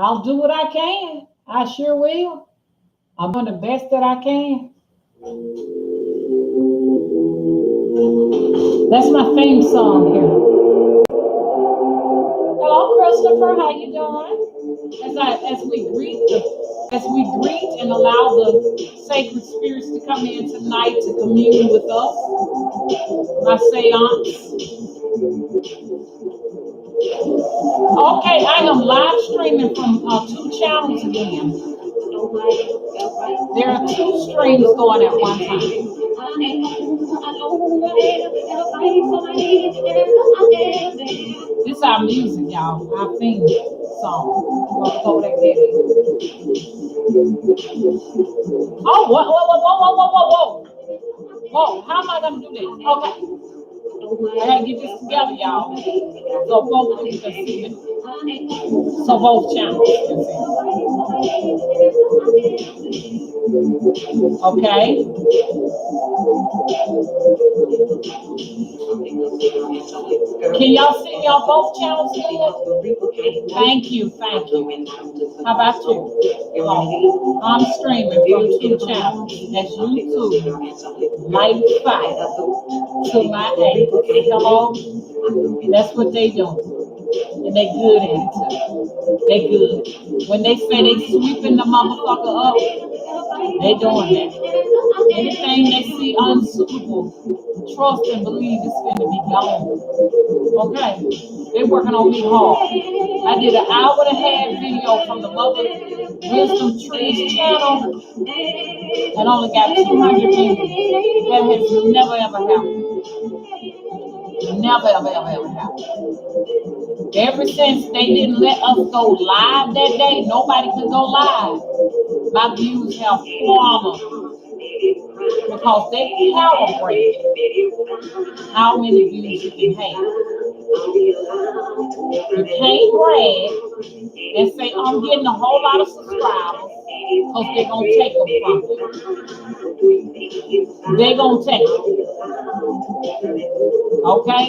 I'll do what I can. I sure will. I'm doing the best that I can. That's my theme song here. Hello, Christopher. How you doing? As we greet and allow the sacred spirits to come in tonight to commune with us, my seance. Okay, I am live streaming from two channels again. There are two streams going at one time. This is our music, y'all. Our theme song. Go like that. Oh, whoa, whoa, whoa, whoa, whoa, whoa, whoa. Whoa, how am I gonna do this? Okay. I gotta get this together, y'all. So both people can see it. So both channels can see. Okay. Can y'all see me on both channels good? Thank you, thank you. How about you? Oh, I'm streaming from two channels. That's YouTube, Light Fire, to my ankles. Hello? That's what they do. And they good at it too. They good. When they say they sweeping the motherfucker up, they doing that. Anything they see unsuitable, trust and believe it's going to be gone. Okay, they're working on me hard. I did an hour and a half video from the Mother Wisdom Trees channel and only got 200 views. That has never ever happened. Never ever ever ever happened. Ever since they didn't let us go live that day, nobody could go live. My views have fallen because they calibrate how many views you can have. You can't brag and say, I'm getting a whole lot of subscribers because they're going to take them from you. They're going to take them. Okay?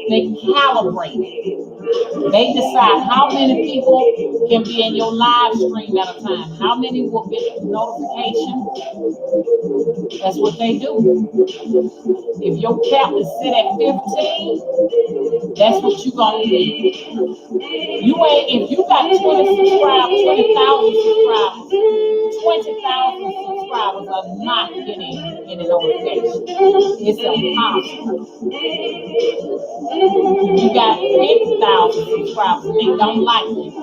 They calibrate it. They decide how many people can be in your live stream at a time. How many will get notifications? That's what they do. If your cap is set at 15, that's what you're gonna need. If you got 20 subscribers, 20,000 subscribers, 20,000 subscribers are not getting any notification. It's impossible. If you got 50,000 subscribers and they don't like you,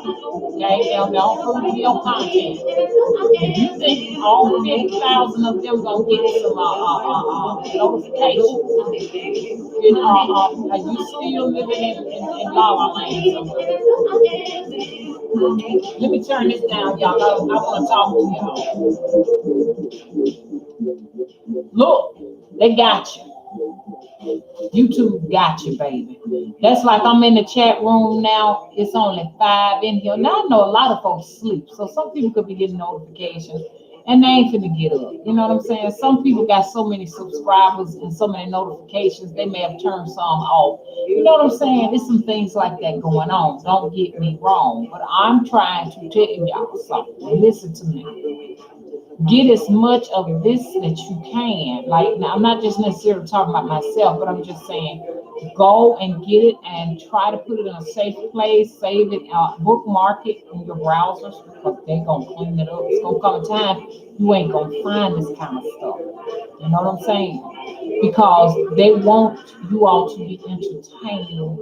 okay, they'll approve your content. If you think all 50,000 of them gonna get some notifications, are you still living in La La Land somewhere? Let me turn this down, y'all. I want to talk to y'all. Look, they got you. YouTube got you, baby. That's like I'm in the chat room now. It's only 5 in here. Now I know a lot of folks sleep, so some people could be getting notifications and they ain't finna get up. You know what I'm saying? Some people got so many subscribers and so many notifications, they may have turned some off. You know what I'm saying? There's some things like that going on. Don't get me wrong, but I'm trying to tell y'all something. Listen to me. Get as much of this that you can. Like, now, I'm not just necessarily talking about myself, but I'm just saying, go and get it and try to put it in a safe place, save it, bookmark it in your browsers because they're gonna clean it up. It's gonna come a time you ain't gonna find this kind of stuff. You know what I'm saying? Because they want you all to be entertained.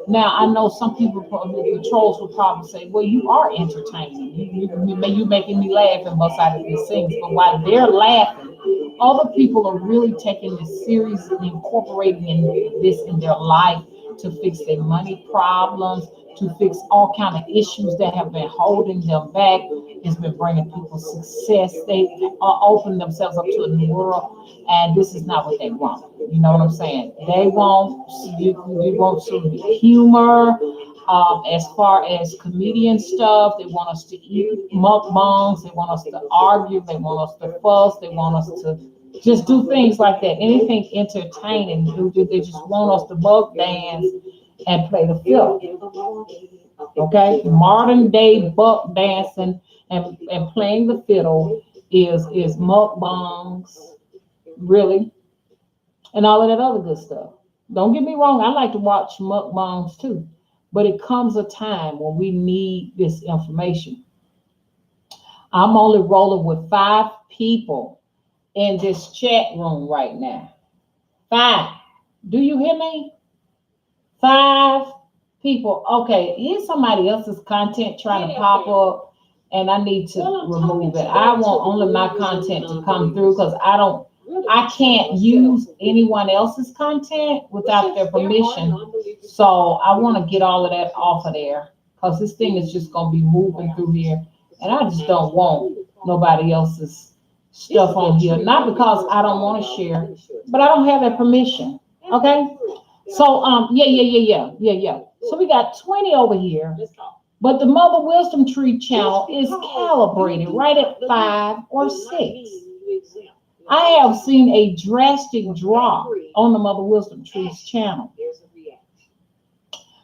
Now, I know some people, the trolls will probably say, well, you are entertaining. You making me laugh and bust out of these things. But while they're laughing, other people are really taking this serious and incorporating this in their life to fix their money problems, to fix all kind of issues that have been holding them back. It's been bringing people success. They open themselves up to a new world, and this is not what they want. You know what I'm saying? They want some humor. As far as comedian stuff, they want us to eat mukbangs. They want us to argue. They want us to fuss. They want us to just do things like that. Anything entertaining. They just want us to bug dance and play the fiddle. Okay, modern day buck dancing and playing the fiddle is mukbangs, really, and all of that other good stuff. Don't get me wrong, I like to watch mukbangs too, but it comes a time when we need this information. I'm only rolling with 5 people in this chat room right now. 5. Do you hear me? 5 people. Okay, here's somebody else's content trying to pop up, and I need to remove it. I want only my content to come through because I can't use anyone else's content without their permission. So I want to get all of that off of there because this thing is just going to be moving through here, and I just don't want nobody else's stuff on here. Not because I don't want to share, but I don't have their permission. Okay. So yeah. So we got 20 over here, but the Mother Wisdom Tree channel is calibrated right at 5 or 6. I have seen a drastic drop on the Mother Wisdom Tree's channel.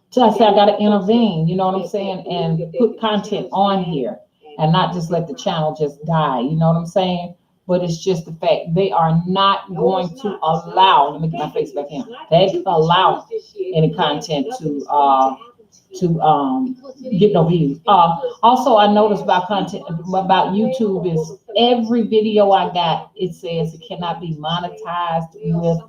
So I said I gotta intervene, you know what I'm saying, and put content on here and not just let the channel just die, you know what I'm saying? But it's just the fact they are not going to allow, let me get my face back in, they allow any content to get no views. Also, I noticed about content about YouTube is every video I got, it says it cannot be monetized with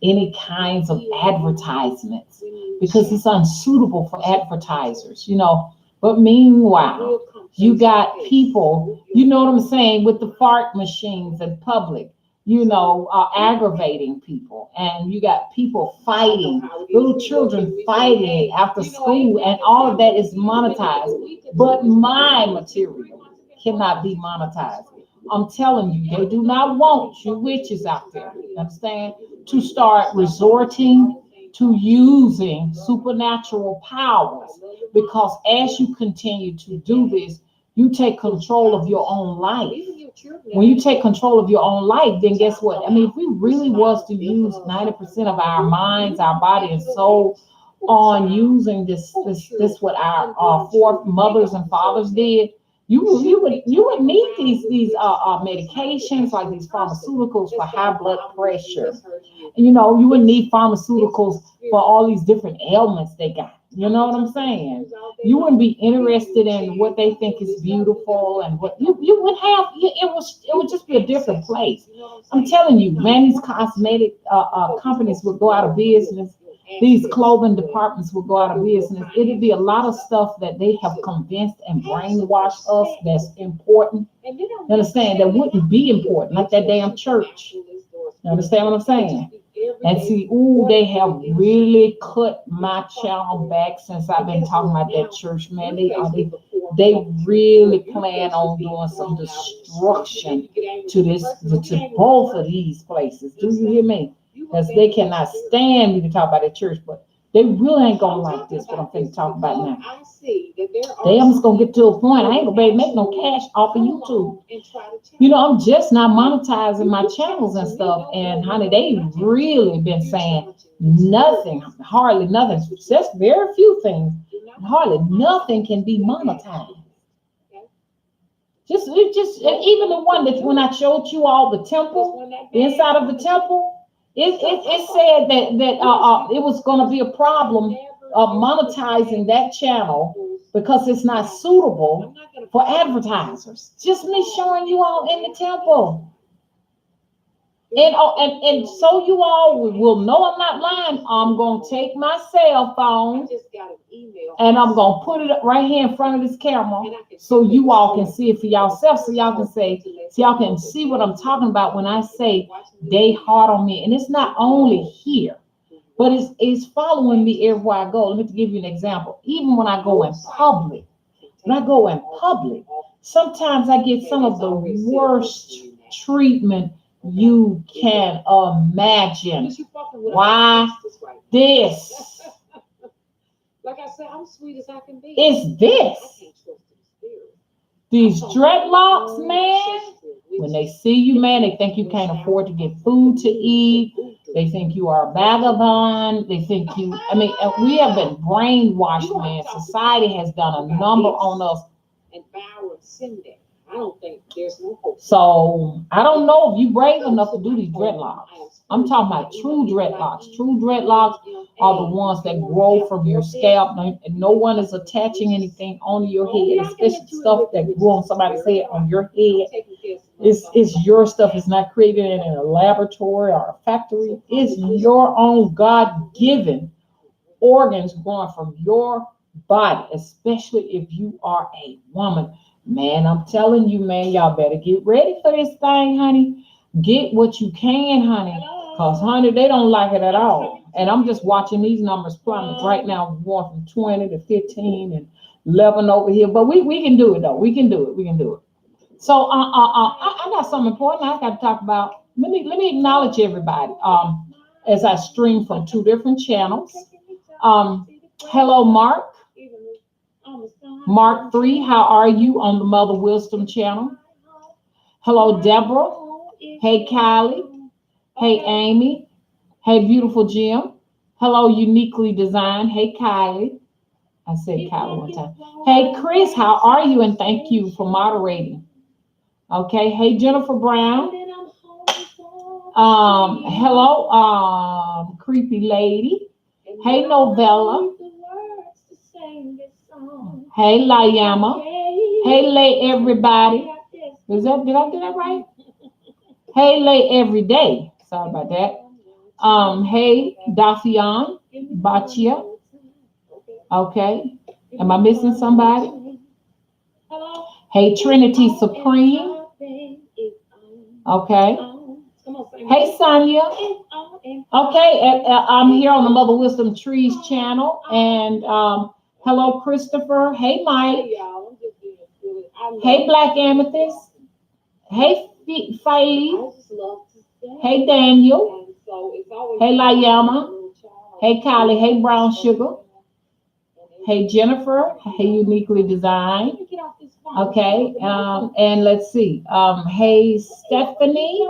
any kinds of advertisements because it's unsuitable for advertisers, you know. But meanwhile, you got people, you know what I'm saying, with the fart machines in public, you know, aggravating people. And you got people fighting, little children fighting after school, and all of that is monetized. But my material cannot be monetized. I'm telling you, they do not want you witches out there, you understand, to start resorting to using supernatural powers, because as you continue to do this, you take control of your own life. When you take control of your own life, then guess what? I mean, if we really was to use 90% of our minds, our body and soul on using this what our foremothers and fathers did, you would need these medications like these pharmaceuticals for high blood pressure. You know, you would need pharmaceuticals for all these different ailments they got. You know what I'm saying? You wouldn't be interested in what they think is beautiful and what you would have. It would just be a different place. I'm telling you, man, these cosmetic companies would go out of business. These clothing departments will go out of business. It'd be a lot of stuff that they have convinced and brainwashed us that's important. You understand? That wouldn't be important, like that damn church. You understand what I'm saying? And see, they have really cut my channel back since I've been talking about that church, man. They really plan on doing some destruction to both of these places. Do you hear me? Because they cannot stand me to talk about the church, but they really ain't gonna like this, what I'm finna talk about now. They almost gonna get to a point, I ain't gonna be able to make no cash off of YouTube. You know, I'm just not monetizing my channels and stuff, and honey, they really been saying nothing, hardly nothing, just very few things, hardly nothing can be monetized. Just, and even the one that when I showed you all the temple, the inside of the temple, it said that it was going to be a problem of monetizing that channel because it's not suitable for advertisers. Just me showing you all in the temple. And so you all will know I'm not lying. I'm going to take my cell phone and I'm going to put it right here in front of this camera so you all can see it for yourself, so y'all can say, so y'all can see what I'm talking about when I say they hard on me. And it's not only here, but it's following me everywhere I go. Let me give you an example. Even when I go in public, sometimes I get some of the worst treatment you can imagine. Why? This. Like I said, I'm sweet as I can be. It's this. These dreadlocks, man. When they see you, man, they think you can't afford to get food to eat. They think you are a vagabond. They think you, I mean, we have been brainwashed, man. Society has done a number on us. And vow and send that. I don't think there's no hope. So I don't know if you brave enough to do these dreadlocks. I'm talking about true dreadlocks. True dreadlocks are the ones that grow from your scalp, and no one is attaching anything onto your head, especially stuff that grew on somebody's head on your head. It's your stuff. It's not created in a laboratory or a factory. It's your own God-given organs growing from your body, especially if you are a woman. Man, I'm telling you, man, y'all better get ready for this thing, honey. Get what you can, honey. Because, honey, they don't like it at all. And I'm just watching these numbers plummet right now, going from 20 to 15 and 11 over here. But we can do it, though. We can do it. We can do it. So I got something important I got to talk about. Let me acknowledge everybody. As I stream from 2 different channels. Hello, Mark. Mark 3, how are you on the Mother Wisdom channel? Hello, Deborah. Hey, Kylie. Hey, Amy. Hey, beautiful Jim. Hello, Uniquely Designed. Hey, Kylie. I said Kylie one time. Hey, Chris, how are you? And thank you for moderating. Okay. Hey, Jennifer Brown. Hello, creepy lady. Hey, Novella. Hey, Layama. Hey, Lay Everybody. Did I do that right? Hey, Lay Every Day. Sorry about that. Hey, Dafian Bachia. Okay. Am I missing somebody? Hey, Trinity Supreme. Okay. Hey, Sonia. Okay, I'm here on the Mother Wisdom Trees channel. And hello, Christopher. Hey, Mike. Hey, Black Amethyst. Hey, Faye. Hey, Daniel. Hey, Layama. Hey, Kylie. Hey, Brown Sugar. Hey, Jennifer. Hey, Uniquely Designed. Okay, and let's see. Hey, Stephanie.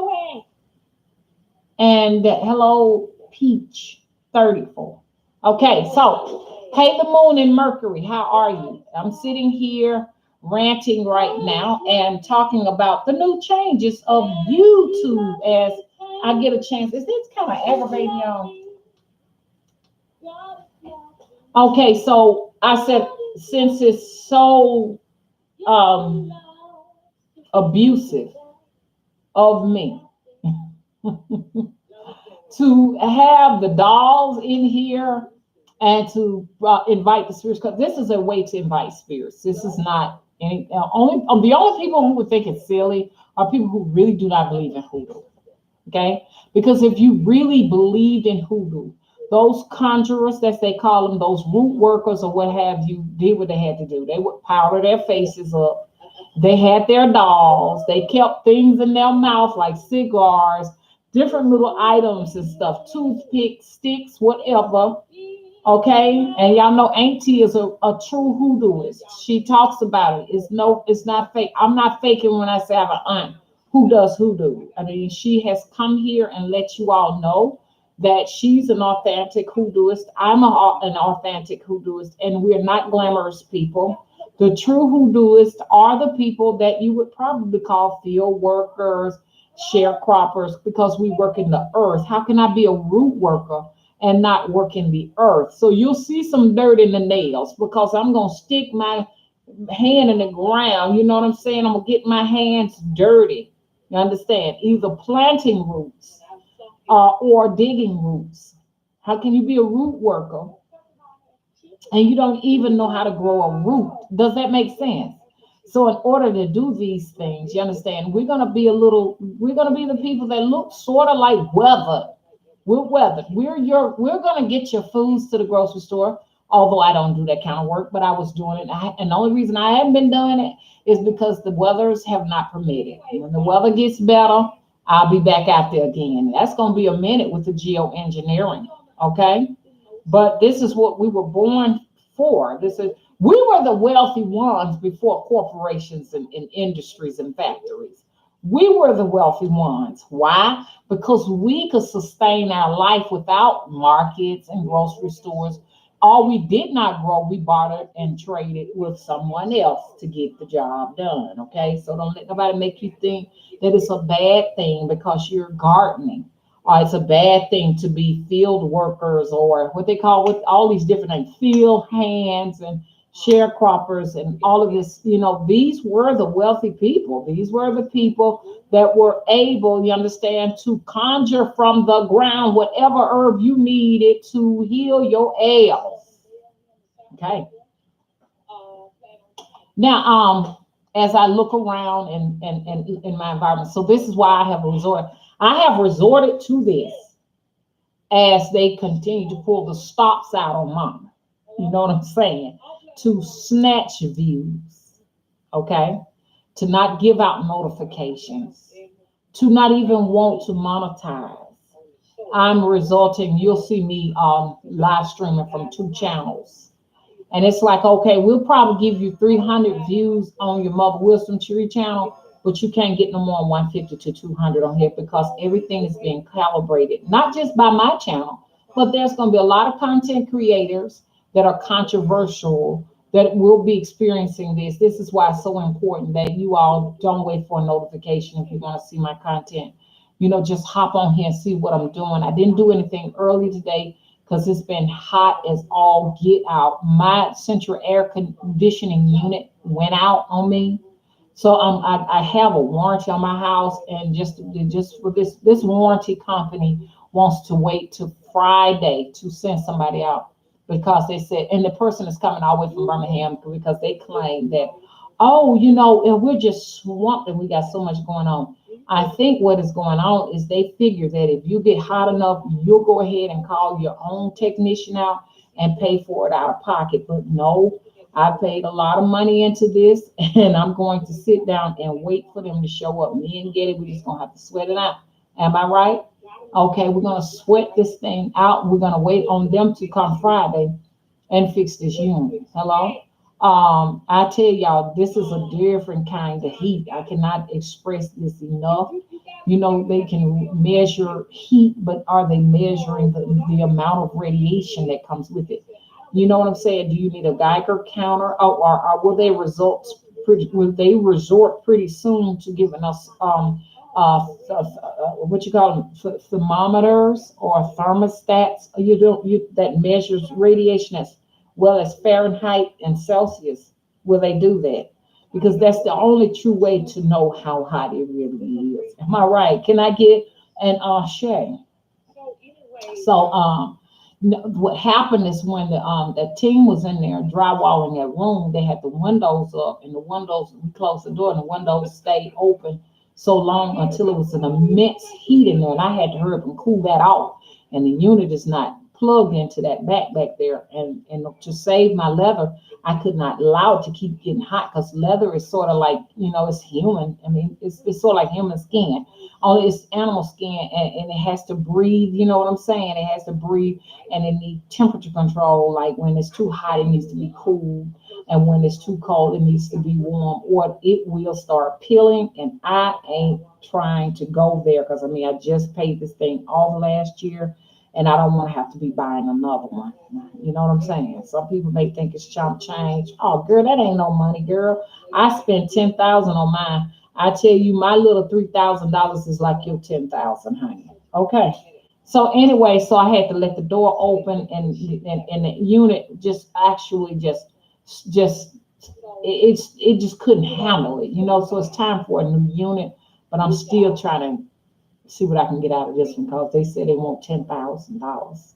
And hello, Peach 34. Okay, so hey, the Moon and Mercury, how are you? I'm sitting here ranting right now and talking about the new changes of YouTube as I get a chance. Is this kind of aggravating y'all? Okay, so I said, since it's so abusive of me to have the dolls in here and to invite the spirits, because this is a way to invite spirits. This is not any the only people who would think it's silly are people who really do not believe in hoodoo. Okay, because if you really believed in hoodoo, those conjurers, as they call them, those root workers or what have you, did what they had to do. They would powder their faces up. They had their dolls. They kept things in their mouth like cigars, different little items and stuff, toothpicks, sticks, whatever. Okay, and y'all know Auntie is a true hoodooist. She talks about it. It's not fake. I'm not faking when I say I have an aunt who does hoodoo. I mean, she has come here and let you all know that she's an authentic hoodooist. I'm an authentic hoodooist, and we're not glamorous people. The true hoodooists are the people that you would probably call field workers, sharecroppers, because we work in the earth. How can I be a root worker and not work in the earth? So you'll see some dirt in the nails because I'm going to stick my hand in the ground. You know what I'm saying? I'm going to get my hands dirty. You understand? Either planting roots or digging roots. How can you be a root worker and you don't even know how to grow a root? Does that make sense? So in order to do these things, you understand, we're going to be the people that look sort of like weathered. We're weathered. We're going to get your foods to the grocery store, although I don't do that kind of work, but I was doing it. And the only reason I haven't been doing it is because the weathers have not permitted. When the weather gets better, I'll be back out there again. That's going to be a minute with the geoengineering, okay? But this is what we were born for. We were the wealthy ones before corporations and industries and factories. We were the wealthy ones. Why? Because we could sustain our life without markets and grocery stores. All we did not grow, we bartered and traded with someone else to get the job done. Okay, so don't let nobody make you think that it's a bad thing because you're gardening, or it's a bad thing to be field workers, or what they call with all these different things, field hands and sharecroppers and all of this. These were the wealthy people. These were the people that were able, you understand, to conjure from the ground whatever herb you needed to heal your ails. Okay. Now, as I look around and in my environment, so this is why I have resorted to this as they continue to pull the stops out on mama. You know what I'm saying? To snatch views, okay? To not give out notifications, to not even want to monetize. I'm resorting, you'll see me live streaming from two channels. And it's like, okay, we'll probably give you 300 views on your Mother Wisdom Tree channel, but you can't get no more than 150 to 200 on here because everything is being calibrated, not just by my channel, but there's going to be a lot of content creators that are controversial that will be experiencing this. This is why it's so important that you all don't wait for a notification if you want to see my content. Just hop on here and see what I'm doing. I didn't do anything early today because it's been hot as all get out. My central air conditioning unit went out on me. So I have a warranty on my house, and just for this warranty company wants to wait till Friday to send somebody out because they said, and the person is coming all the way from Birmingham because they claim that, oh, and we're just swamped and we got so much going on. I think what is going on is they figure that if you get hot enough, you'll go ahead and call your own technician out and pay for it out of pocket. But no, I paid a lot of money into this, and I'm going to sit down and wait for them to show up. Me and Getty, we're just going to have to sweat it out. Am I right? Okay, we're going to sweat this thing out. We're going to wait on them to come Friday and fix this unit. Hello? I tell y'all, this is a different kind of heat. I cannot express this enough. They can measure heat, but are they measuring the amount of radiation that comes with it? You know what I'm saying? Do you need a Geiger counter, or will they resort pretty soon to giving us what you call them, thermometers or thermostats? That measures radiation as well as Fahrenheit and Celsius. Will they do that? Because that's the only true way to know how hot it really is. Am I right? Can I get an share? So what happened is when the team was in there drywalling that room, they had the windows up, and the windows, we closed the door and the windows stayed open so long until it was an immense heat in there, and I had to hurry up and cool that off. And the unit is not plugged into that back there, and to save my leather, I could not allow it to keep getting hot because leather is sort of like, it's human. I mean, it's sort of like human skin, only it's animal skin, and it has to breathe. You know what I'm saying? It has to breathe, and it needs temperature control. Like when it's too hot, it needs to be cool, and when it's too cold, it needs to be warm, or it will start peeling. And I ain't trying to go there because I just paid this thing off last year. And I don't want to have to be buying another one. You know what I'm saying? Some people may think it's chump change. Oh, girl, that ain't no money, girl. I spent 10,000 on mine. I tell you, my little $3,000 is like your 10,000, honey. Okay. So anyway, so I had to let the door open, and the unit just actually it just couldn't handle it. So it's time for a new unit, but I'm still trying to see what I can get out of this one because they said they want $10,000.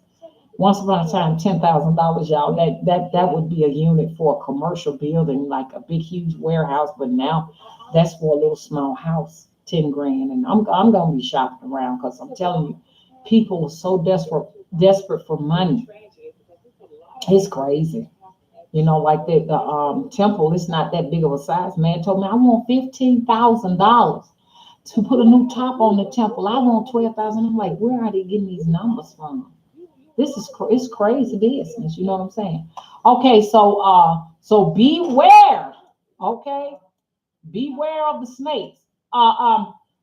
Once upon a time, $10,000, y'all, that would be a unit for a commercial building, like a big, huge warehouse. But now that's for a little small house, 10 grand. And I'm gonna be shopping around because I'm telling you, people are so desperate for money. It's crazy. Like the temple, it's not that big of a size. Man told me I want $15,000 to put a new top on the temple. I want 12,000. I'm like, where are they getting these numbers from? It's crazy business. You know what I'm saying? Okay, so beware. Okay, beware of the snakes.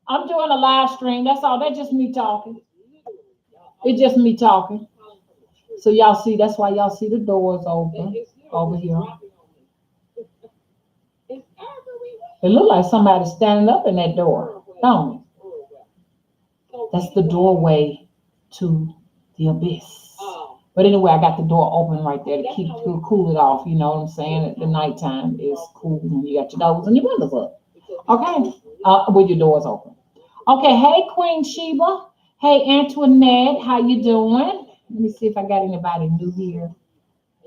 I'm doing a live stream. That's all. That's just me talking. It's just me talking. So y'all see, that's why y'all see the doors open over here. It look like somebody's standing up in that door, don't it? That's the doorway to the abyss. But anyway, I got the door open right there to keep to cool it off. You know what I'm saying? At the nighttime is cool when you got your doors and your windows up. Okay, with your doors open. Okay, hey Queen Sheba. Hey Antoinette, how you doing? Let me see if I got anybody new here.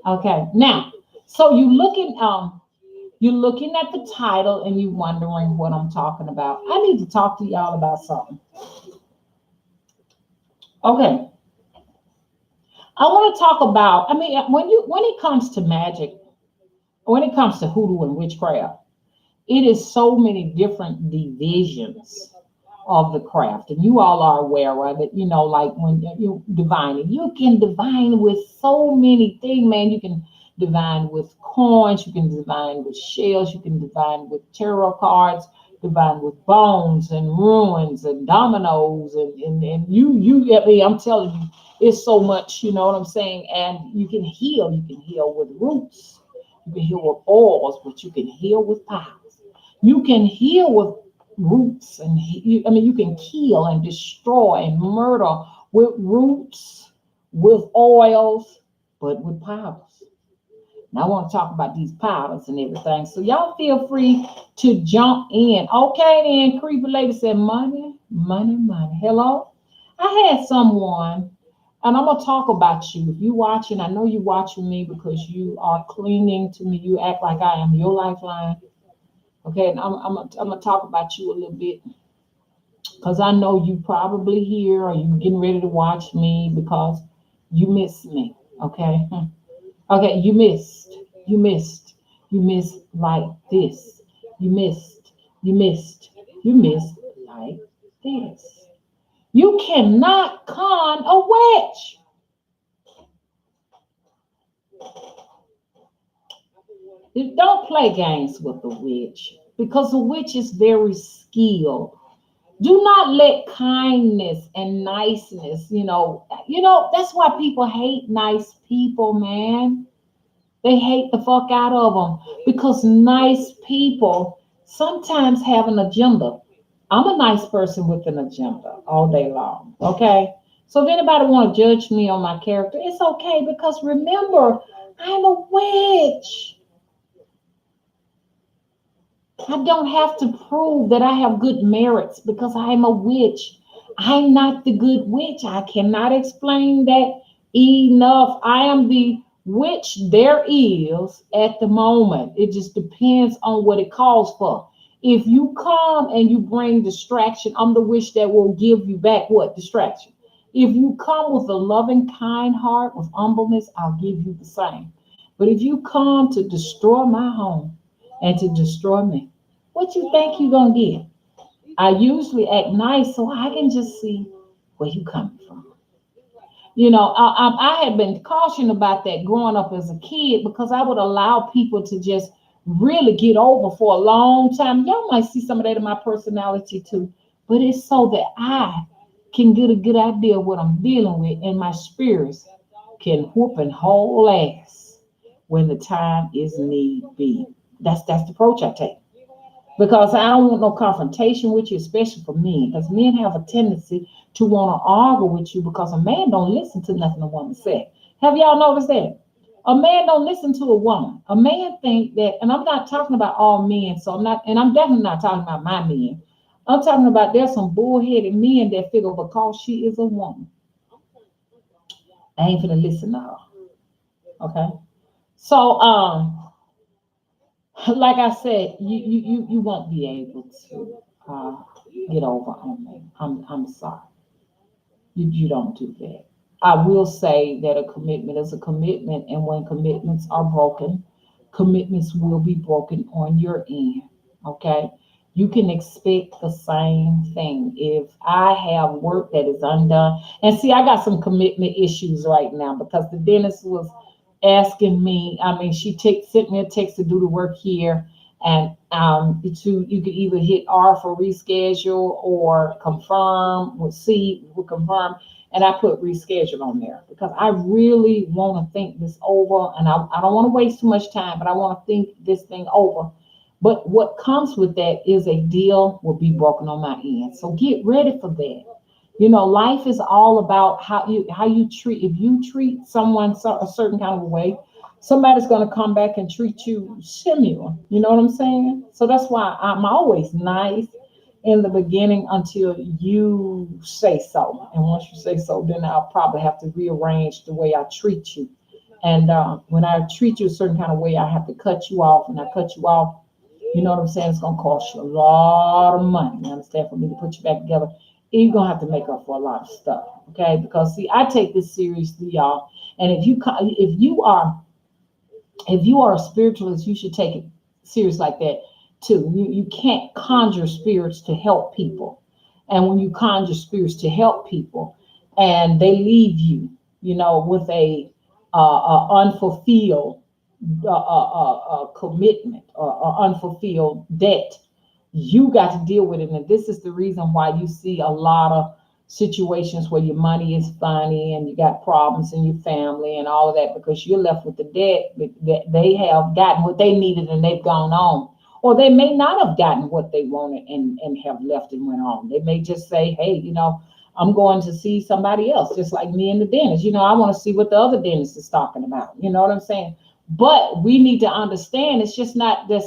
Okay, now, so you're looking at the title and you wondering what I'm talking about. I need to talk to y'all about something. Okay. I want to talk about, I mean, when it comes to magic, when it comes to hoodoo and witchcraft, it is so many different divisions of the craft, and you all are aware of it. You know, like when you divining, you can divine with so many things, man. You can divine with coins, you can divine with shells, you can divine with tarot cards, divine with bones and ruins and dominoes, and I mean, I'm telling you, it's so much. You know what I'm saying? And you can heal. You can heal with roots. You can heal with oils, but you can heal with powers. You can heal with roots, and I mean, you can kill and destroy and murder with roots, with oils, but with powders. Now I want to talk about these powders and everything. So y'all feel free to jump in. Okay, then creepy lady said, money, money, money. Hello? I had someone, and I'm gonna talk about you. If you watching, I know you watching me because you are clinging to me. You act like I am your lifeline. Okay, and I'm gonna talk about you a little bit because I know you probably here or you getting ready to watch me because you miss me. Okay, okay, you missed, you missed like this, you missed, you missed, you missed like this. You cannot con a witch. You don't play games with the witch because the witch is very skilled. Do not let kindness and niceness, that's why people hate nice people, man. They hate the fuck out of them because nice people sometimes have an agenda. I'm a nice person with an agenda all day long, okay? So if anybody want to judge me on my character, it's okay because remember, I'm a witch. I don't have to prove that I have good merits because I'm a witch. I'm not the good witch. I cannot explain that enough. I am the witch there is at the moment. It just depends on what it calls for. If you come and you bring distraction, I'm the witch that will give you back what? Distraction. If you come with a loving, kind heart, with humbleness, I'll give you the same. But if you come to destroy my home and to destroy me, what you think you gonna get? I usually act nice so I can just see where you coming from. I had been cautioned about that growing up as a kid because I would allow people to just really get over for a long time. Y'all might see some of that in my personality too, but it's so that I can get a good idea of what I'm dealing with, and my spirits can whoop and haul ass when the time is need be. That's the approach I take because I don't want no confrontation with you, especially for men, because men have a tendency to want to argue with you because a man don't listen to nothing a woman said. Have y'all noticed that? A man don't listen to a woman. A man think that, and I'm not talking about all men, so I'm definitely not talking about my men. I'm talking about there's some bullheaded men that figure because she is a woman, I ain't finna listen to her. Okay. So like I said, you won't be able to get over on me. I'm sorry. You don't do that. I will say that a commitment is a commitment, and when commitments are broken, commitments will be broken on your end. Okay. You can expect the same thing. If I have work that is undone, and see, I got some commitment issues right now because the dentist was asking me. I mean, she sent me a text to do the work here, And you could either hit R for reschedule or confirm with C will confirm. And I put reschedule on there because I really want to think this over, and I don't want to waste too much time, but I want to think this thing over. But what comes with that is a deal will be broken on my end. So get ready for that. Life is all about how you treat. If you treat someone a certain kind of way, somebody's going to come back and treat you similar. You know what I'm saying? So that's why I'm always nice in the beginning until you say so. And once you say so, then I'll probably have to rearrange the way I treat you. And when I treat you a certain kind of way, I have to cut you off. And I cut you off, you know what I'm saying? It's going to cost you a lot of money. You understand? For me to put you back together, you're going to have to make up for a lot of stuff. Okay? Because see, I take this seriously, y'all. And if you are a spiritualist, you should take it serious like that too. You can't conjure spirits to help people. And when you conjure spirits to help people and they leave you, with a unfulfilled commitment or unfulfilled debt, you got to deal with it. And this is the reason why you see a lot of situations where your money is funny and you got problems in your family and all of that because you're left with the debt that they have gotten what they needed and they've gone on. Or they may not have gotten what they wanted and have left and went on. They may just say, hey, I'm going to see somebody else, just like me and the dentist. I want to see what the other dentist is talking about. You know what I'm saying? But we need to understand it's just not this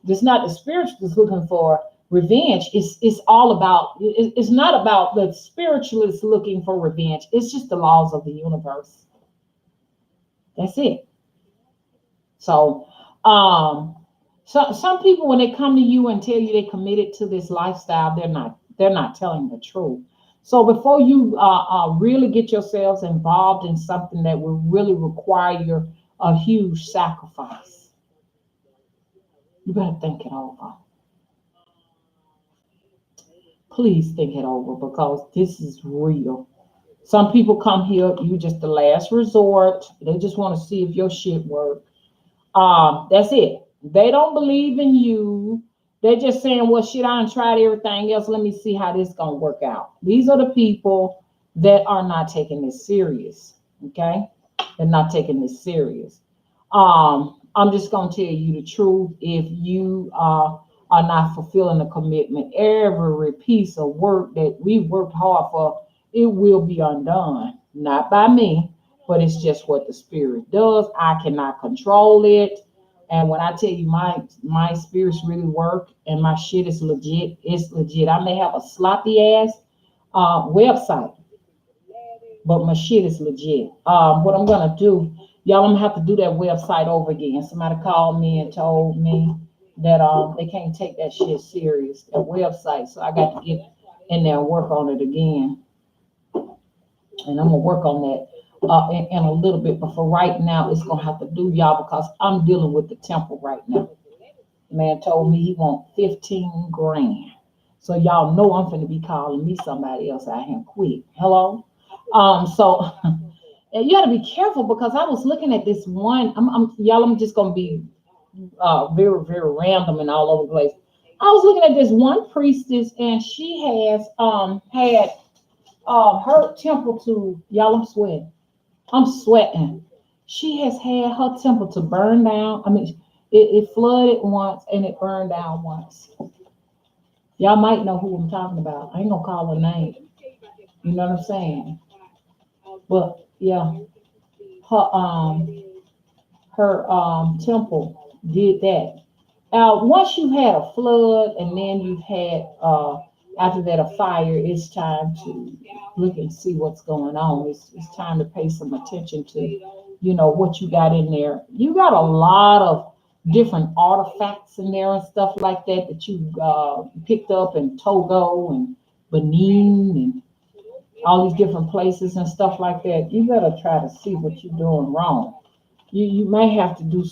it's not the spiritualist looking for revenge. It's all about it's not about the spiritualist looking for revenge. It's just the laws of the universe. That's it. So some people, when they come to you and tell you they committed to this lifestyle, they're not telling the truth. So before you really get yourselves involved in something that will really require a huge sacrifice, you better think it over. Please think it over because this is real. Some people come here, you just the last resort. They just want to see if your shit works. That's it. They don't believe in you. They're just saying, well, shit, I done tried everything else. Let me see how this gonna work out. These are the people that are not taking this serious. Okay? They're not taking this serious. I'm just gonna tell you the truth. If you are not fulfilling the commitment, every piece of work that we worked hard for, it will be undone. Not by me, but it's just what the spirit does. I cannot control it. And when I tell you my spirits really work and my shit is legit, it's legit. I may have a sloppy ass website, but my shit is legit. What I'm gonna do, y'all, I'm gonna have to do that website over again. Somebody called me and told me that they can't take that shit serious, that website. So I got to get in there and work on it again. And I'm gonna work on that in a little bit. But for right now, it's gonna have to do, y'all, because I'm dealing with the temple right now. The man told me he want 15 grand. So y'all know I'm finna be calling me somebody else out here quick. Hello? So you gotta be careful because I was looking at this one. I'm just gonna be very, very random and all over the place. I was looking at this one priestess and she has had her temple to, y'all, I'm sweating. She has had her temple to burn down. I mean, it flooded once and it burned down once. Y'all might know who I'm talking about. I ain't gonna call her name. You know what I'm saying? But yeah, her temple did that. Once you've had a flood and then you've had after that a fire, it's time to look and see what's going on. It's time to pay some attention to, what you got in there. You got a lot of different artifacts in there and stuff like that you picked up in Togo and Benin and all these different places and stuff like that. You better try to see what you're doing wrong. You may have to do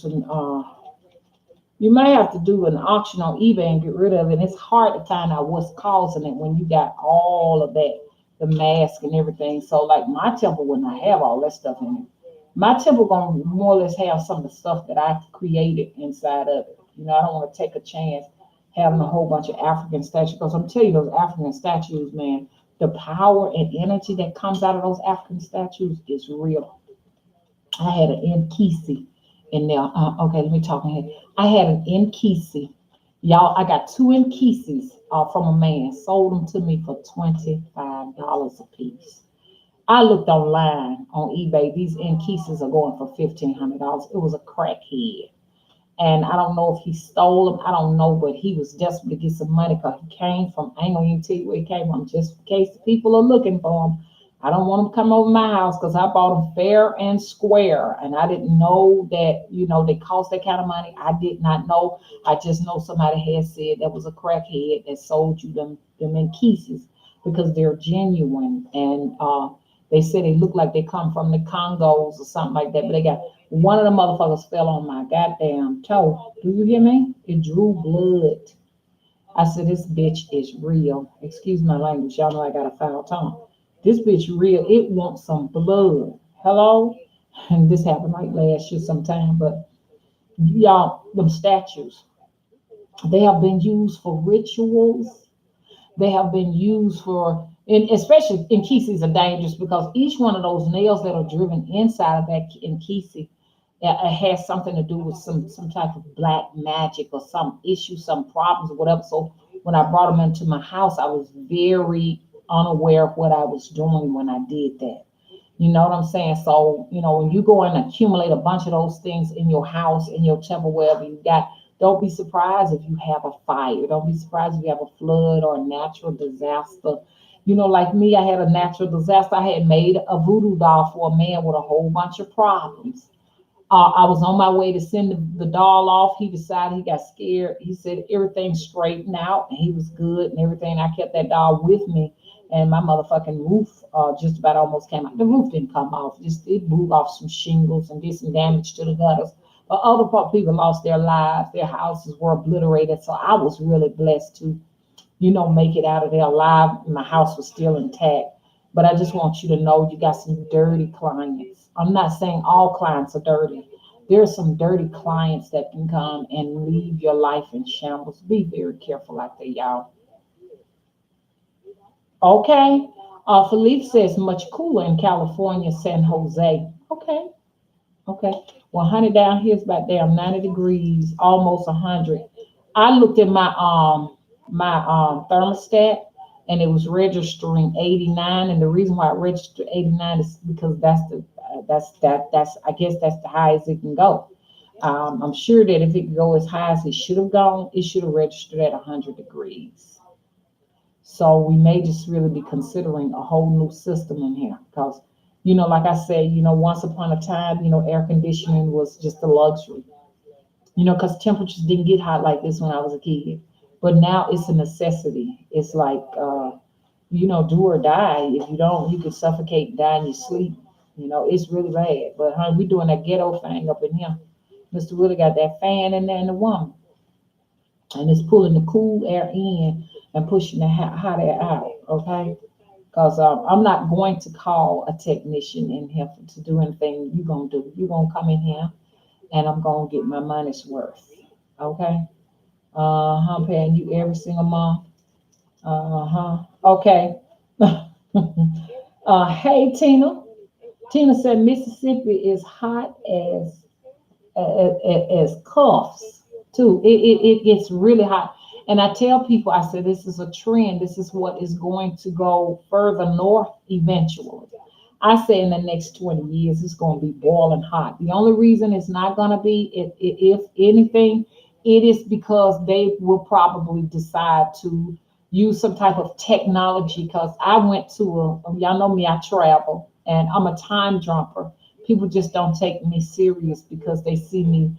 you may have to do an auction on eBay and get rid of it. It's hard to find out what's causing it when you got all of that, the mask and everything. So like my temple would not have all that stuff in it. My temple gonna more or less have some of the stuff that I created inside of it. I don't want to take a chance having a whole bunch of African statues because I'm telling you, those African statues, man, the power and energy that comes out of those African statues is real. I had an Nkisi in there. Okay, let me talk in here. I had an Nkisi. Y'all, I got two Nkisis from a man. Sold them to me for $25 a piece. I looked online on eBay. These Nkisas are going for $1,500. It was a crackhead. And I don't know if he stole them. I don't know, but he was desperate to get some money because he came from, I ain't gonna even tell you where he came from, just in case the people are looking for him. I don't want him to come over my house because I bought them fair and square. And I didn't know that, they cost that kind of money. I did not know. I just know somebody had said that was a crackhead that sold you them in pieces because they're genuine. And they said they look like they come from the Congos or something like that, but they got one of the motherfuckers fell on my goddamn toe. Do you hear me? It drew blood. I said, this bitch is real. Excuse my language. Y'all know I got a foul tongue. This bitch real. It wants some blood. Hello? And this happened like last year sometime, but y'all, them statues, they have been used for rituals. They have been used for, and especially in Kisi are dangerous because each one of those nails that are driven inside of that in Kisi has something to do with some type of black magic or some issue, some problems or whatever. So when I brought them into my house, I was very unaware of what I was doing when I did that. You know what I'm saying? So, when you go and accumulate a bunch of those things in your house, in your temple, wherever you got, don't be surprised if you have a fire. Don't be surprised if you have a flood or a natural disaster. Like me, I had a natural disaster. I had made a voodoo doll for a man with a whole bunch of problems. I was on my way to send the doll off. He decided he got scared. He said everything straightened out and he was good and everything. I kept that doll with me, and my motherfucking roof just about almost came out. The roof didn't come off. Just it blew off some shingles and did some damage to the gutters. But other people lost their lives. Their houses were obliterated. So I was really blessed to, make it out of there alive. My house was still intact. But I just want you to know you got some dirty clients. I'm not saying all clients are dirty. There are some dirty clients that can come and leave your life in shambles. Be very careful out there, y'all. Okay. Philippe says much cooler in California, San Jose. Okay. Okay. Well, honey, down here is about damn 90 degrees, almost 100. I looked at my thermostat and it was registering 89. And the reason why it registered 89 is because that's I guess that's the highest it can go. I'm sure that if it could go as high as it should have gone, it should have registered at 100 degrees. So we may just really be considering a whole new system in here because, like I said, once upon a time, air conditioning was just a luxury, because temperatures didn't get hot like this when I was a kid. But now it's a necessity. It's like, do or die. If you don't, you could suffocate and die in your sleep. It's really bad. But honey, we doing that ghetto thing up in here. Mr. Willie got that fan in there in the woman, and it's pulling the cool air in and pushing the hot air out. Okay, because I'm not going to call a technician in here to do anything you're gonna do. You're gonna come in here, and I'm gonna get my money's worth. Okay, I'm paying you every single month. Okay. Hey Tina. Tina said Mississippi is hot as cuffs too. It gets really hot. And I tell people, I said, this is a trend. This is what is going to go further north eventually. I say in the next 20 years, it's going to be boiling hot. The only reason it's not going to be, if anything, it is because they will probably decide to use some type of technology. Because I went to y'all know me, I travel, and I'm a time jumper. People just don't take me serious because they see me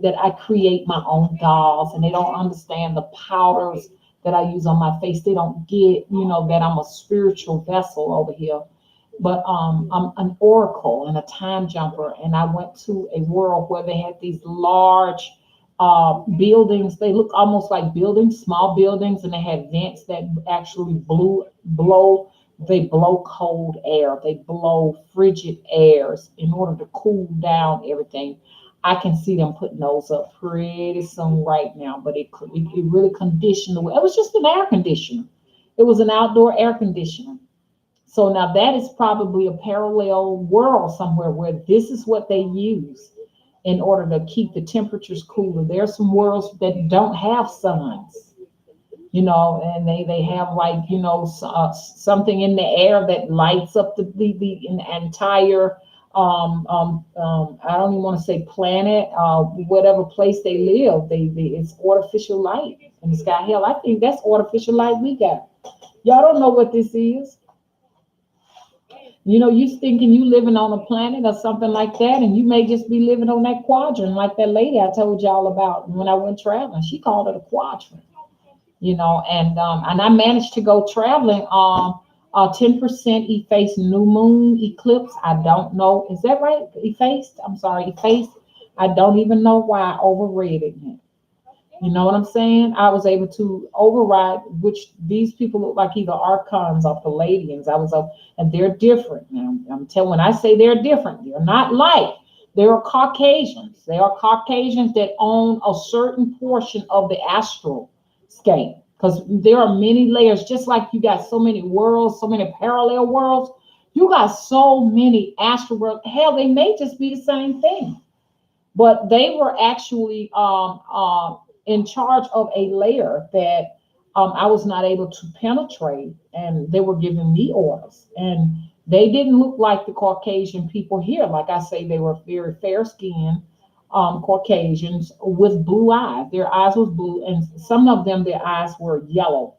that I create my own dolls, and they don't understand the powders that I use on my face. They don't get, that I'm a spiritual vessel over here. But I'm an oracle and a time jumper, and I went to a world where they had these large buildings. They look almost like buildings, small buildings, and they had vents that actually blow They blow cold air. They blow frigid airs in order to cool down everything. I can see them putting those up pretty soon right now, but it really conditioned the way. It was just an air conditioner. It was an outdoor air conditioner. So now that is probably a parallel world somewhere where this is what they use in order to keep the temperatures cooler. There are some worlds that don't have suns, and they have like something in the air that lights up the entire I don't even want to say planet, whatever place they live. They it's artificial light in the sky. Hell, I think that's artificial light we got. Y'all don't know what this is. You thinking you living on a planet or something like that, and you may just be living on that quadrant, like that lady I told y'all about when I went traveling. She called it a quadrant, and I managed to go traveling 10% effaced new moon eclipse. I don't know, is that right? Effaced? I'm sorry, effaced. I don't even know why I overread it yet. You know what I'm saying? I was able to override, which these people look like either archons or Palladians. And they're different. Now, I'm telling, when I say they're different, they're not like, they are Caucasians. They are Caucasians that own a certain portion of the astral scape. Because there are many layers, just like you got so many worlds, so many parallel worlds. You got so many astral worlds. Hell, they may just be the same thing. But they were actually in charge of a layer that I was not able to penetrate, and they were giving me orders. And they didn't look like the Caucasian people here. Like I say, they were very fair skinned Caucasians with blue eyes. Their eyes was blue, and some of them, their eyes were yellow.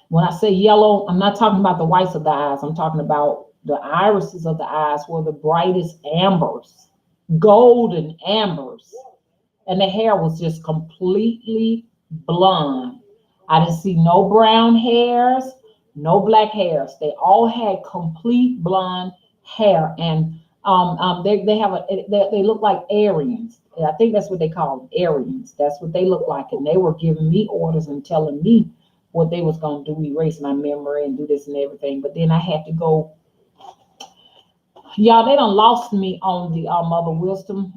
When I say yellow, I'm not talking about the whites of the eyes. I'm talking about the irises of the eyes were the brightest ambers, golden ambers, and the hair was just completely blonde. I didn't see no brown hairs, no black hairs. They all had complete blonde hair, and they have they look like Aryans. I think that's what they call them, Aryans. That's what they look like, and they were giving me orders and telling me what they was gonna do, erase my memory and do this and everything. But then I had to go. Y'all, they done lost me on the Mother Wisdom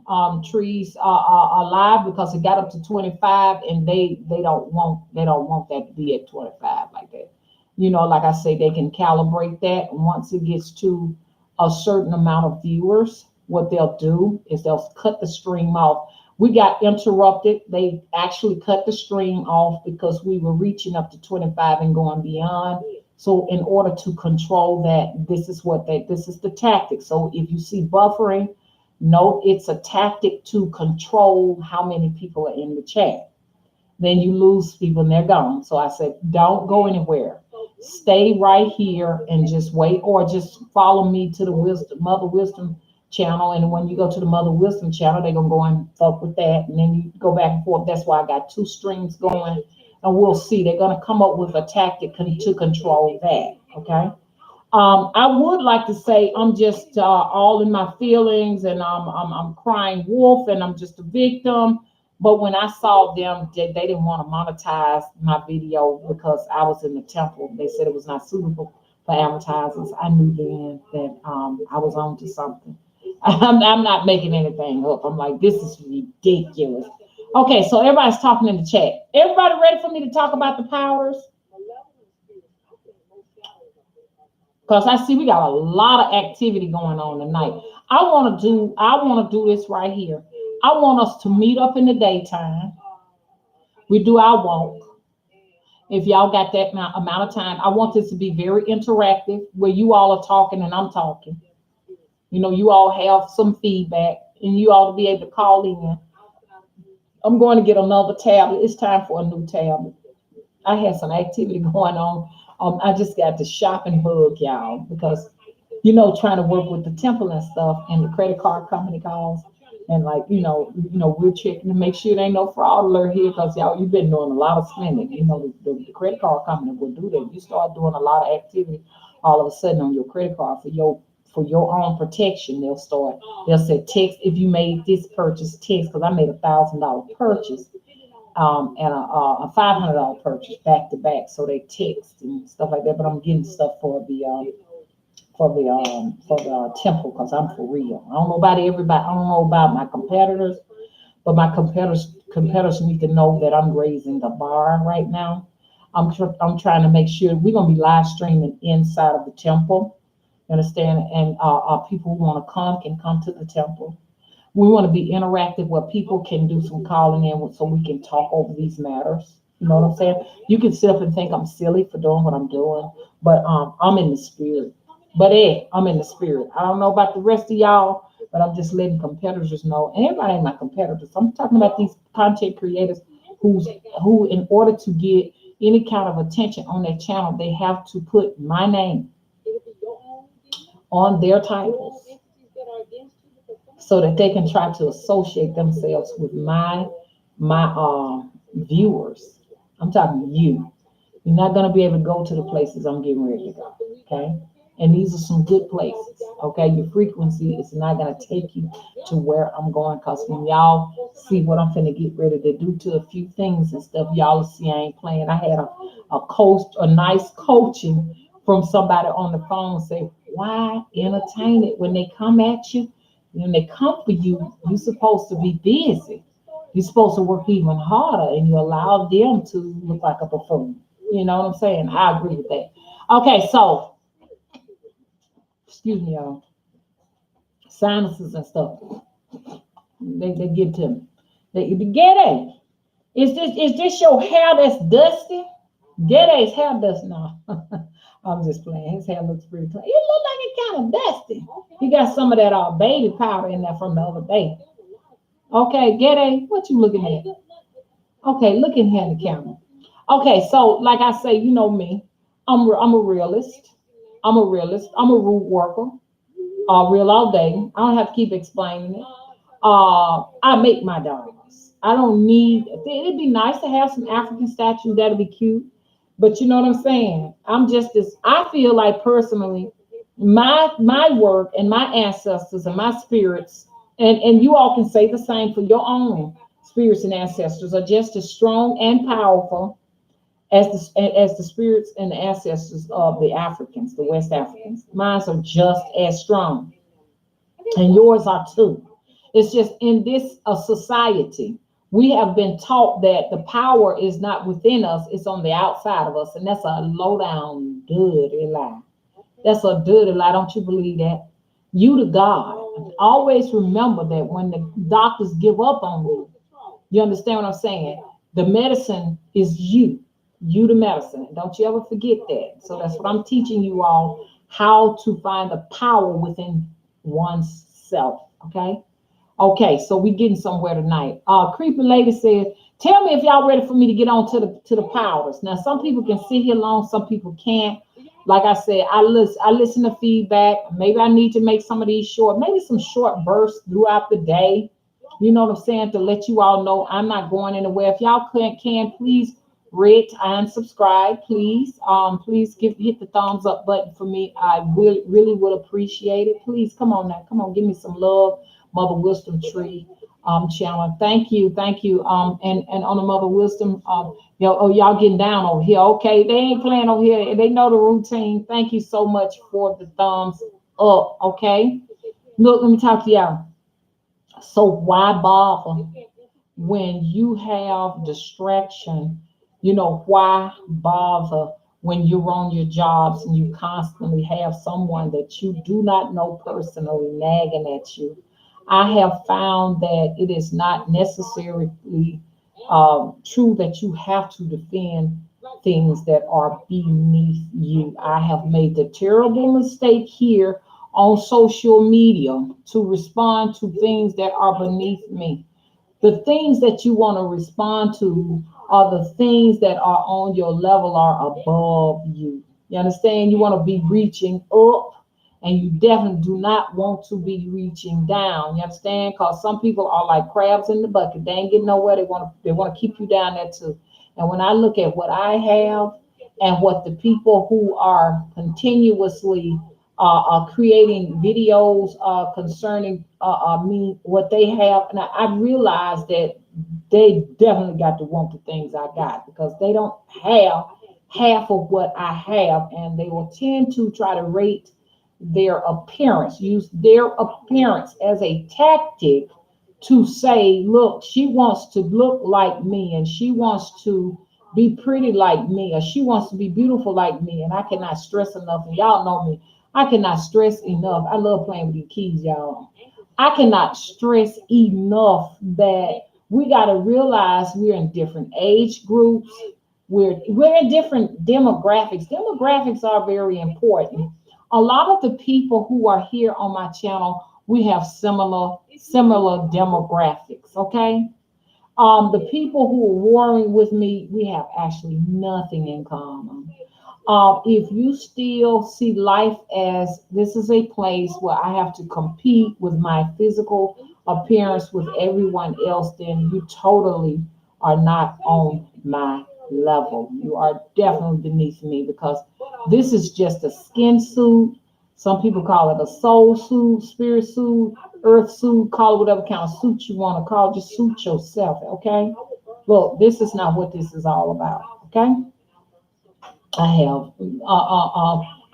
trees alive, because it got up to 25, and they don't want that to be at 25 like that. Like I say, they can calibrate that. Once it gets to a certain amount of viewers, what they'll do is they'll cut the stream off. We got interrupted. They actually cut the stream off because we were reaching up to 25 and going beyond. So in order to control that, this is the tactic. So if you see buffering, no, it's a tactic to control how many people are in the chat. Then you lose people and they're gone. So I said, don't go anywhere. Stay right here and just wait, or just follow me to the Mother Wisdom channel. And when you go to the Mother Wisdom channel, they're gonna go and fuck with that. And then you go back and forth. That's why I got two streams going. And we'll see. They're going to come up with a tactic to control that. Okay. I would like to say I'm just all in my feelings, and I'm crying wolf, and I'm just a victim. But when I saw them, they didn't want to monetize my video because I was in the temple. They said it was not suitable for advertisers. I knew then that I was on to something. I'm not making anything up. I'm like, this is ridiculous. Okay, so everybody's talking in the chat. Everybody ready for me to talk about the powers? Because I see we got a lot of activity going on tonight. I want to do this right here. I want us to meet up in the daytime. We do our walk. If y'all got that amount of time, I want this to be very interactive, where you all are talking and I'm talking. You all have some feedback, and you ought to be able to call in. I'm going to get another tablet. It's time for a new tablet. I had some activity going on. I just got the shopping bug, y'all, because, trying to work with the temple and stuff, and the credit card company calls. And we're checking to make sure there ain't no fraud alert here, because y'all, you've been doing a lot of spending. The credit card company will do that. You start doing a lot of activity all of a sudden on your credit card for your own protection. They'll say, text if you made this purchase, text, because I made $1,000 purchase. and a $500 purchase back to back. So they text and stuff like that. But I'm getting stuff for the temple because I'm for real. I don't know about everybody. I don't know about my competitors, but my competitors need to know that I'm raising the bar right now. I'm trying to make sure we're gonna be live streaming inside of the temple. You understand? And people who want to come can come to the temple. We want to be interactive where people can do some calling in so we can talk over these matters. You know what I'm saying? You can sit up and think I'm silly for doing what I'm doing, but I'm in the spirit. But I'm in the spirit. I don't know about the rest of y'all, but I'm just letting competitors know. And everybody ain't my competitors. I'm talking about these content creators who in order to get any kind of attention on their channel, they have to put my name on their titles so that they can try to associate themselves with my viewers. I'm talking to you. You're not gonna be able to go to the places I'm getting ready to go. Okay. And these are some good places. Okay. Your frequency is not gonna take you to where I'm going, because when y'all see what I'm finna get ready to do to a few things and stuff, y'all see I ain't playing. I had a nice coaching from somebody on the phone say, why entertain it when they come at you? When they come for you, you're supposed to be busy. You're supposed to work even harder, and you allow them to look like a buffoon. You know what I'm saying? I agree with that. Okay, so excuse me, y'all. Sinuses and stuff. They get to me. They get it. Is this your hair that's dusty? Get his hair dust now. I'm just playing. His hair looks pretty clean. It look like it kind of dusty. He got some of that baby powder in there from the other day. Okay, Gede, what you looking at? Okay, look in here in the camera. Okay, so like I say, you know me. I'm a realist. I'm a realist. I'm a root worker. Real all day. I don't have to keep explaining it. I make my dollars. I don't need. It'd be nice to have some African statues. That'd be cute. But you know what I'm saying? I'm just as I feel like personally, my work and my ancestors and my spirits, and you all can say the same for your own spirits and ancestors, are just as strong and powerful as the spirits and the ancestors of the Africans, the West Africans. Mine are just as strong, and yours are too. It's just in this society, we have been taught that the power is not within us, it's on the outside of us. And that's a low down, dirty lie. That's a dirty lie. Don't you believe that? You the God. Always remember that when the doctors give up on you understand what I'm saying? The medicine is you. You the medicine. Don't you ever forget that. So that's what I'm teaching you all, how to find the power within one's self. Okay. Okay, so we getting somewhere tonight. Creepy lady says, tell me if y'all ready for me to get on to the powers. Now, some people can sit here long, some people can't. Like I said, I listen to feedback. Maybe I need to make some of these short, maybe some short bursts throughout the day. You know what I'm saying? To let you all know I'm not going anywhere. If y'all can please rate and subscribe, please. Please hit the thumbs up button for me. I really would appreciate it. Please come on now. Come on, give me some love. Mother Wisdom Tree channel. Thank you. And on the Mother Wisdom, y'all getting down over here. Okay, they ain't playing over here. They know the routine. Thank you so much for the thumbs up. Okay. Look, let me talk to y'all. So why bother when you have distraction? Why bother when you're on your jobs and you constantly have someone that you do not know personally nagging at you? I have found that it is not necessarily true that you have to defend things that are beneath you. I have made the terrible mistake here on social media to respond to things that are beneath me. The things that you want to respond to are the things that are on your level, are above you. You understand? You want to be reaching up, and you definitely do not want to be reaching down. You understand? Because some people are like crabs in the bucket. They ain't getting nowhere. They want to keep you down there too. And when I look at what I have and what the people who are continuously creating videos concerning me, what they have, and I realize that they definitely got to want the things I got because they don't have half of what I have, and they will tend to try to rate their appearance, use their appearance as a tactic to say, look, she wants to look like me and she wants to be pretty like me or she wants to be beautiful like me. And I cannot stress enough, and y'all know me, I cannot stress enough. I love playing with these keys, y'all. I cannot stress enough that we got to realize we're in different age groups. We're in different demographics. Demographics are very important. A lot of the people who are here on my channel, we have similar demographics. Okay, the people who are warring with me, we have actually nothing in common. If you still see life as this is a place where I have to compete with my physical appearance with everyone else, then you totally are not on my level. You are definitely beneath me because this is just a skin suit. Some people call it a soul suit, spirit suit, earth suit, call it whatever kind of suit you want to call it. Just suit yourself, okay? Look, this is not what this is all about, okay? I have,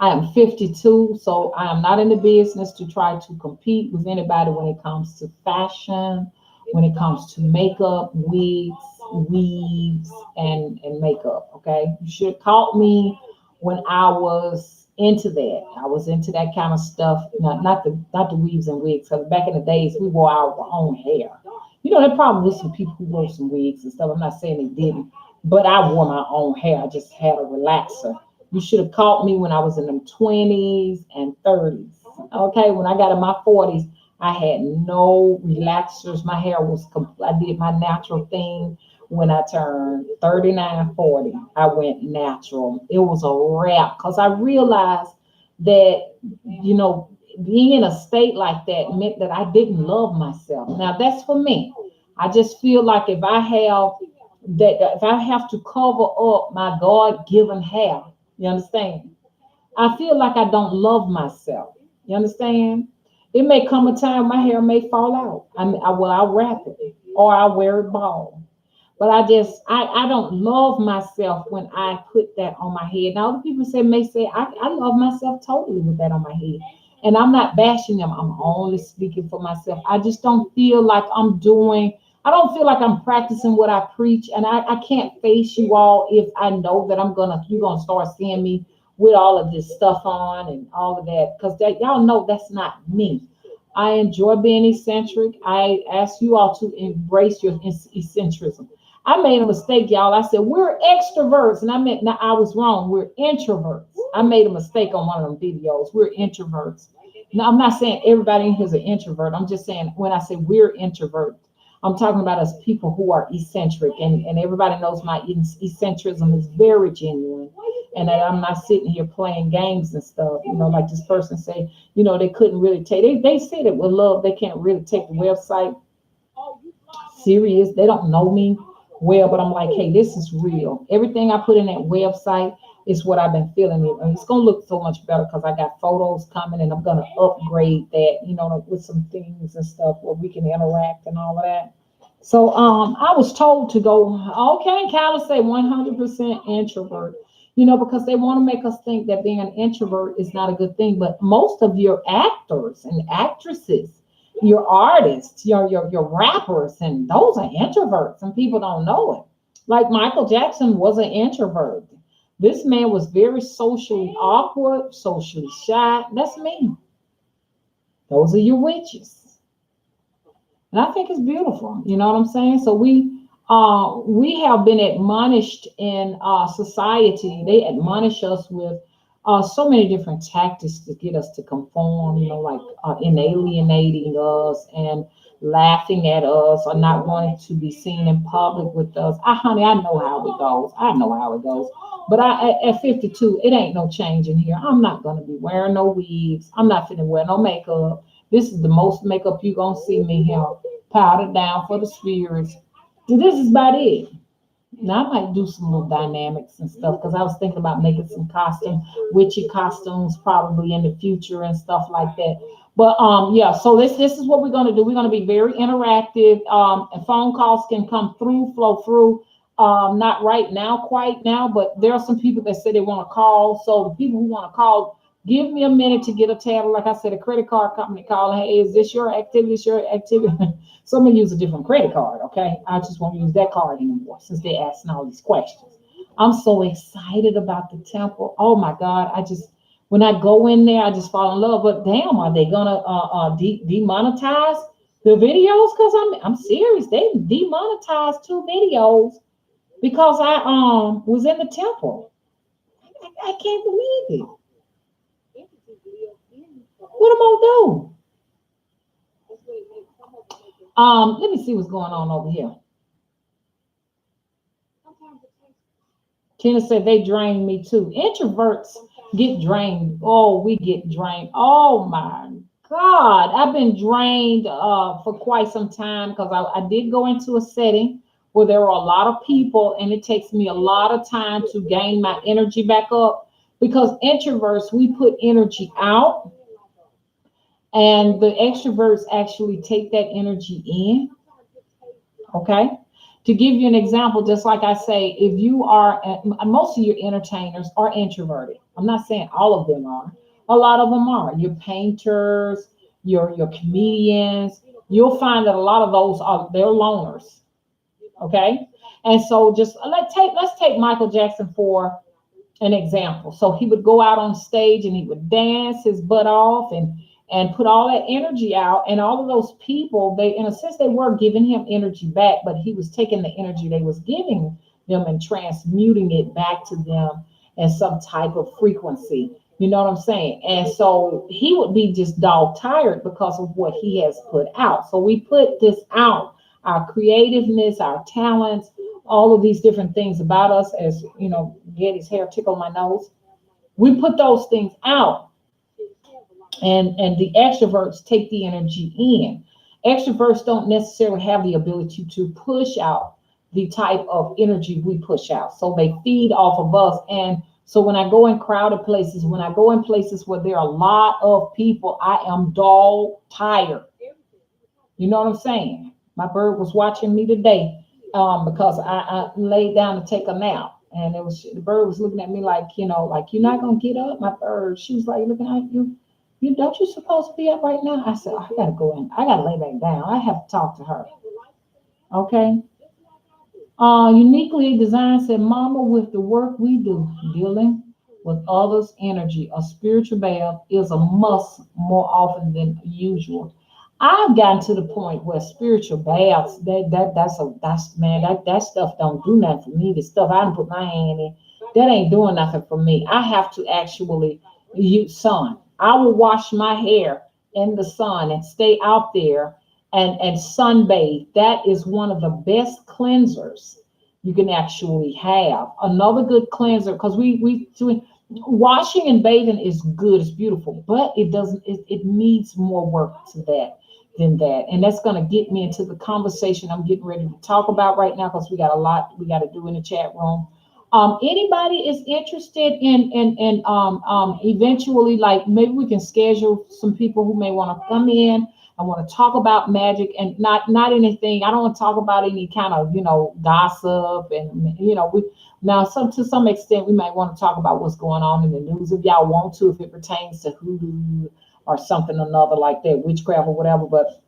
I am 52, so I am not in the business to try to compete with anybody when it comes to fashion, when it comes to makeup, wigs, weaves, and makeup. Okay, you should have caught me when I was into that. I was into that kind of stuff. Not the weaves and wigs, because back in the days we wore our own hair. You know, there probably was some people who wore some wigs and stuff. I'm not saying they didn't, but I wore my own hair. I just had a relaxer. You should have caught me when I was in them 20s and 30s. Okay, when I got in my 40s, I had no relaxers. My hair was complete. I did my natural thing. When I turned 39, 40, I went natural. It was a wrap because I realized that, you know, being in a state like that meant that I didn't love myself. Now that's for me. I just feel like if I have to cover up my God-given hair, you understand? I feel like I don't love myself. You understand? It may come a time my hair may fall out. I'll wrap it or I wear it bald. But I don't love myself when I put that on my head. Now, other people may say, I love myself totally with that on my head. And I'm not bashing them. I'm only speaking for myself. I just don't feel like I don't feel like I'm practicing what I preach. And I can't face you all if I know that you're going to start seeing me with all of this stuff on and all of that. Because y'all know that's not me. I enjoy being eccentric. I ask you all to embrace your eccentricism. I made a mistake, y'all. I said, we're extroverts. And I was wrong. We're introverts. I made a mistake on one of them videos. We're introverts. Now, I'm not saying everybody in here is an introvert. I'm just saying when I say we're introverts, I'm talking about us people who are eccentric. And everybody knows my eccentricism is very genuine. And that I'm not sitting here playing games and stuff. You know, like this person say, you know, they couldn't really take, they said it with love. They can't really take the website serious. They don't know me well, but I'm like, hey, this is real. Everything I put in that website is what I've been feeling. And it's going to look so much better because I got photos coming and I'm going to upgrade that, you know, with some things and stuff where we can interact and all of that. So I was told to go, okay, kind of say 100% introvert, you know, because they want to make us think that being an introvert is not a good thing. But most of your actors and actresses, your artists, your rappers, and those are introverts, and people don't know it. Like Michael Jackson was an introvert. This man was very socially awkward, socially shy. That's me. Those are your witches. And I think it's beautiful. You know what I'm saying? So we have been admonished in society. They admonish us with so many different tactics to get us to conform, you know, like alienating us and laughing at us or not wanting to be seen in public with us. Honey, I know how it goes. I know how it goes. But at 52, it ain't no change in here. I'm not going to be wearing no wigs. I'm not finna wear no makeup. This is the most makeup you're going to see me here. Powdered down for the spirits. This is about it. Now I might do some little dynamics and stuff because I was thinking about making some witchy costumes probably in the future and stuff like that. But yeah, so this is what we're gonna do. We're gonna be very interactive. And phone calls can come through, flow through. Not right now, quite now, but there are some people that say they want to call. So the people who want to call, give me a minute to get a tab. Like I said, a credit card company calling. Hey, is this your activity? Is your activity? So I'm gonna use a different credit card, okay? I just won't use that card anymore since they're asking all these questions. I'm so excited about the temple. Oh my God, I just when I go in there, I just fall in love. But damn, are they gonna demonetize the videos? Because I'm serious. They demonetized 2 videos because I was in the temple. I can't believe it. What am I gonna do? Let me see what's going on over here. Tina said they drain me too. Introverts get drained. Oh, we get drained. Oh my God. I've been drained for quite some time because I did go into a setting where there were a lot of people, and it takes me a lot of time to gain my energy back up because introverts, we put energy out, and the extroverts actually take that energy in. Okay. To give you an example, just like I say, if you are, most of your entertainers are introverted. I'm not saying all of them are. A lot of them are. Your painters, your comedians. You'll find that a lot of those they're loners. Okay. And so just let's take Michael Jackson for an example. So he would go out on stage and he would dance his butt off and put all that energy out. And all of those people, they, in a sense, they were giving him energy back, but he was taking the energy they was giving them and transmuting it back to them in some type of frequency. You know what I'm saying? And so he would be just dog tired because of what he has put out. So we put this out, our creativeness, our talents, all of these different things about us, as you know, Getty's hair tickle my nose. We put those things out, and the extroverts take the energy in. Extroverts don't necessarily have the ability to push out the type of energy we push out, so they feed off of us. And so when I go in crowded places, when I go in places where there are a lot of people, I am dog tired. You know what I'm saying? My bird was watching me today because I laid down to take a nap. And it was the bird was looking at me like, like you're not gonna get up. My bird, she was like looking at you. You don't you supposed to be up right now? I said, I gotta go in. I gotta lay back down. I have to talk to her. Okay. Uniquely designed said, Mama, with the work we do, dealing with others' energy, a spiritual bath is a must more often than usual. I've gotten to the point where spiritual baths, that's man, that stuff don't do nothing for me. The stuff I done put my hand in, that ain't doing nothing for me. I have to actually use sun. I will wash my hair in the sun and stay out there and sunbathe. That is one of the best cleansers you can actually have. Another good cleanser, because we do washing and bathing is good, it's beautiful, but it needs more work to that than that. And that's going to get me into the conversation I'm getting ready to talk about right now, because we got a lot we got to do in the chat room. Anybody is interested in eventually, like maybe we can schedule some people who may want to come in. I want to talk about magic, and not anything. I don't want to talk about any kind of gossip, and we now to some extent we might want to talk about what's going on in the news if y'all want to, if it pertains to hoodoo or something another like that, witchcraft or whatever. But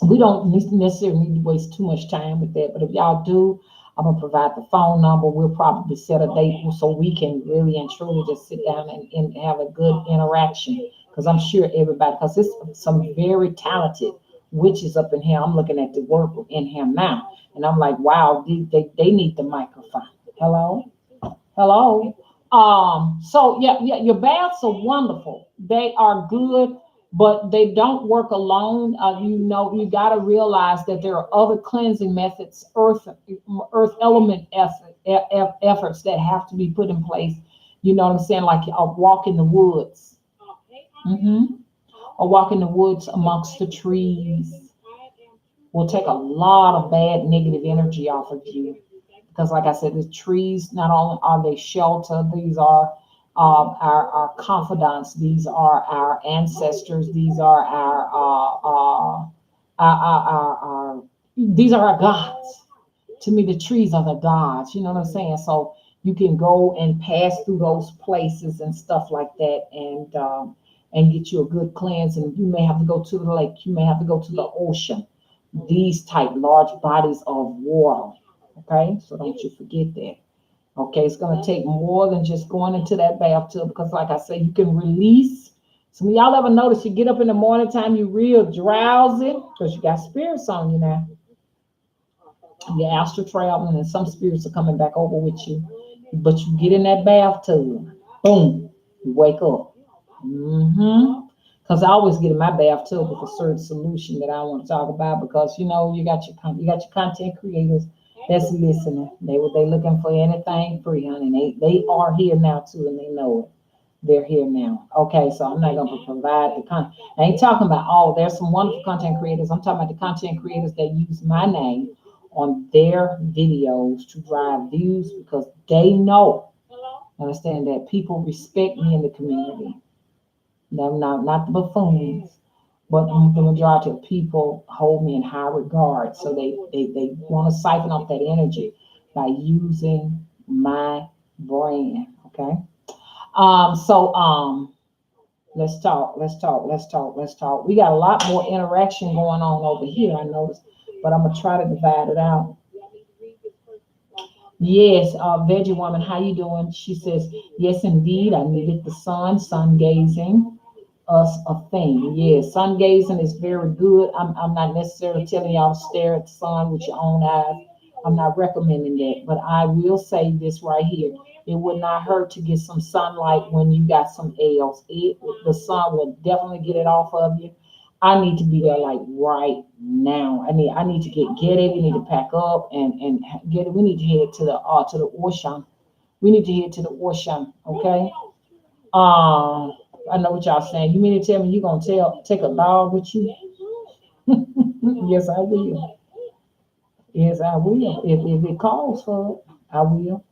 we don't necessarily need to waste too much time with that. But if y'all do, I'm gonna provide the phone number. We'll probably set a date so we can really and truly just sit down and have a good interaction. Because I'm sure everybody, because there's some very talented witches up in here. I'm looking at the work in here now, and I'm like, wow, they need the microphone. Hello, hello. So yeah, your baths are wonderful. They are good, but they don't work alone. You got to realize that there are other cleansing methods, earth element efforts that have to be put in place. You know what I'm saying? Like a walk in the woods, a walk in the woods amongst the trees will take a lot of bad negative energy off of you. Because like I said, the trees, not only are they shelter, these are our confidants, these are our ancestors, these are our these are our gods. To me, the trees are the gods. You know what I'm saying? So you can go and pass through those places and stuff like that, and get you a good cleanse. And you may have to go to the lake. You may have to go to the ocean. These type large bodies of water. Okay, so don't you forget that. Okay, it's gonna take more than just going into that bathtub because, like I said, you can release. So when y'all ever notice you get up in the morning time, you real drowsy because you got spirits on you now. You're astral traveling, and some spirits are coming back over with you. But you get in that bathtub, boom, you wake up. Because I always get in my bathtub with a certain solution that I want to talk about because you got your content creators that's listening. They looking for anything free, honey. They are here now too, and they know it. They're here now. Okay, so I'm not gonna provide the content. I ain't talking about all. There's some wonderful content creators. I'm talking about the content creators that use my name on their videos to drive views because they know, understand that people respect me in the community. No, not the buffoons, but the majority of people hold me in high regard. So they want to siphon off that energy by using my brand. Okay. So let's talk, let's talk, let's talk, let's talk. We got a lot more interaction going on over here, I noticed, but I'm gonna try to divide it out. Yes, Veggie Woman, how you doing? She says, yes, indeed, I needed the sun gazing us a thing. Yes, sun gazing is very good. I'm not necessarily telling y'all to stare at the sun with your own eyes. I'm not recommending that, but I will say this right here. It would not hurt to get some sunlight when you got some ails. The sun will definitely get it off of you. I need to be there like right now. I need to get it. We need to pack up and get it. We need to head to the ocean. We need to head to the ocean. Okay. I know what y'all saying. You mean to tell me you gonna take a dog with you? Yes, I will. Yes, I will. If it calls for it, I will.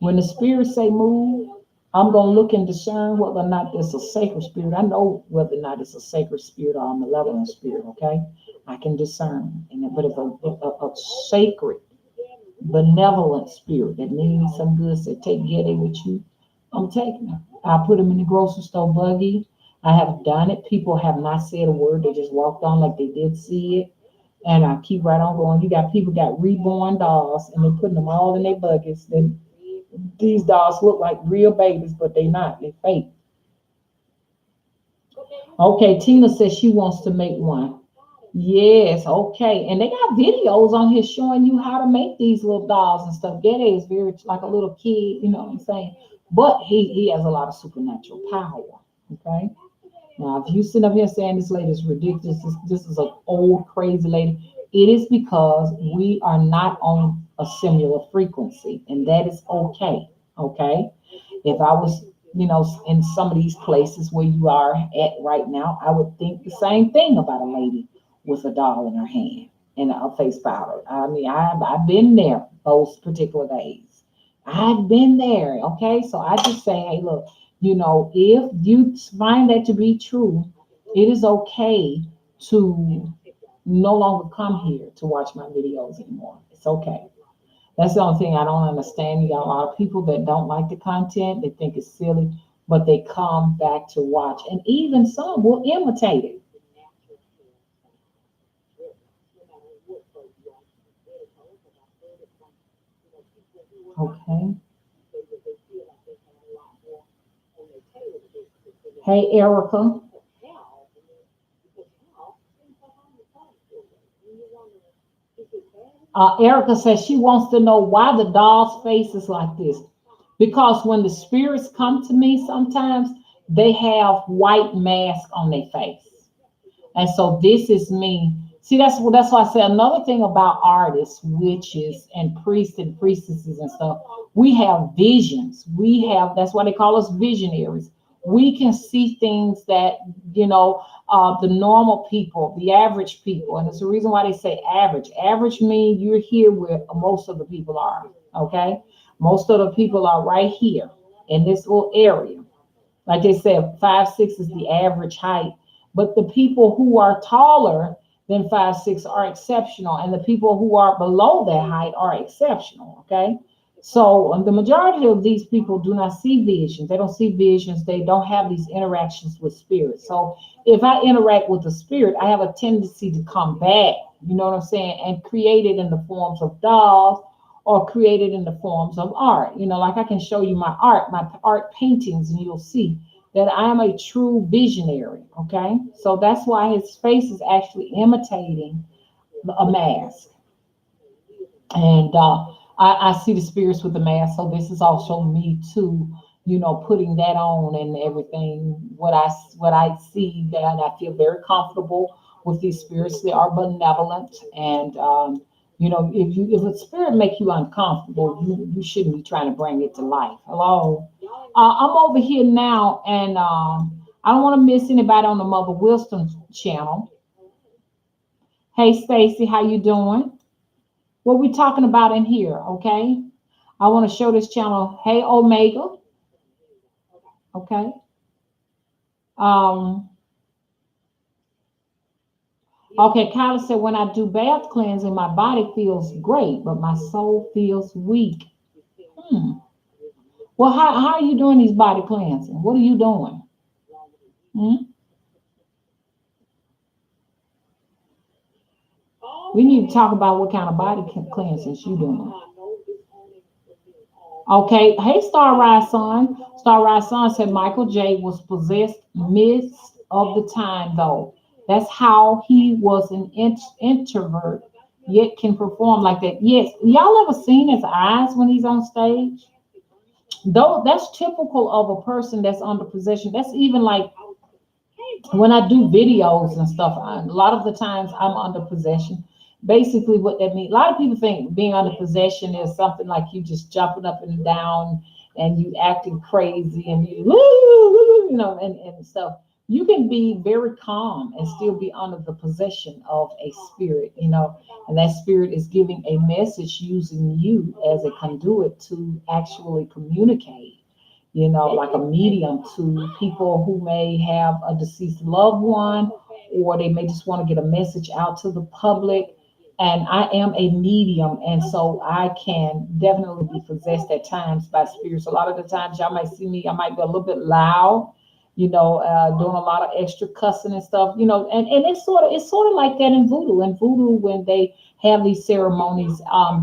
When the spirits say move, I'm gonna look and discern whether or not it's a sacred spirit. I know whether or not it's a sacred spirit or a malevolent spirit. Okay, I can discern. But if a sacred, benevolent spirit that needs some goods to get it with you, I'm taking them. I put them in the grocery store buggy. I have done it. People have not said a word. They just walked on like they did see it. And I keep right on going. You got people got reborn dolls and they're putting them all in their buckets. These dolls look like real babies, but they not. They fake. Okay, Tina says she wants to make one. Yes, okay. And they got videos on here showing you how to make these little dolls and stuff. Daddy is very like a little kid, you know what I'm saying? But he has a lot of supernatural power. Okay. Now, if you sit up here saying this lady is ridiculous, this is an old crazy lady, it is because we are not on a similar frequency, and that is okay. Okay. If I was, in some of these places where you are at right now, I would think the same thing about a lady with a doll in her hand and a face powder. I mean, I've been there those particular days. I've been there. Okay. So I just say, hey, look, if you find that to be true, it is okay to no longer come here to watch my videos anymore. It's okay. That's the only thing I don't understand. You got a lot of people that don't like the content, they think it's silly, but they come back to watch. And even some will imitate it. Okay. Hey, Erica. Erica says she wants to know why the doll's face is like this. Because when the spirits come to me, sometimes they have white mask on their face. And so this is me. See, that's why I say another thing about artists, witches, and priests and priestesses and stuff. We have visions. That's why they call us visionaries. We can see things that the normal people, the average people, and it's the reason why they say average. Average means you're here where most of the people are. Okay. Most of the people are right here in this little area. Like they said, 5'6" is the average height. But the people who are taller than 5'6" are exceptional, and the people who are below that height are exceptional. Okay. So the majority of these people do not see visions. They don't see visions. They don't have these interactions with spirits. So if I interact with the spirit, I have a tendency to come back, you know what I'm saying, and create it in the forms of dolls or create it in the forms of art. You know, like I can show you my art paintings, and you'll see that I am a true visionary. Okay. So that's why his face is actually imitating a mask. And I see the spirits with the mask. So this is also me too, you know, putting that on and everything. What I see, that I feel very comfortable with these spirits. They are benevolent, and you know, if a spirit make you uncomfortable, you shouldn't be trying to bring it to life. Hello, I'm over here now, and I don't want to miss anybody on the Mother Wisdom channel. Hey, Stacy, how you doing? What we talking about in here, okay? I want to show this channel. Hey, Omega, okay? Um, okay, Kyla said, when I do bath cleansing, my body feels great, but my soul feels weak. Hmm. Well, how are you doing these body cleansing? What are you doing? Hmm? We need to talk about what kind of body cleansings you doing. Okay. Hey, Star Rise Son. Star Rise Son said Michael J was possessed midst of the time, though. That's how he was an introvert, yet can perform like that. Yes. Y'all ever seen his eyes when he's on stage? Though that's typical of a person that's under possession. That's even like when I do videos and stuff, a lot of the times I'm under possession. Basically, what that means, a lot of people think being under possession is something like you just jumping up and down and you acting crazy and you, you know, and stuff. You can be very calm and still be under the possession of a spirit, you know, and that spirit is giving a message using you as a conduit to actually communicate, you know, like a medium to people who may have a deceased loved one, or they may just want to get a message out to the public. And I am a medium, and so I can definitely be possessed at times by spirits. A lot of the times, y'all might see me, I might be a little bit loud, you know, doing a lot of extra cussing and stuff, you know, and it's sort of like that in voodoo. In voodoo, when they have these ceremonies,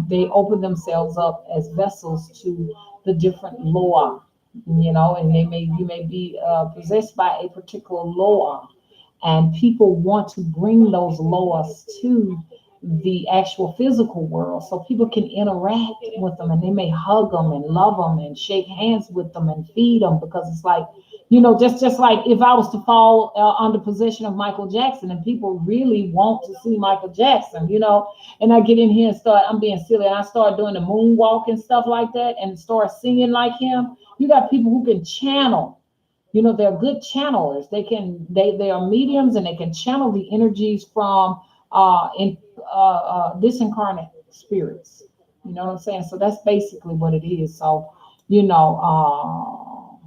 they open themselves up as vessels to the different loa, you know, and you may be possessed by a particular loa, and people want to bring those loas to the actual physical world so people can interact with them, and they may hug them and love them and shake hands with them and feed them, because it's like, you know, just like if I was to fall under possession of Michael Jackson, and people really want to see Michael Jackson, you know, and I get in here and start, I'm being silly, and I start doing the moonwalk and stuff like that and start singing like him. You got people who can channel, you know, they're good channelers. They are mediums, and they can channel the energies from in disincarnate spirits. You know what I'm saying? So that's basically what it is. So, you know,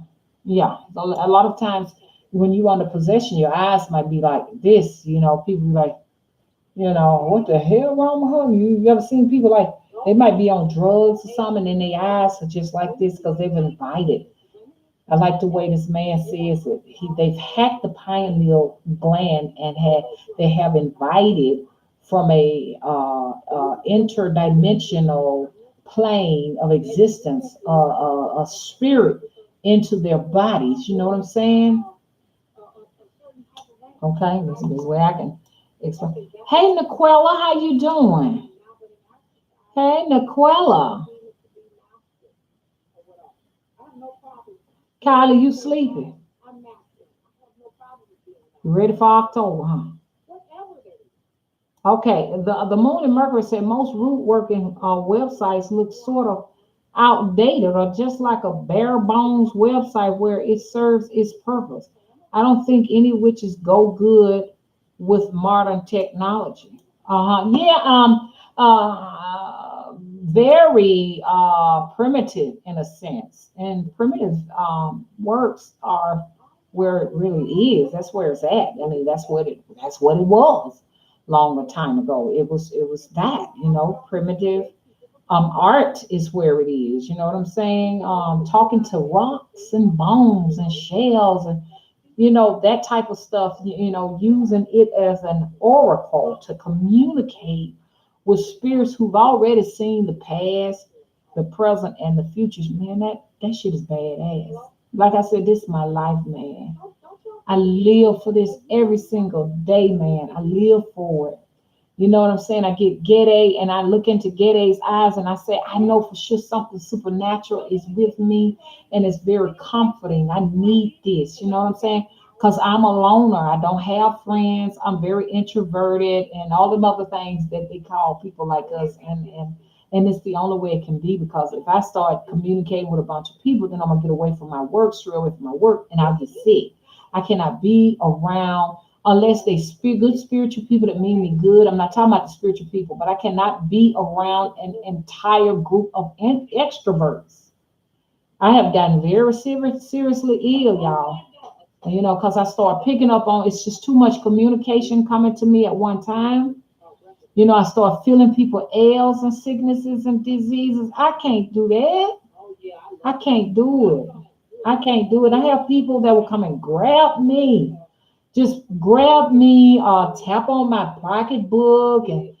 yeah, a lot of times when you under possession, your eyes might be like this. You know, people be like, you know, what the hell wrong with her? You ever seen people like they might be on drugs or something, and their eyes are just like this because they've invited. I like the way this man says it. They've hacked the pineal gland, and they have invited from a interdimensional plane of existence, a spirit into their bodies. You know what I'm saying? Okay, this is the way I can explain. Hey, Naquella, how you doing? Hey, Naquella. Kylie, you sleepy? You ready for October, huh? Okay, the Moon and Mercury said most root working websites look sort of outdated or just like a bare bones website where it serves its purpose. I don't think any witches go good with modern technology. Yeah, very primitive in a sense. And primitive works are where it really is. That's where it's at. I mean, that's what it was longer time ago. It was that, primitive art is where it is. You know what I'm saying? Talking to rocks and bones and shells and that type of stuff, using it as an oracle to communicate with spirits who've already seen the past, the present, and the futures. Man, that shit is badass. Like I said, this is my life, man. I live for this every single day, man. I live for it. You know what I'm saying? I get Gede and I look into Gede's eyes and I say, I know for sure something supernatural is with me and it's very comforting. I need this. You know what I'm saying? Because I'm a loner. I don't have friends. I'm very introverted and all them other things that they call people like us. And it's the only way it can be because if I start communicating with a bunch of people, then I'm going to get away from my work, straight away from my work, and I'll get sick. I cannot be around unless they good spiritual people that mean me good. I'm not talking about the spiritual people, but I cannot be around an entire group of extroverts. I have gotten very seriously ill, y'all. Because I start picking up on it's just too much communication coming to me at one time. I start feeling people ails and sicknesses and diseases. I can't do that. I can't do it. I can't do it. I have people that will come and grab me, just grab me, tap on my pocketbook and,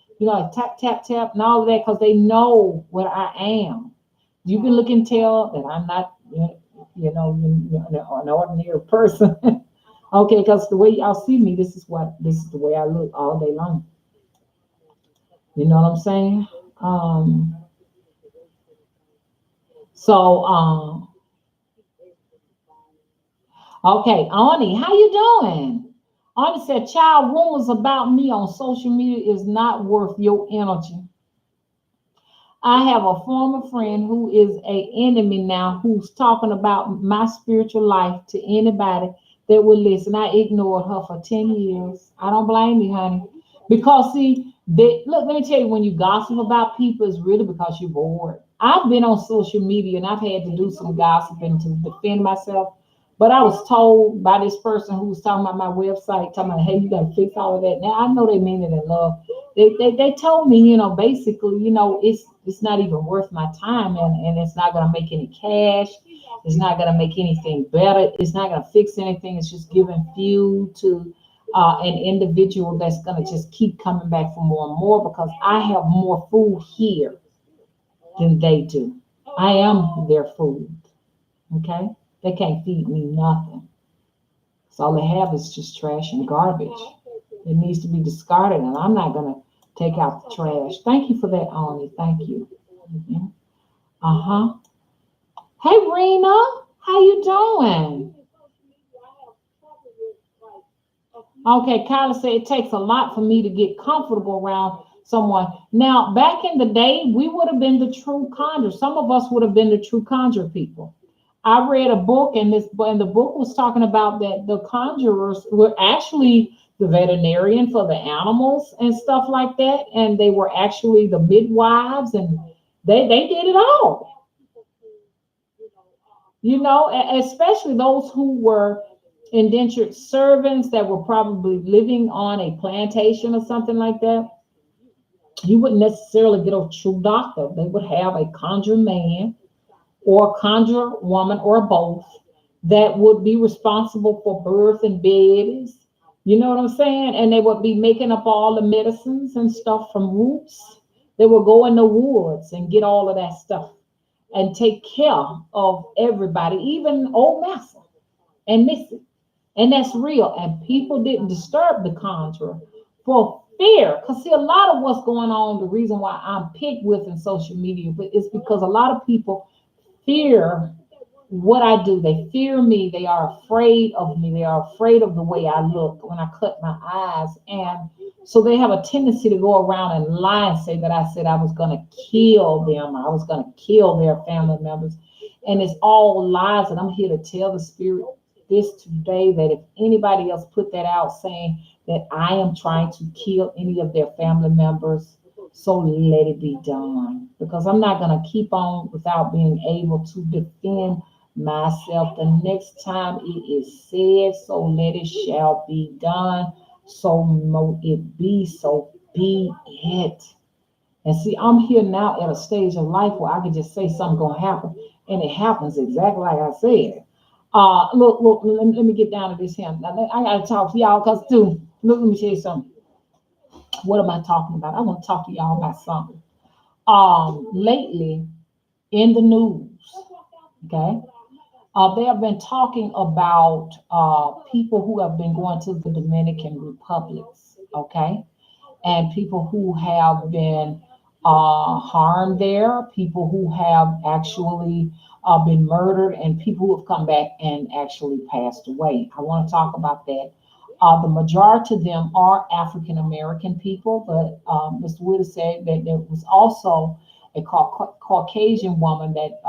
tap, tap, tap and all of that because they know what I am. You can look and tell that I'm not, an ordinary person. Okay, because the way y'all see me, this is the way I look all day long. You know what I'm saying? Um, so, okay, Ani, how you doing? Ani said, child, rumors about me on social media is not worth your energy. I have a former friend who is a enemy now who's talking about my spiritual life to anybody that will listen. I ignored her for 10 years. I don't blame you, honey. Because see, look, let me tell you, when you gossip about people, it's really because you're bored. I've been on social media and I've had to do some gossiping to defend myself. But I was told by this person who was talking about my website, talking about, hey, you got to fix all of that. Now I know they mean it in love. They told me, basically, it's not even worth my time and it's not gonna make any cash. It's not gonna make anything better. It's not gonna fix anything. It's just giving fuel to an individual that's gonna just keep coming back for more and more because I have more food here than they do. I am their food. Okay? They can't feed me nothing. So all they have is just trash and garbage. It needs to be discarded, and I'm not gonna take out the trash. Thank you for that, Oni. Thank you. Mhm. Uh-huh. Hey Rena, how you doing? Okay, Kyla said it takes a lot for me to get comfortable around someone. Now, back in the day, we would have been the true conjure. Some of us would have been the true conjure people. I read a book, and the book was talking about that the conjurers were actually the veterinarian for the animals and stuff like that, and they were actually the midwives, and they did it all. Especially those who were indentured servants that were probably living on a plantation or something like that. You wouldn't necessarily get a true doctor. They would have a conjure man or conjure woman or both that would be responsible for birth and babies. You know what I'm saying? And they would be making up all the medicines and stuff from roots. They would go in the woods and get all of that stuff and take care of everybody, even old massa and Missy. And that's real. And people didn't disturb the conjurer for fear. Because see, a lot of what's going on, the reason why I'm picked with in social media, but it's because a lot of people fear what I do. They fear me. They are afraid of me. They are afraid of the way I look when I cut my eyes. And so they have a tendency to go around and lie and say that I said I was going to kill them. I was going to kill their family members. And it's all lies. And I'm here to tell the spirit this today that if anybody else put that out saying that I am trying to kill any of their family members, So let it be done. Because I'm not going to keep on without being able to defend myself. The next time it is said, so let it shall be done. So mo it be, so be it. And see, I'm here now at a stage of life where I can just say something gonna happen, and it happens exactly like I said. Look, let me get down to this here. Now, I gotta talk to y'all because too. Look, let me tell you something. What am I talking about? I want to talk to y'all about something. Lately in the news, okay, they have been talking about people who have been going to the Dominican Republics, okay, and people who have been harmed there, people who have actually been murdered, and people who have come back and actually passed away. I want to talk about that. The majority of them are African American people, but Mr. Witter said that there was also a Caucasian woman that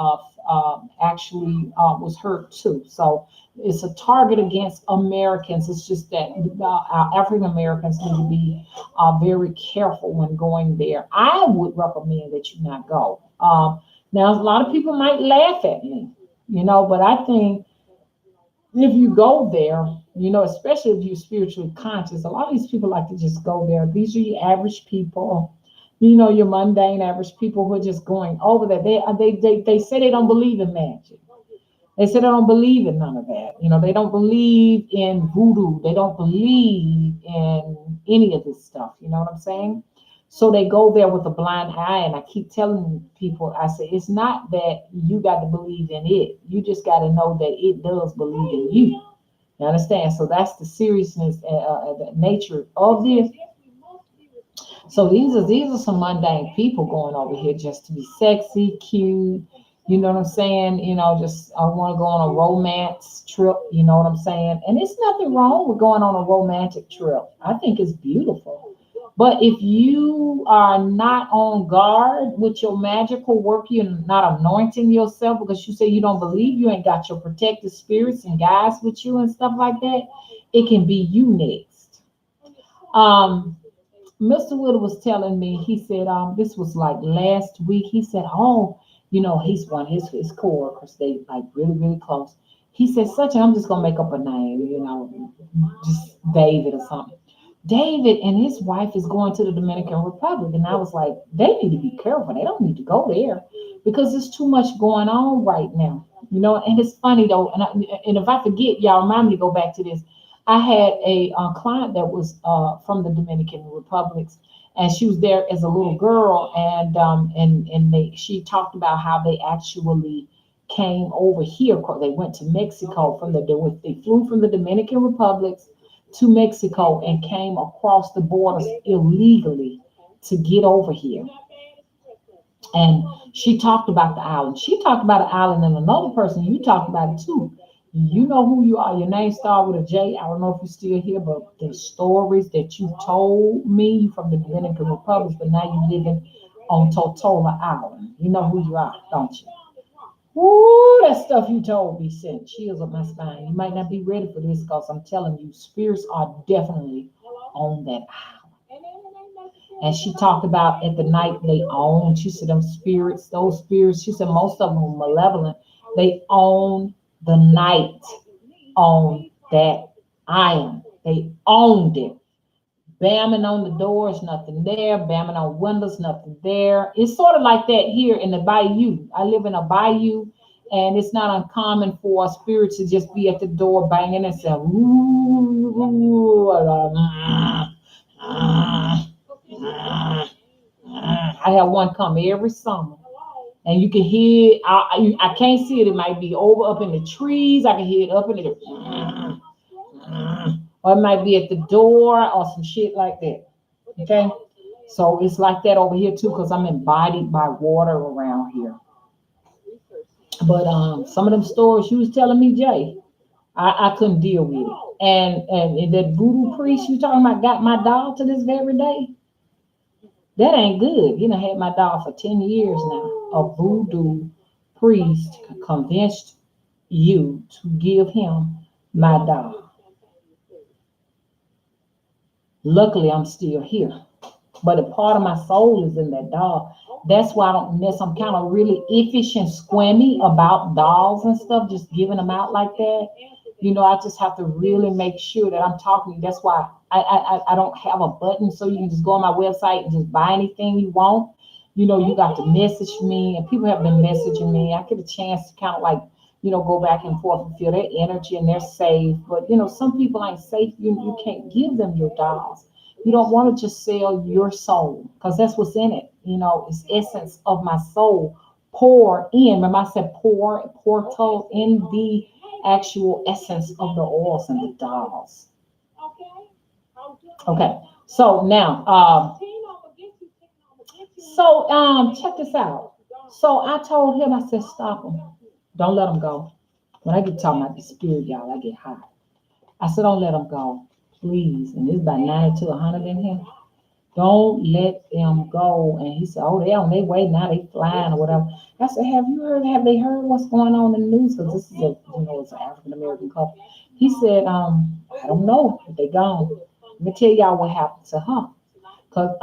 actually was hurt too. So it's a target against Americans. It's just that our African Americans need to be very careful when going there. I would recommend that you not go. Now, a lot of people might laugh at me, but I think if you go there, especially if you're spiritually conscious, a lot of these people like to just go there. These are your average people, your mundane average people who are just going over there. They say they don't believe in magic. They said they don't believe in none of that. They don't believe in voodoo. They don't believe in any of this stuff. You know what I'm saying? So they go there with a blind eye. And I keep telling people, I say, it's not that you got to believe in it. You just got to know that it does believe in you. You understand? So that's the seriousness, the nature of this. So these are some mundane people going over here just to be sexy, cute. You know what I'm saying? Just I want to go on a romance trip. You know what I'm saying? And it's nothing wrong with going on a romantic trip. I think it's beautiful. But if you are not on guard with your magical work, you're not anointing yourself because you say you don't believe, you ain't got your protective spirits and guides with you and stuff like that, it can be you next. Um, Mr. Wood was telling me, he said, this was like last week. He said, oh, he's one of his coworkers, they like really, really close. He said, such, I'm just gonna make up a name, just David or something. David and his wife is going to the Dominican Republic. And I was like, they need to be careful. They don't need to go there because there's too much going on right now. And it's funny though. And if I forget, y'all remind me to go back to this. I had a client that was from the Dominican Republic, and she was there as a little girl, and she talked about how they actually came over here. They went to Mexico they flew from the Dominican Republic to Mexico and came across the borders illegally to get over here. And she talked about the island. She talked about the island, and another person, you talked about it too. You know who you are. Your name started with a J. I don't know if you're still here, but the stories that you told me from the Dominican Republic, but now you're living on Totola Island. You know who you are, don't you? Woo, that stuff you told me sent chills up my spine. You might not be ready for this because I'm telling you, spirits are definitely on that island. And she talked about at the night they own. She said those spirits, she said most of them were malevolent. They own the night on that island. They owned it. Bamming on the doors, nothing there. Bamming on windows, nothing there. It's sort of like that here in the bayou. I live in a bayou, and it's not uncommon for a spirit to just be at the door banging and saying, ooh, I have one come every summer. And you can hear it. I can't see it. It might be over up in the trees. I can hear it up in the or it might be at the door or some shit like that. Okay. So it's like that over here too, because I'm embodied by water around here. But some of them stories you was telling me, Jay, I couldn't deal with it. And that voodoo priest you talking about got my dog to this very day. That ain't good. Had my dog for 10 years now. A voodoo priest convinced you to give him my dog. Luckily, I'm still here. but a part of my soul is in that doll. That's why I don't miss. I'm kind of really iffish and squammy about dolls and stuff, just giving them out like that. I just have to really make sure that I'm talking. That's why I don't have a button so you can just go on my website and just buy anything you want. You got to message me, and people have been messaging me. I get a chance to kind of like, go back and forth and feel their energy and they're safe. But, some people ain't safe. You can't give them your dolls. You don't want to just sell your soul because that's what's in it. It's essence of my soul. Pour in. Remember I said portal in the actual essence of the oils and the dolls. Okay. So now, check this out. So I told him, I said, stop him. Don't let him go. When I get talking about the spirit, y'all, I get hot. I said, don't let him go, please. And there's about 90 to 100 in here. Don't let them go. And he said, oh, they on their way now. They flying or whatever. I said, have they heard what's going on in the news? Because this is it's an African American couple. He said, I don't know if they gone. Let me tell y'all what happened to her. Because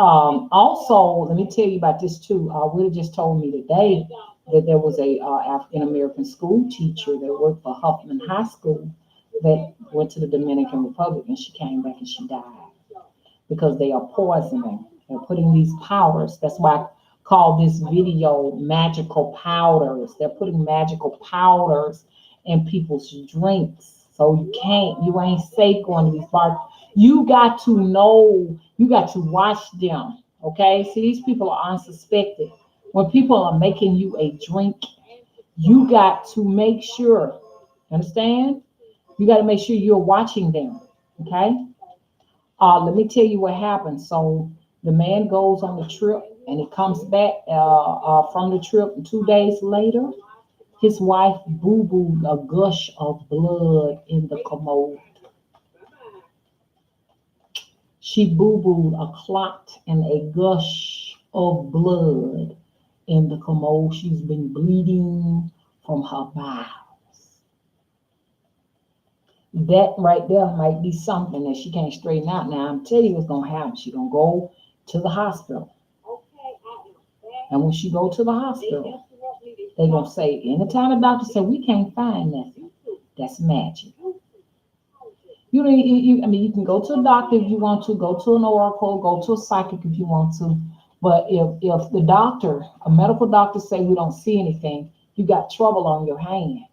also, let me tell you about this too. Willie just told me today that there was a African American school teacher that worked for Huffman High School that went to the Dominican Republic, and she came back and she died because they are poisoning. They're putting these powders. That's why I call this video magical powders. They're putting magical powders in people's drinks. So you ain't safe going to these bars. You got to know, you got to watch them. Okay. See, these people are unsuspected. When people are making you a drink, you got to make sure, understand? You got to make sure you're watching them. Okay. Let me tell you what happened. So the man goes on the trip and he comes back from the trip. And 2 days later, his wife boo-booed a gush of blood in the commode. She boo-booed a clot and a gush of blood in the commode. She's been bleeding from her bowels. That right there might be something that she can't straighten out. Now, I'm telling you what's going to happen. She's going to go to the hospital. And when she go to the hospital, they're going to say, anytime the doctor say, we can't find nothing, that's magic. You can go to a doctor if you want to, go to an oracle, go to a psychic if you want to. But if the doctor, a medical doctor say we don't see anything, you got trouble on your hand.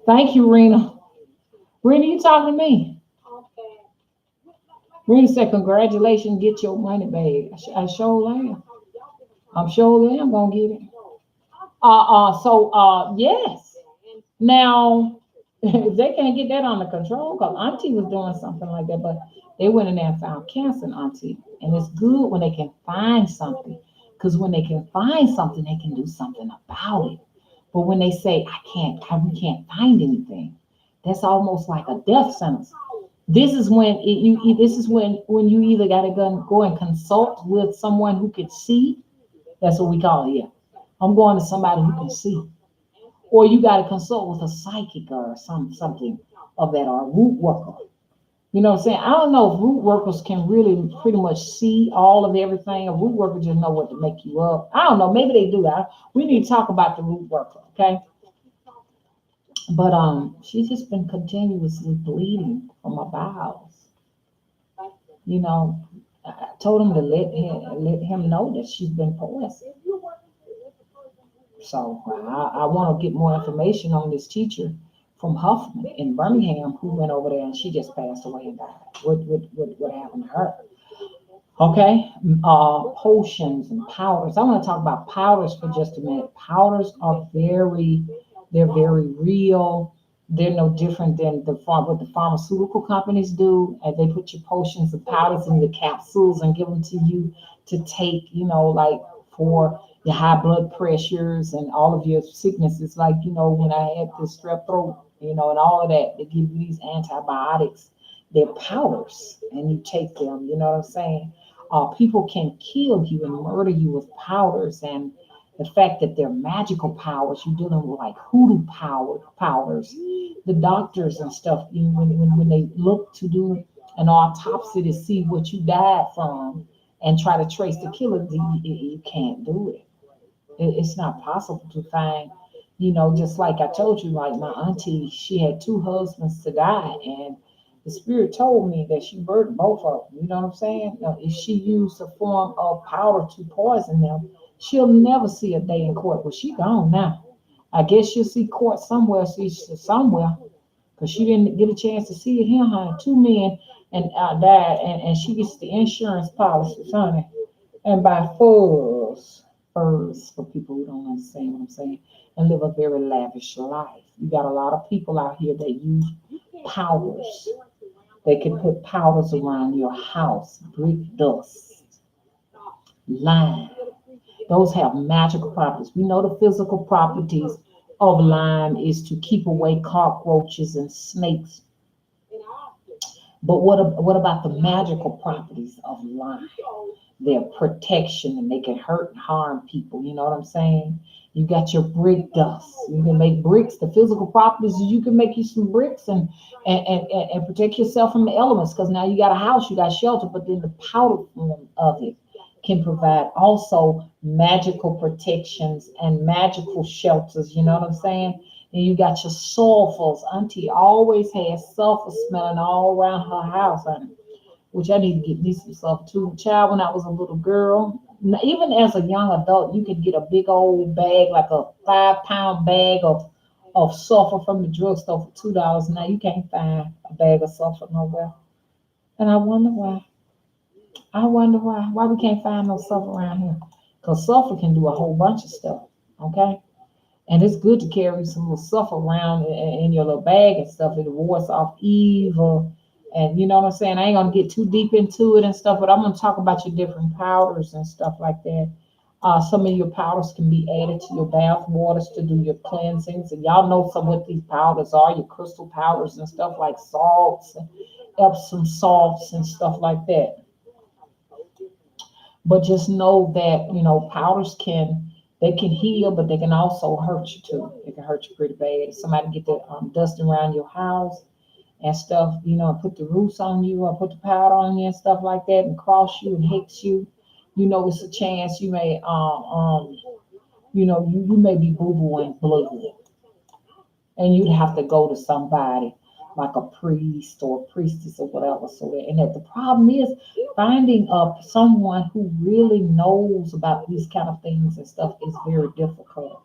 Thank you, Rena. Rena, you talking to me? Rena said, congratulations, get your money back. I sure am. I'm sure I'm gonna get it. Yes. Now, if they can't get that under control, because Auntie was doing something like that, but they went in there and found cancer in Auntie. And it's good when they can find something, because when they can find something, they can do something about it. But when they say, we can't find anything, that's almost like a death sentence. This is when when you either got to go and consult with someone who could see. That's what we call it. Yeah, I'm going to somebody who can see, or you got to consult with a psychic or something of that, or a root worker. You know what I'm saying? I don't know if root workers can really pretty much see all of everything. A root worker just know what to make you up. I don't know. Maybe they do. We need to talk about the root worker, okay? But she's just been continuously bleeding from her bowels. You know, I told him to let him know that she's been poisoned. So I want to get more information on this teacher from Huffman in Birmingham who went over there and she just passed away and died. What happened to her? Okay, potions and powders. I want to talk about powders for just a minute. Powders are they're very real. They're no different than what the pharmaceutical companies do. And they put your potions and powders in the capsules and give them to you to take, like for your high blood pressures and all of your sicknesses. Like, when I had this strep throat, and all of that, they give you these antibiotics. They're powders and you take them, you know what I'm saying? People can kill you and murder you with powders, and The fact that they're magical powers, you're dealing with like hoodoo powers. The doctors and stuff, when they look to do an autopsy to see what you died from and try to trace the killer, you can't do it. It's not possible to find, just like I told you, like my auntie, she had two husbands to die, and the spirit told me that she murdered both of them. You know what I'm saying? Now, if she used a form of powder to poison them, she'll never see a day in court. Well, she gone now. I guess she'll see court somewhere, see somewhere, because she didn't get a chance to see it here, honey. Two men and died, and she gets the insurance policies, honey. And by furs for people who don't understand what I'm saying, and live a very lavish life. You got a lot of people out here that use powders. They can put powders around your house, brick dust, lime. Those have magical properties. We know the physical properties of lime is to keep away cockroaches and snakes. But what about the magical properties of lime? Their protection, and they can hurt and harm people. You know what I'm saying? You got your brick dust. You can make bricks. The physical properties is you can make you some bricks and protect yourself from the elements, because now you got a house, you got shelter, but then the powder form of it can provide also magical protections and magical shelters. You know what I'm saying? And you got your sulfurs. Auntie always had sulfur smelling all around her house, honey, which I need to get me some stuff too. Child, when I was a little girl, even as a young adult, you could get a big old bag, like a 5-pound bag of sulfur from the drugstore for $2. Now you can't find a bag of sulfur nowhere. And I wonder why. I wonder why. Why we can't find no sulfur around here? Because sulfur can do a whole bunch of stuff. Okay? And it's good to carry some little stuff around in your little bag and stuff. It wards off evil. And you know what I'm saying? I ain't gonna get too deep into it and stuff, but I'm gonna talk about your different powders and stuff like that. Some of your powders can be added to your bath waters to do your cleansings. And y'all know some what these powders are, your crystal powders and stuff like salts, Epsom salts and stuff like that. But just know that, powders they can heal, but they can also hurt you too. They can hurt you pretty bad. If somebody get the dust around your house and stuff, put the roots on you or put the powder on you and stuff like that and cross you and hex you, it's a chance you may, you may be boo-booing blood, and you'd have to go to somebody like a priest or a priestess or whatever. So that, and that the problem is finding someone who really knows about these kind of things and stuff is very difficult.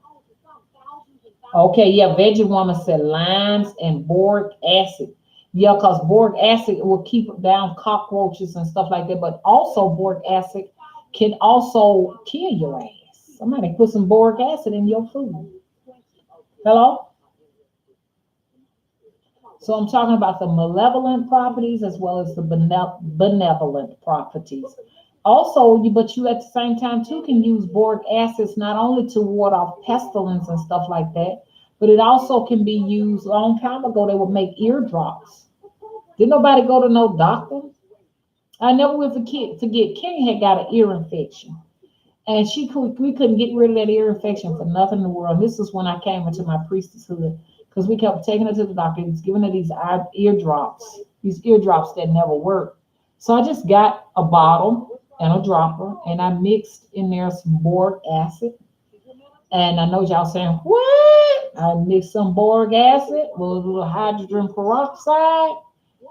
Okay, yeah, Veggie Woman said limes and boric acid. Yeah, because boric acid will keep down cockroaches and stuff like that. But also boric acid can also kill your ass. Somebody put some boric acid in your food. Hello? So I'm talking about the malevolent properties as well as the benevolent properties. Also, but you at the same time too can use boric acids not only to ward off pestilence and stuff like that, but it also can be used. A long time ago, they would make eardrops. Did nobody go to no doctor? I never will forget Kenny had got an ear infection. And we couldn't get rid of that ear infection for nothing in the world. This is when I came into my priestesshood, because we kept taking her to the doctor. He was giving her these eardrops that never worked. So I just got a bottle and a dropper, and I mixed in there some boric acid. And I know y'all saying, what? I mixed some boric acid with a little hydrogen peroxide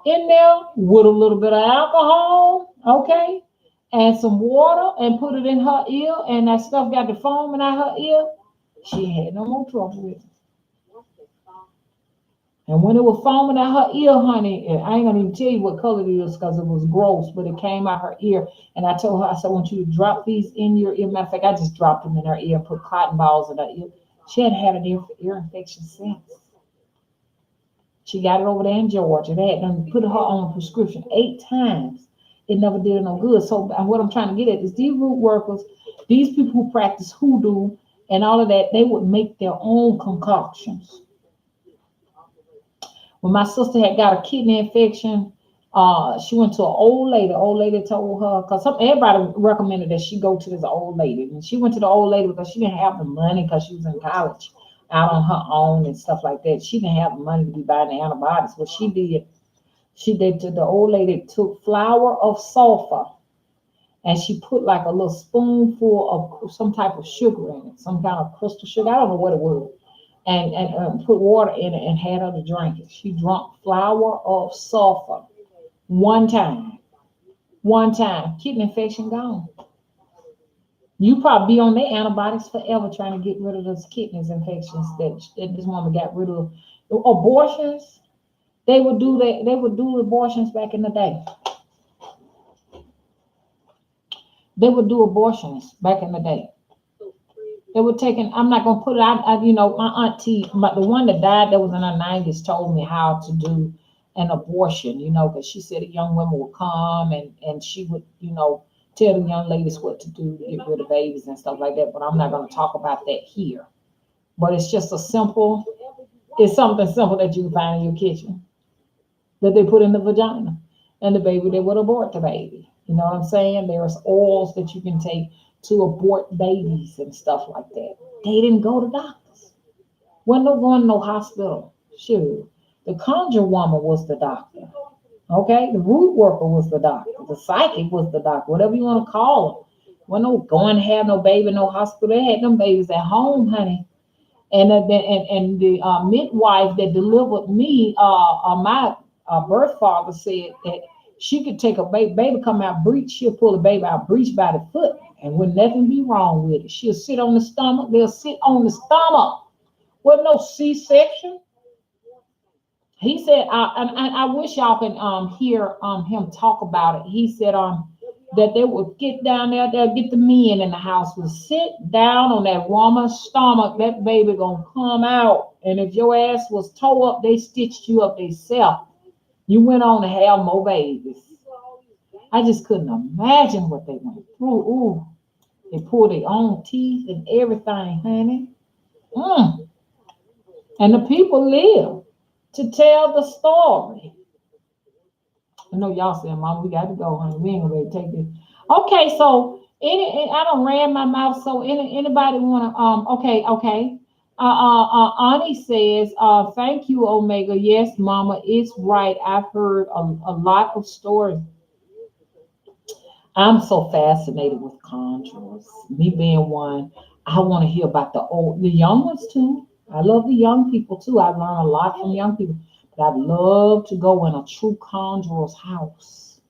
in there with a little bit of alcohol, okay? And some water, and put it in her ear, and that stuff got the foaming out her ear. She had no more trouble with it. And when it was foaming out her ear, honey, I ain't gonna even tell you what color it is because it was gross, but it came out her ear. And I told her, I said, I want you to drop these in your ear. Matter of fact, I just dropped them in her ear and put cotton balls in her ear. She hadn't had an ear infection since. She got it over there in Georgia. They had done put her on a prescription 8 times. It never did her no good. So what I'm trying to get at is these root workers, these people who practice hoodoo and all of that, they would make their own concoctions. When my sister had got a kidney infection, She went to an old lady. Old lady told her because everybody recommended that she go to this old lady, and she went to the old lady because she didn't have the money because she was in college, out on her own and stuff like that. She didn't have the money to be buying the antibiotics. What she did to the old lady took flour of sulfur and she put like a little spoonful of some type of sugar in it, some kind of crystal sugar. I don't know what it was, and put water in it and had her to drink it. She drank flour of sulfur one time. One time, kidney infection gone. You probably be on their antibiotics forever trying to get rid of those kidneys infections that this woman got rid of. Abortions, they would do abortions back in the day. They would do abortions back in the day. They were taking, I'm not gonna put it out, my auntie, but the one that died that was in her 90s told me how to do an abortion, because she said a young woman would come and she would, tell the young ladies what to do to get rid of babies and stuff like that. But I'm not gonna talk about that here. But it's something simple that you can find in your kitchen that they put in the vagina. And the baby, they would abort the baby. You know what I'm saying? There's oils that you can take to abort babies and stuff like that. They didn't go to doctors. Wasn't no going to no hospital. Sure. The conjure woman was the doctor. Okay? The root worker was the doctor. The psychic was the doctor. Whatever you want to call them. Wasn't no going to have no baby, no hospital. They had them babies at home, honey. And the midwife that delivered me, my birth father said that she could take a baby come out breech, she'll pull the baby out breech by the foot, and would nothing be wrong with it. She'll sit on the stomach, they'll sit on the stomach. With no C-section. He said, I wish y'all can hear him talk about it. He said that they would get down there, they'll get the men in the house, would sit down on that woman's stomach, that baby gonna come out. And if your ass was tore up, they stitched you up themselves. You went on to have more babies. I just couldn't imagine what they went through. Ooh, they pulled their own teeth and everything, honey. And the people live to tell the story. I know y'all saying, Mom, we got to go, honey. We ain't gonna be able to take this. Okay, so I don't ran my mouth. So anybody wanna okay. Ani says, thank you, Omega. Yes, Mama, it's right. I've heard a lot of stories. I'm so fascinated with conjurers. Me being one, I want to hear about the young ones too. I love the young people too. I learn a lot from young people. But I'd love to go in a true conjurer's house.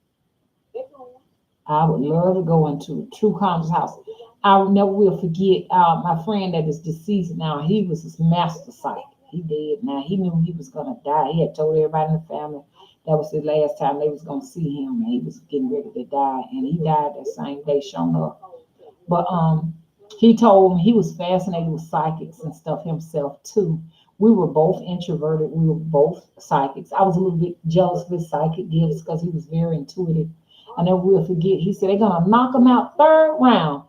I would love to go into a true conjurer's house. I never will forget my friend that is deceased now. He was his master psychic. He dead now. He knew he was gonna die. He had told everybody in the family that was the last time they was gonna see him, and he was getting ready to die. And he died that same day, showing up. But he told me he was fascinated with psychics and stuff himself too. We were both introverted. We were both psychics. I was a little bit jealous of his psychic gifts because he was very intuitive. I never will forget. He said they're gonna knock him out third round.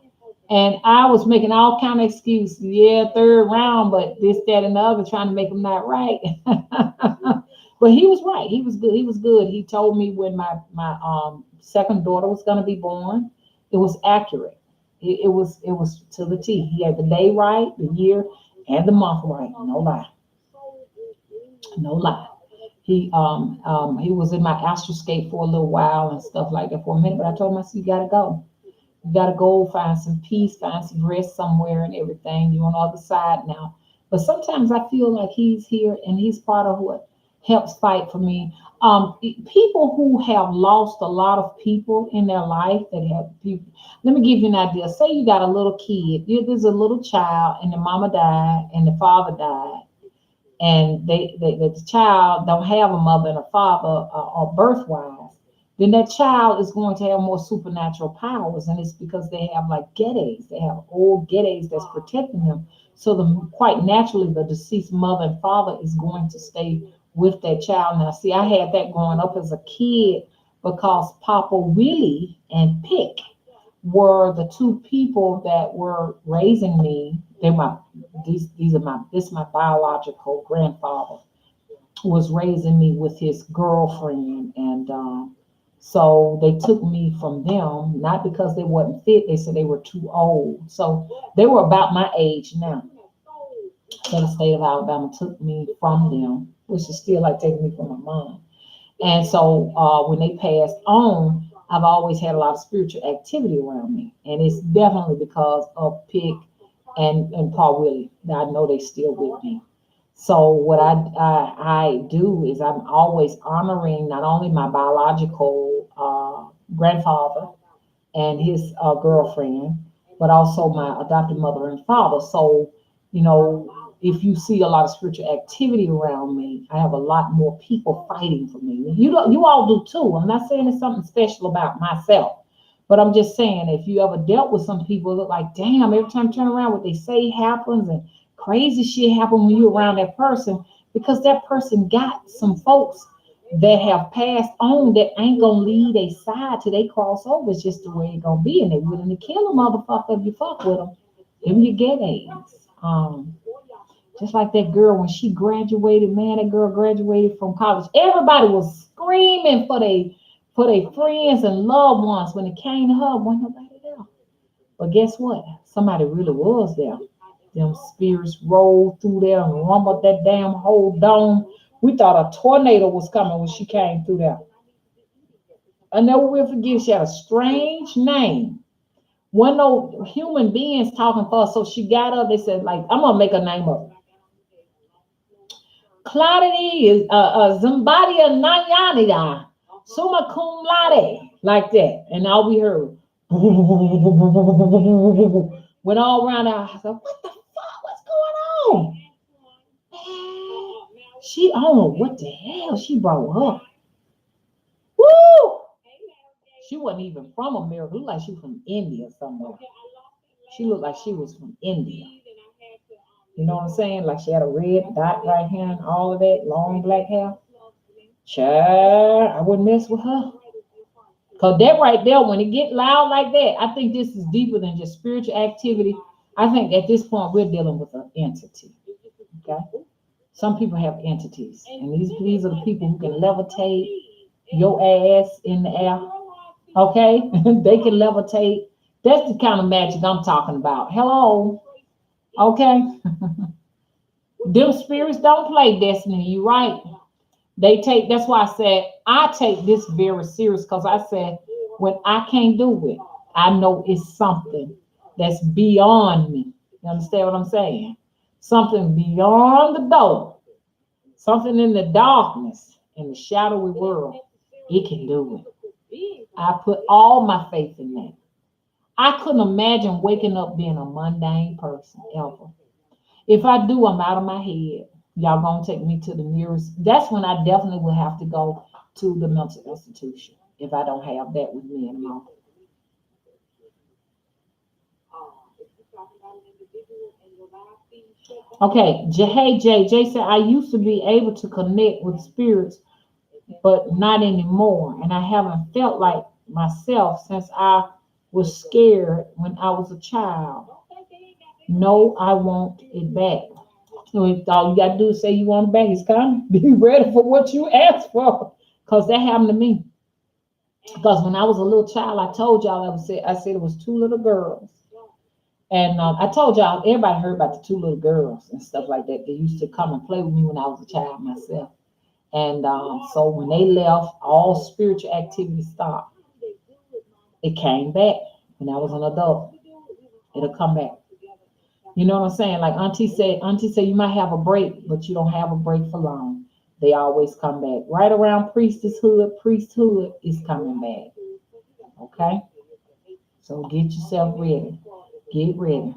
And I was making all kind of excuses. Yeah, third round, but this, that, and the other, trying to make him not right. But he was right. He was good. He was good. He told me when my second daughter was going to be born. It was accurate. It was to the T. He had the day right, the year, and the month right. No lie. No lie. He was in my astroscape for a little while and stuff like that for a minute. But I told him, I said, you gotta go. You gotta go find some peace, find some rest somewhere and everything. You're on the other side now. But sometimes I feel like he's here and he's part of what helps fight for me. People who have lost a lot of people in their life that have people. Let me give you an idea. Say you got a little kid. There's a little child and the mama died and the father died. And the child don't have a mother and a father or birth-wise, then that child is going to have more supernatural powers. And it's because they have like Gedes. They have old Gedes that's protecting them. So quite naturally, the deceased mother and father is going to stay with that child. Now, see, I had that growing up as a kid because Papa Willie and Pick were the two people that were raising me. This is my biological grandfather. was raising me with his girlfriend, and so they took me from them, not because they wasn't fit. They said they were too old. So they were about my age now. So the state of Alabama took me from them, which is still like taking me from my mom. And so when they passed on, I've always had a lot of spiritual activity around me. And it's definitely because of Pick and Paul Willie that I know they still with me. So what I do is I'm always honoring not only my biological grandfather and his girlfriend, but also my adopted mother and father. So, if you see a lot of spiritual activity around me, I have a lot more people fighting for me. You all do too. I'm not saying it's something special about myself, but I'm just saying if you ever dealt with some people that like, damn, every time I turn around, what they say happens and crazy shit happens when you're around that person because that person got some folks that have passed on that ain't gonna lead a side till they cross over. It's just the way it gonna be, and they willing to kill a motherfucker if you fuck with them. If you get AIDS, just like that girl when she graduated, man, that girl graduated from college. Everybody was screaming for their friends and loved ones. When it came to her, wasn't nobody there. But guess what? Somebody really was there. Them spirits rolled through there and rumbled that damn whole dome. We thought a tornado was coming when she came through there. I never will forget. She had a strange name. One no human beings talking for her, so she got up. They said, like, I'm gonna make a name up. Claudity is Zimbadia Nayanida, summa cum laude, like that. And all we heard went all around the house. I said, what the fuck? What's going on? Man, she, I don't know what the hell she brought up. Woo! She wasn't even from America. Looked like she was from India somewhere. She looked like she was from India. You know what I'm saying? Like she had a red dot right here and all of that, long black hair. Child, I wouldn't mess with her. Cause that right there, when it get loud like that, I think this is deeper than just spiritual activity. I think at this point we're dealing with an entity. Okay. Some people have entities, and these are the people who can levitate your ass in the air. Okay, they can levitate. That's the kind of magic I'm talking about. Hello. Okay. Them spirits don't play destiny, you right? That's why I take this very serious because I said, when I can't do it, I know it's something that's beyond me. You understand what I'm saying? Something beyond the door, something in the darkness, in the shadowy world. It can do it. I put all my faith in that. I couldn't imagine waking up being a mundane person ever. If I do, I'm out of my head. Y'all gonna take me to the nearest. That's when I definitely will have to go to the mental institution if I don't have that with me anymore. Okay, hey Jay said I used to be able to connect with spirits, but not anymore, and I haven't felt like myself since I was scared when I was a child. No, I want it back. So if all you gotta do is say you want it back, it's coming. Be ready for what you asked for. Cause that happened to me. Because when I was a little child, I told y'all I said it was two little girls. And I told y'all, everybody heard about the two little girls and stuff like that. They used to come and play with me when I was a child myself. And so when they left, all spiritual activity stopped. It came back when I was an adult. It'll come back. You know what I'm saying? Like Auntie said you might have a break, but you don't have a break for long. They always come back. Right around priesthood is coming back. Okay? So get yourself ready. Get ready.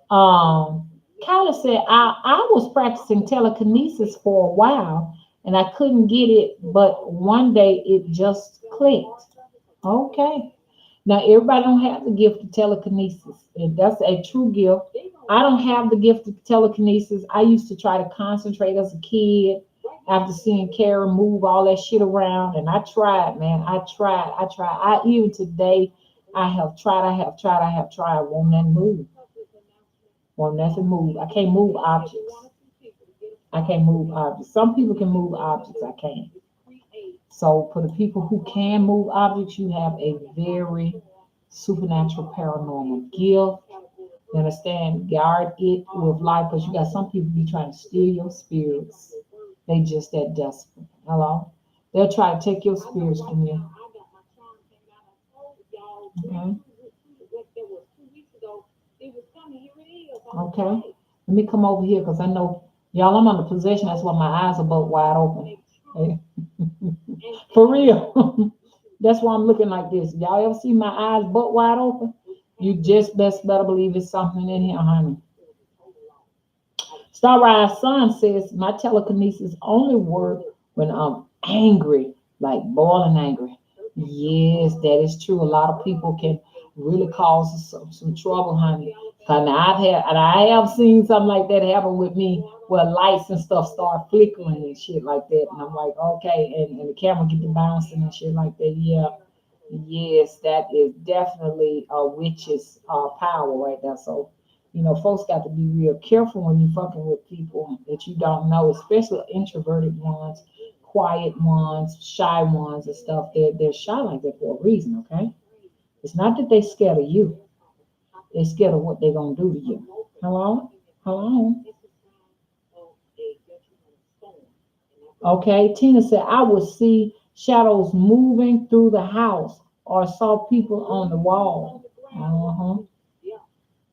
Kyla said, I was practicing telekinesis for a while and I couldn't get it, but one day it just clicked. Okay. Now everybody don't have the gift of telekinesis, and that's a true gift. I don't have the gift of telekinesis. I used to try to concentrate as a kid after seeing Karen move all that shit around, and I tried, man. I tried. I even today, I have tried. Won't nothing move. Won't nothing move. I can't move objects. I can't move objects. Some people can move objects. I can't. So for the people who can move objects, you have a very supernatural paranormal gift. You understand? Guard it with life because you got some people be trying to steal your spirits. They just that desperate. Hello? They'll try to take your spirits from you. Okay. Okay. Let me come over here because I know y'all I'm under possession. That's why my eyes are both wide open. Hey. For real. That's why I'm looking like this. Y'all ever see my eyes butt wide open? You just best better believe it's something in here, honey. Starrise Sun says my telekinesis only work when I'm angry, like boiling angry. Yes, that is true. A lot of people can really cause some trouble, honey. And I have seen something like that happen with me where lights and stuff start flickering and shit like that. And I'm like, okay, and the camera get to bouncing and shit like that. Yeah. Yes, that is definitely a witch's power right there. So, folks got to be real careful when you fucking with people that you don't know, especially introverted ones, quiet ones, shy ones and stuff. They're shy like that for a reason, okay? It's not that they're scared of you. They're scared of what they're gonna do to you. Hello? Hello? Okay, Tina said I would see shadows moving through the house or saw people on the wall. Uh-huh.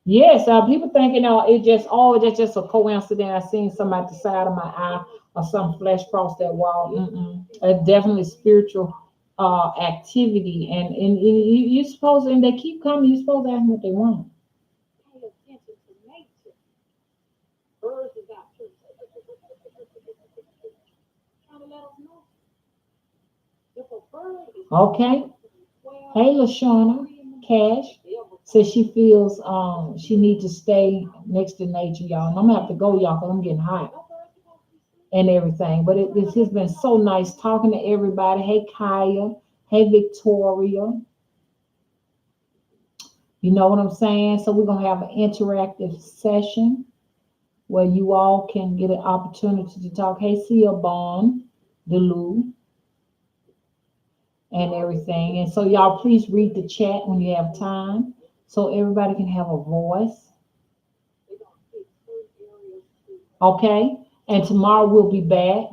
Yes, people thinking that's just a coincidence. I seen something at the side of my eye or some flash across that wall. Mm-mm. It's definitely spiritual activity, and you supposed and they keep coming. You supposed to ask them what they want. Okay. Hey, Lashana, Cash says she feels she needs to stay next to nature, y'all. And I'm gonna have to go, y'all, because I'm getting hot and everything. But it has been so nice talking to everybody. Hey, Kaya. Hey, Victoria. You know what I'm saying? So we're gonna have an interactive session where you all can get an opportunity to talk. Hey, Sia Bond, Delu, and everything. And so y'all please read the chat when you have time so everybody can have a voice. Okay? And tomorrow we'll be back.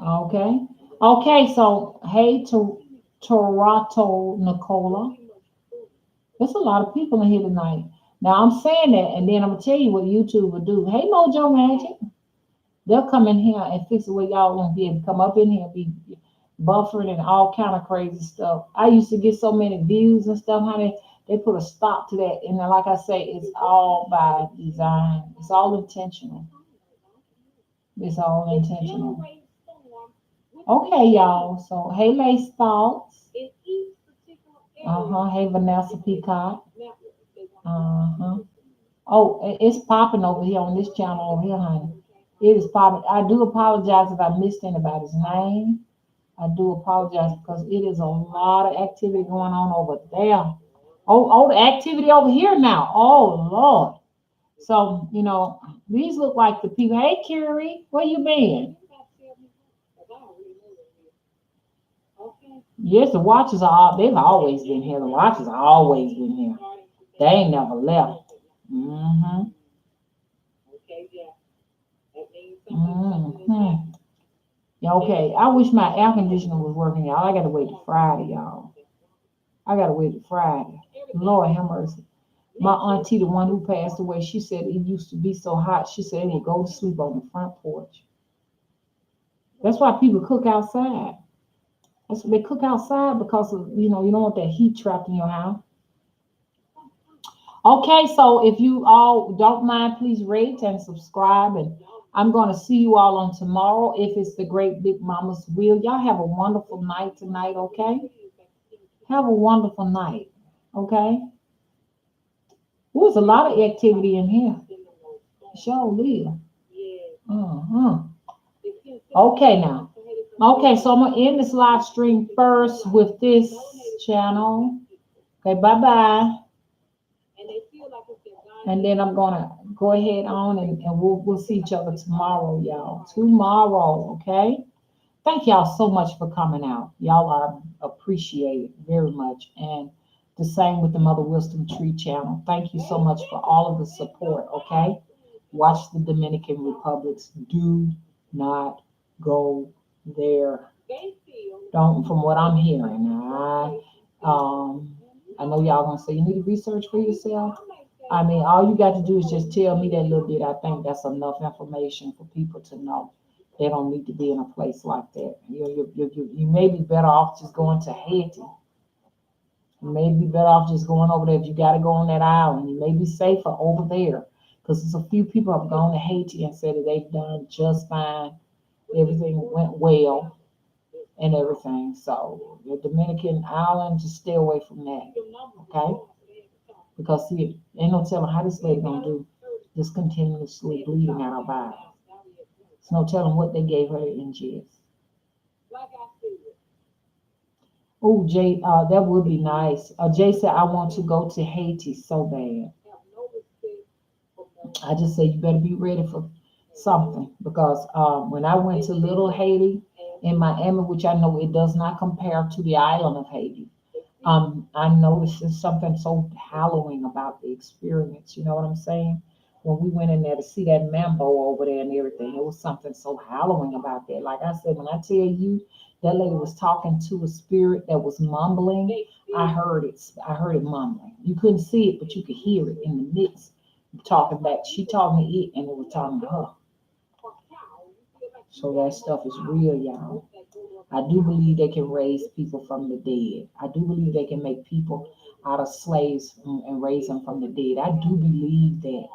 Okay? Okay, so hey to Toronto Nicola. There's a lot of people in here tonight. Now I'm saying that, and then I'm gonna tell you what YouTube will do. Hey Mojo Magic. They'll come in here and fix it where y'all won't be able to come up in here and be buffering and all kind of crazy stuff. I used to get so many views and stuff, honey. They put a stop to that. And then, like I say, it's all by design. It's all intentional. It's all intentional. Okay, y'all. So, hey, Lace Thoughts. Uh-huh. Hey, Vanessa Peacock. Uh-huh. Oh, it's popping over here on this channel over here, honey. It is popping. I do apologize if I missed anybody's name. I do apologize because it is a lot of activity going on over there. Oh, the activity over here now. Oh, Lord. So, these look like the people. Hey, Carrie, where you been? Yes, the watchers they've always been here. The watchers have always been here. They ain't never left. Mm-hmm. Mm-hmm. Yeah, okay. I wish my air conditioner was working, y'all. I gotta wait till Friday, y'all. I gotta wait till Friday. Lord have mercy. My auntie, the one who passed away, she said it used to be so hot. She said it would go to sleep on the front porch. That's why people cook outside. That's what they cook outside because of, you don't want that heat trapped in your house. Okay, so if you all don't mind, please rate and subscribe. And I'm going to see you all on tomorrow if it's the Great Big Mama's Wheel. Y'all have a wonderful night tonight, okay? Have a wonderful night, okay? There's a lot of activity in here. Sure, Leah. Uh-huh. Okay, now. Okay, so I'm going to end this live stream first with this channel. Okay, bye-bye. And then I'm gonna go ahead on and we'll see each other tomorrow, y'all. Tomorrow, okay? Thank y'all so much for coming out. Y'all are appreciated very much. And the same with the Mother Wisdom Tree channel. Thank you so much for all of the support, okay? Watch the Dominican Republics. Do not go there. Don't, from what I'm hearing. I know y'all gonna say you need to research for yourself. I mean, all you got to do is just tell me that little bit. I think that's enough information for people to know. They don't need to be in a place like that. You may be better off just going to Haiti. You may be better off just going over there if you got to go on that island. You may be safer over there because there's a few people have gone to Haiti and said that they've done just fine. Everything went well and everything. So the Dominican island, just stay away from that. Okay? Because see, ain't no telling how this lady gonna do, just continuously bleeding out her body. There's no telling what they gave her to ingest. Oh, Jay, that would be nice. Jay said, I want to go to Haiti so bad. I just said, you better be ready for something because when I went to Little Haiti in Miami, which I know it does not compare to the island of Haiti, I noticed there's something so hallowing about the experience. You know what I'm saying? When we went in there to see that mambo over there and everything, it was something so hallowing about that. Like I said, when I tell you that lady was talking to a spirit that was mumbling, I heard it. I heard it mumbling. You couldn't see it, but you could hear it in the midst of talking back. She talking to it, and it was talking to her. So that stuff is real, y'all. I do believe they can raise people from the dead. I do believe they can make people out of slaves and raise them from the dead. I do believe that.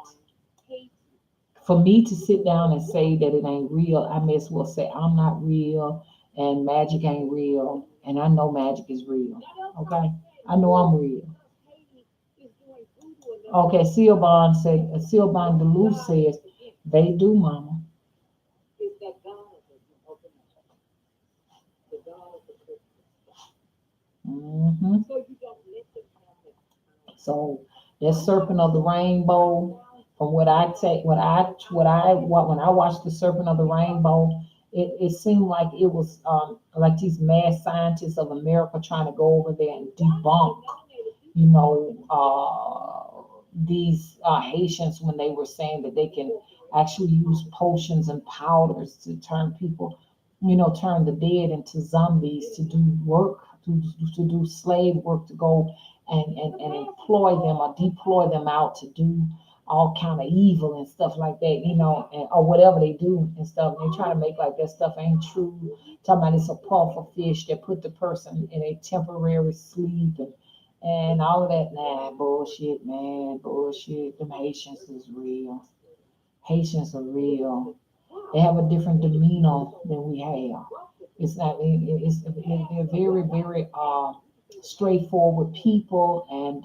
For me to sit down and say that it ain't real, I may as well say I'm not real and magic ain't real. And I know magic is real. Okay? I know I'm real. Okay, Silbon Delu says, they do, mama. Hmm. So that serpent of the rainbow, from what I take, when I watched the serpent of the rainbow, it seemed like it was like these mad scientists of America trying to go over there and debunk, you know, these Haitians when they were saying that they can actually use potions and powders to turn people, you know, turn the dead into zombies to do work, to do slave work, to go and employ them or deploy them out to do all kind of evil and stuff like that, you know, and, or whatever they do and stuff. They try to make like that stuff ain't true. Talking about it's a puffer fish that put the person in a temporary sleep and all of that. Nah, bullshit, man, bullshit. Them Haitians is real. Haitians are real. They have a different demeanor than we have. It's not. They're very, very straightforward people, and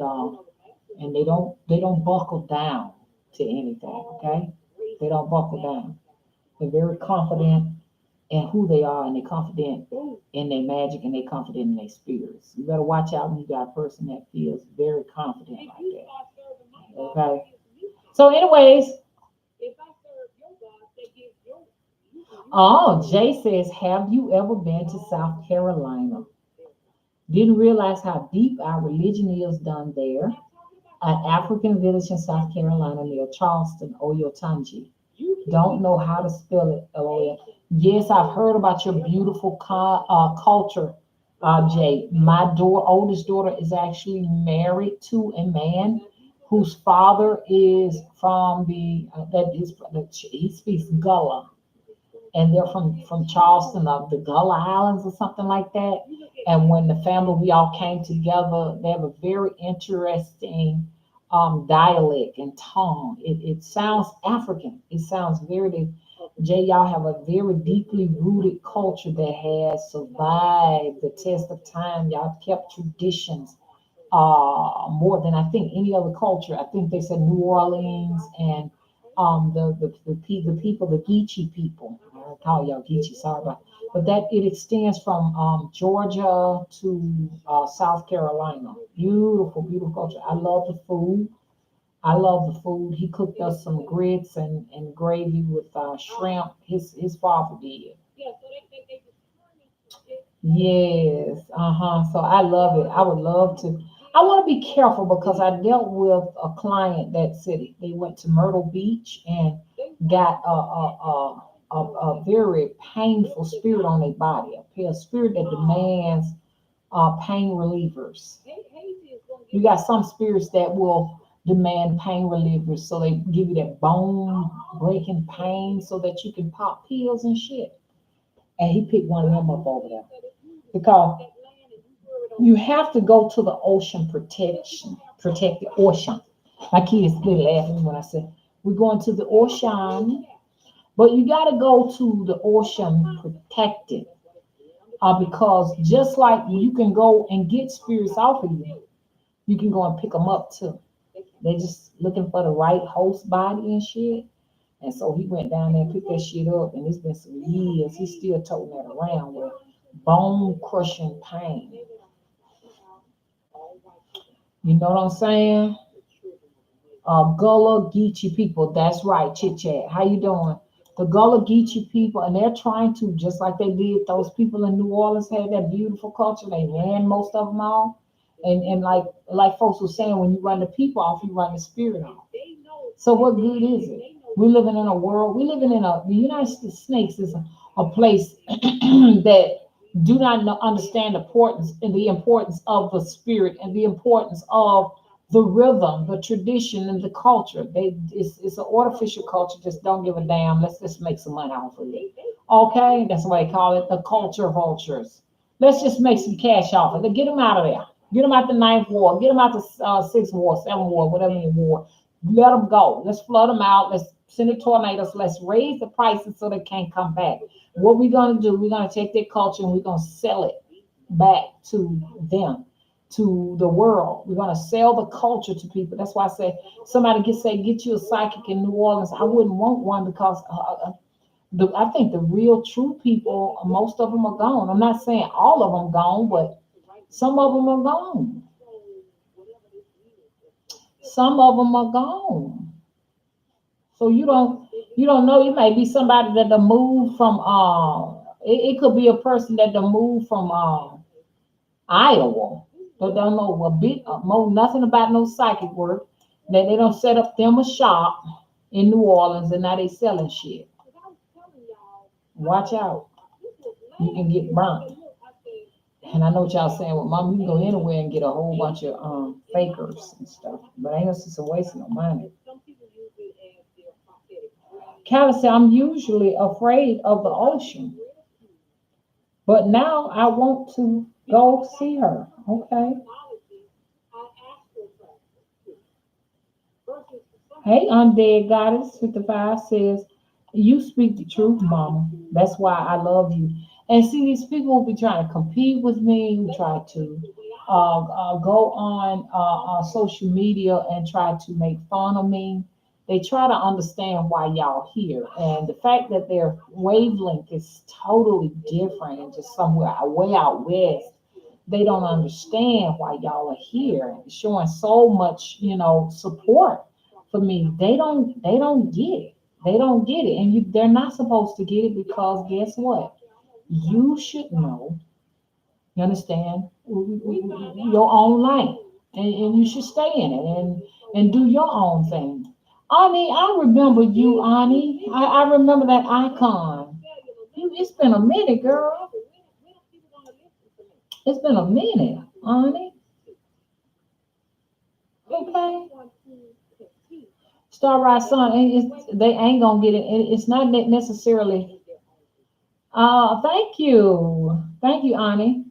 they don't buckle down to anything. Okay, they don't buckle down. They're very confident in who they are, and they're confident in their magic, and they're confident in their spirits. You better watch out when you got a person that feels very confident like that. Okay. So, anyways, oh, Jay says, have you ever been to South Carolina? Didn't realize how deep our religion is done there. An African village in South Carolina near Charleston, Oyotanji. Don't know how to spell it, LOL. Yes, I've heard about your beautiful culture, Jay. My oldest daughter is actually married to a man whose father is from he speaks Gullah, and they're from Charleston, of the Gullah Islands or something like that. And when the family we all came together, they have a very interesting dialect and tongue. It sounds African. It sounds very. Jay, y'all have a very deeply rooted culture that has survived the test of time. Y'all kept traditions more than I think any other culture. I think they said New Orleans and the people, the Geechee people. I call y'all Geechee, sorry about, but that it extends from Georgia to South Carolina. Beautiful, beautiful culture. I love the food. I love the food. He cooked us some grits and gravy with shrimp. His father did. Yeah, so they just turn into it. Yes, uh-huh. So I love it. I would love to. I want to be careful because I dealt with a client that said they went to Myrtle Beach and got a very painful spirit on their body, a spirit that demands pain relievers. Hazy is gonna You get got some spirits that will demand pain relievers, so they give you that bone breaking pain so that you can pop pills and shit. And he picked one of them up over there because that land and you worried on you have to go to the ocean protection, protect the ocean. My kids they laughing when I said we're going to the ocean, but you got to go to the ocean protected, because just like you can go and get spirits off of you, you can go and pick them up too. They just looking for the right host body and shit. And so he went down there and picked that shit up, and it's been some years. He's still toting that around with bone crushing pain. You know what I'm saying? Gullah Geechee people. That's right, chit chat. How you doing? The Gullah Geechee people, and they're trying to, just like they did, those people in New Orleans had that beautiful culture. They ran most of them off. And like folks were saying, when you run the people off, you run the spirit off. So what good is it? We're living in a world, we're living in the United States is a place that do not understand the importance of the spirit and the importance of the rhythm, the tradition, and the culture. It's an artificial culture. Just don't give a damn. Let's just make some money off of it. Okay, that's what they call it, the culture vultures. Let's just make some cash off of it. Get them out of there. Get them out the ninth ward. Get them out the sixth ward, seventh ward, whatever you ward. Let them go. Let's flood them out. Let's send the tornadoes. Let's raise the prices so they can't come back. What we're gonna do? We're gonna take their culture and we're gonna sell it back to them, to the world. We're gonna sell the culture to people. That's why I say somebody get you a psychic in New Orleans. I wouldn't want one because I think the real true people, most of them are gone. I'm not saying all of them gone, but some of them are gone. Some of them are gone. So you don't know. It may be somebody that the move from it could be a person that the move from Iowa. They don't know a bit more nothing about no psychic work. That they don't set up them a shop in New Orleans and now they selling shit. Watch out. You can get burnt. And I know what y'all saying, well, mom, you can go anywhere and get a whole bunch of fakers and stuff. But ain't no sense of wasting no money. Callie said, I'm usually afraid of the ocean. But now I want to go see her. Okay. Hey, undead goddess 55 says, you speak the truth, mama. That's why I love you. And see, these people will be trying to compete with me, who try to go on social media and try to make fun of me. They try to understand why y'all here. And the fact that their wavelength is totally different and just somewhere way out west, they don't understand why y'all are here and showing so much, support for me. They don't get it. They don't get it. And they're not supposed to get it because guess what? You should know, you understand, your own life. And you should stay in it and do your own thing. Ani, I remember you, Ani. I remember that icon. It's been a minute, girl. It's been a minute, Ani. Okay. Starrise Sun, they ain't gonna get it. It's not necessarily. Thank you, Ani.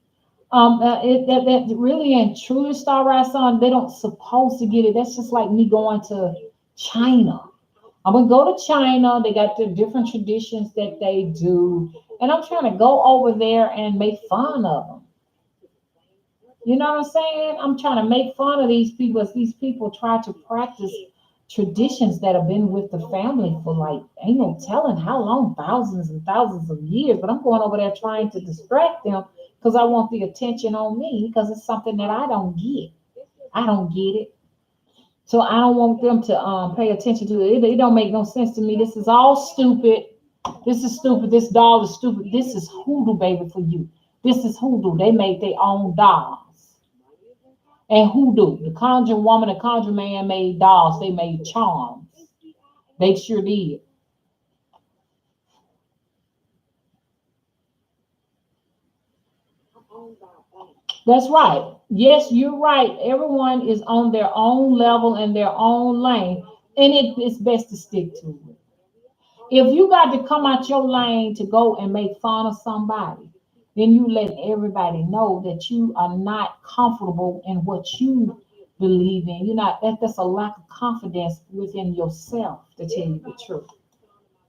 That really and truly Starrise Sun, they don't supposed to get it. That's just like me going to China. I'm gonna go to China. They got the different traditions that they do, and I'm trying to go over there and make fun of them. You know what I'm saying? I'm trying to make fun of these people as these people try to practice traditions that have been with the family for like ain't no telling how long, thousands and thousands of years. But I'm going over there trying to distract them because I want the attention on me because it's something that I don't get. I don't get it. So I don't want them to pay attention to it. It don't make no sense to me. This is all stupid. This is stupid. This doll is stupid. This is hoodoo, baby, for you. This is hoodoo. They made their own dolls. And hoodoo, the conjure woman, the conjure man made dolls. They made charms. They sure did. I'm owned by a bank. That's right. Yes, you're right. Everyone is on their own level and their own lane, and it's best to stick to it. If you got to come out your lane to go and make fun of somebody, then you let everybody know that you are not comfortable in what you believe in. You're not that's a lack of confidence within yourself, to tell you the truth.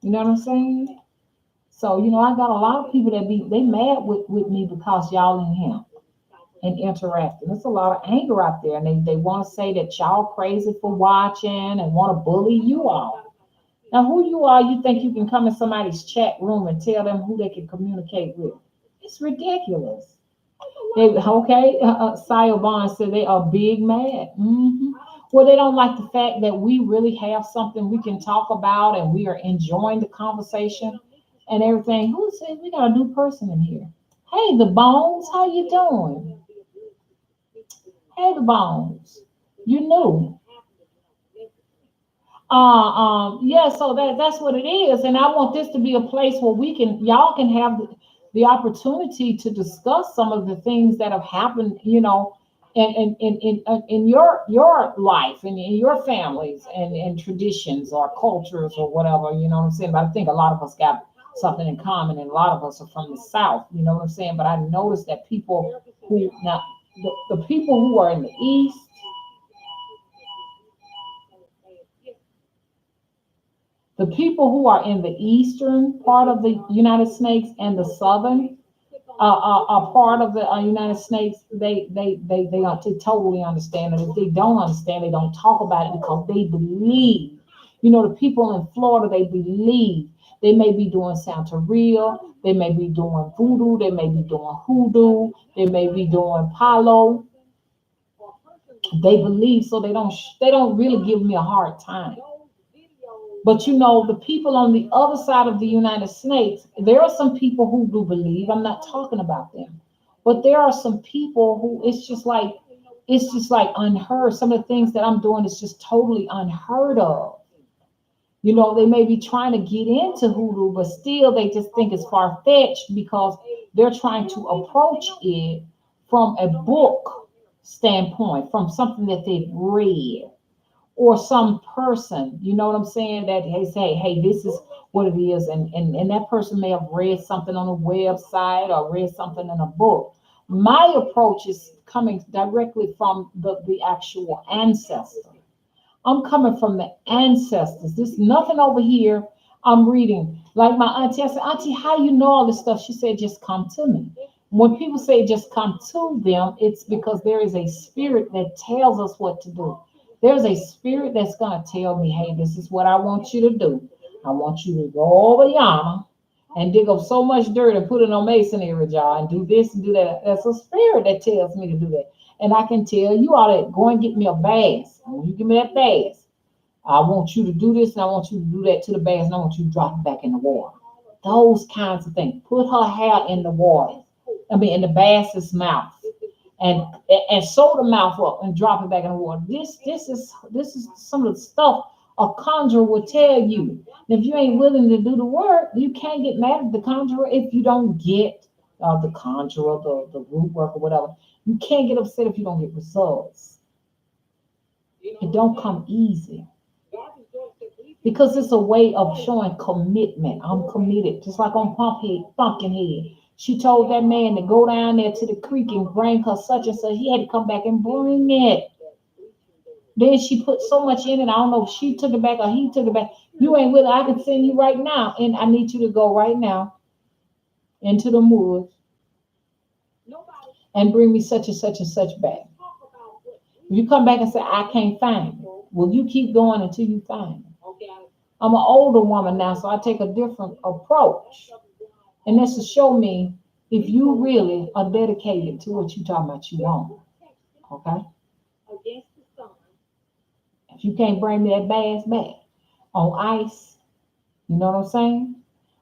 You know what I'm saying? So, I got a lot of people that they mad with me because y'all in here and interacting. There's a lot of anger out there, and they want to say that y'all crazy for watching and want to bully you all. Now, who you are, you think you can come in somebody's chat room and tell them who they can communicate with? It's ridiculous. Okay, Sia Bond said they are big mad. Well, they don't like the fact that we really have something we can talk about and we are enjoying the conversation and everything. Who said we got a new person in here? Hey, the Bones, how you doing? Hey, the Bones, you new. Yeah, so that's what it is, and I want this to be a place where y'all can have the opportunity to discuss some of the things that have happened, in your life and in your families and traditions or cultures or whatever, you know what I'm saying. But I think a lot of us got something in common, and a lot of us are from the South, you know what I'm saying. But I noticed that people who now the people who are in the East. The people who are in the eastern part of the United States and the southern part of the United States, they are to totally understand. And if they don't understand, they don't talk about it because they believe. The people in Florida, they believe. They may be doing Santeria, they may be doing voodoo, they may be doing hoodoo, they may be doing palo. They believe, so they don't really give me a hard time. But the people on the other side of the United States, there are some people who do believe. I'm not talking about them. But there are some people who it's just like unheard. Some of the things that I'm doing is just totally unheard of. They may be trying to get into hoodoo, but still they just think it's far fetched because they're trying to approach it from a book standpoint, from something that they've read or some person, you know what I'm saying, that they say, hey, this is what it is. And that person may have read something on a website or read something in a book. My approach is coming directly from the actual ancestor. I'm coming from the ancestors. There's nothing over here I'm reading. Like my auntie, I said, Auntie, how you know all this stuff? She said, just come to me. When people say just come to them, it's because there is a spirit that tells us what to do. There's a spirit that's going to tell me, hey, this is what I want you to do. I want you to go over yonder and dig up so much dirt and put it on masonry jar and do this and do that. That's a spirit that tells me to do that. And I can tell you all that, go and get me a bass. When you give me that bass, I want you to do this and I want you to do that to the bass and I want you to drop it back in the water. Those kinds of things. Put her hair in the water. In the bass's mouth. And sew the mouth up and drop it back in the water. This is some of the stuff a conjurer will tell you. And if you ain't willing to do the work, you can't get mad at the conjurer if you don't get the conjurer, the root work or whatever. You can't get upset if you don't get results. It don't come easy. Because it's a way of showing commitment. I'm committed. Just like on Pumpkinhead. She told that man to go down there to the creek and bring her such and such. He had to come back and bring it. Then she put so much in it. I don't know if she took it back or he took it back. You ain't with it. I can send you right now. And I need you to go right now into the woods and bring me such and such and such back. If you come back and say, I can't find it, well, you keep going until you find it. I'm an older woman now, so I take a different approach. And that's to show me if you really are dedicated to what you're talking about you want. Okay? You can't bring me that bass back on ice. You know what I'm saying?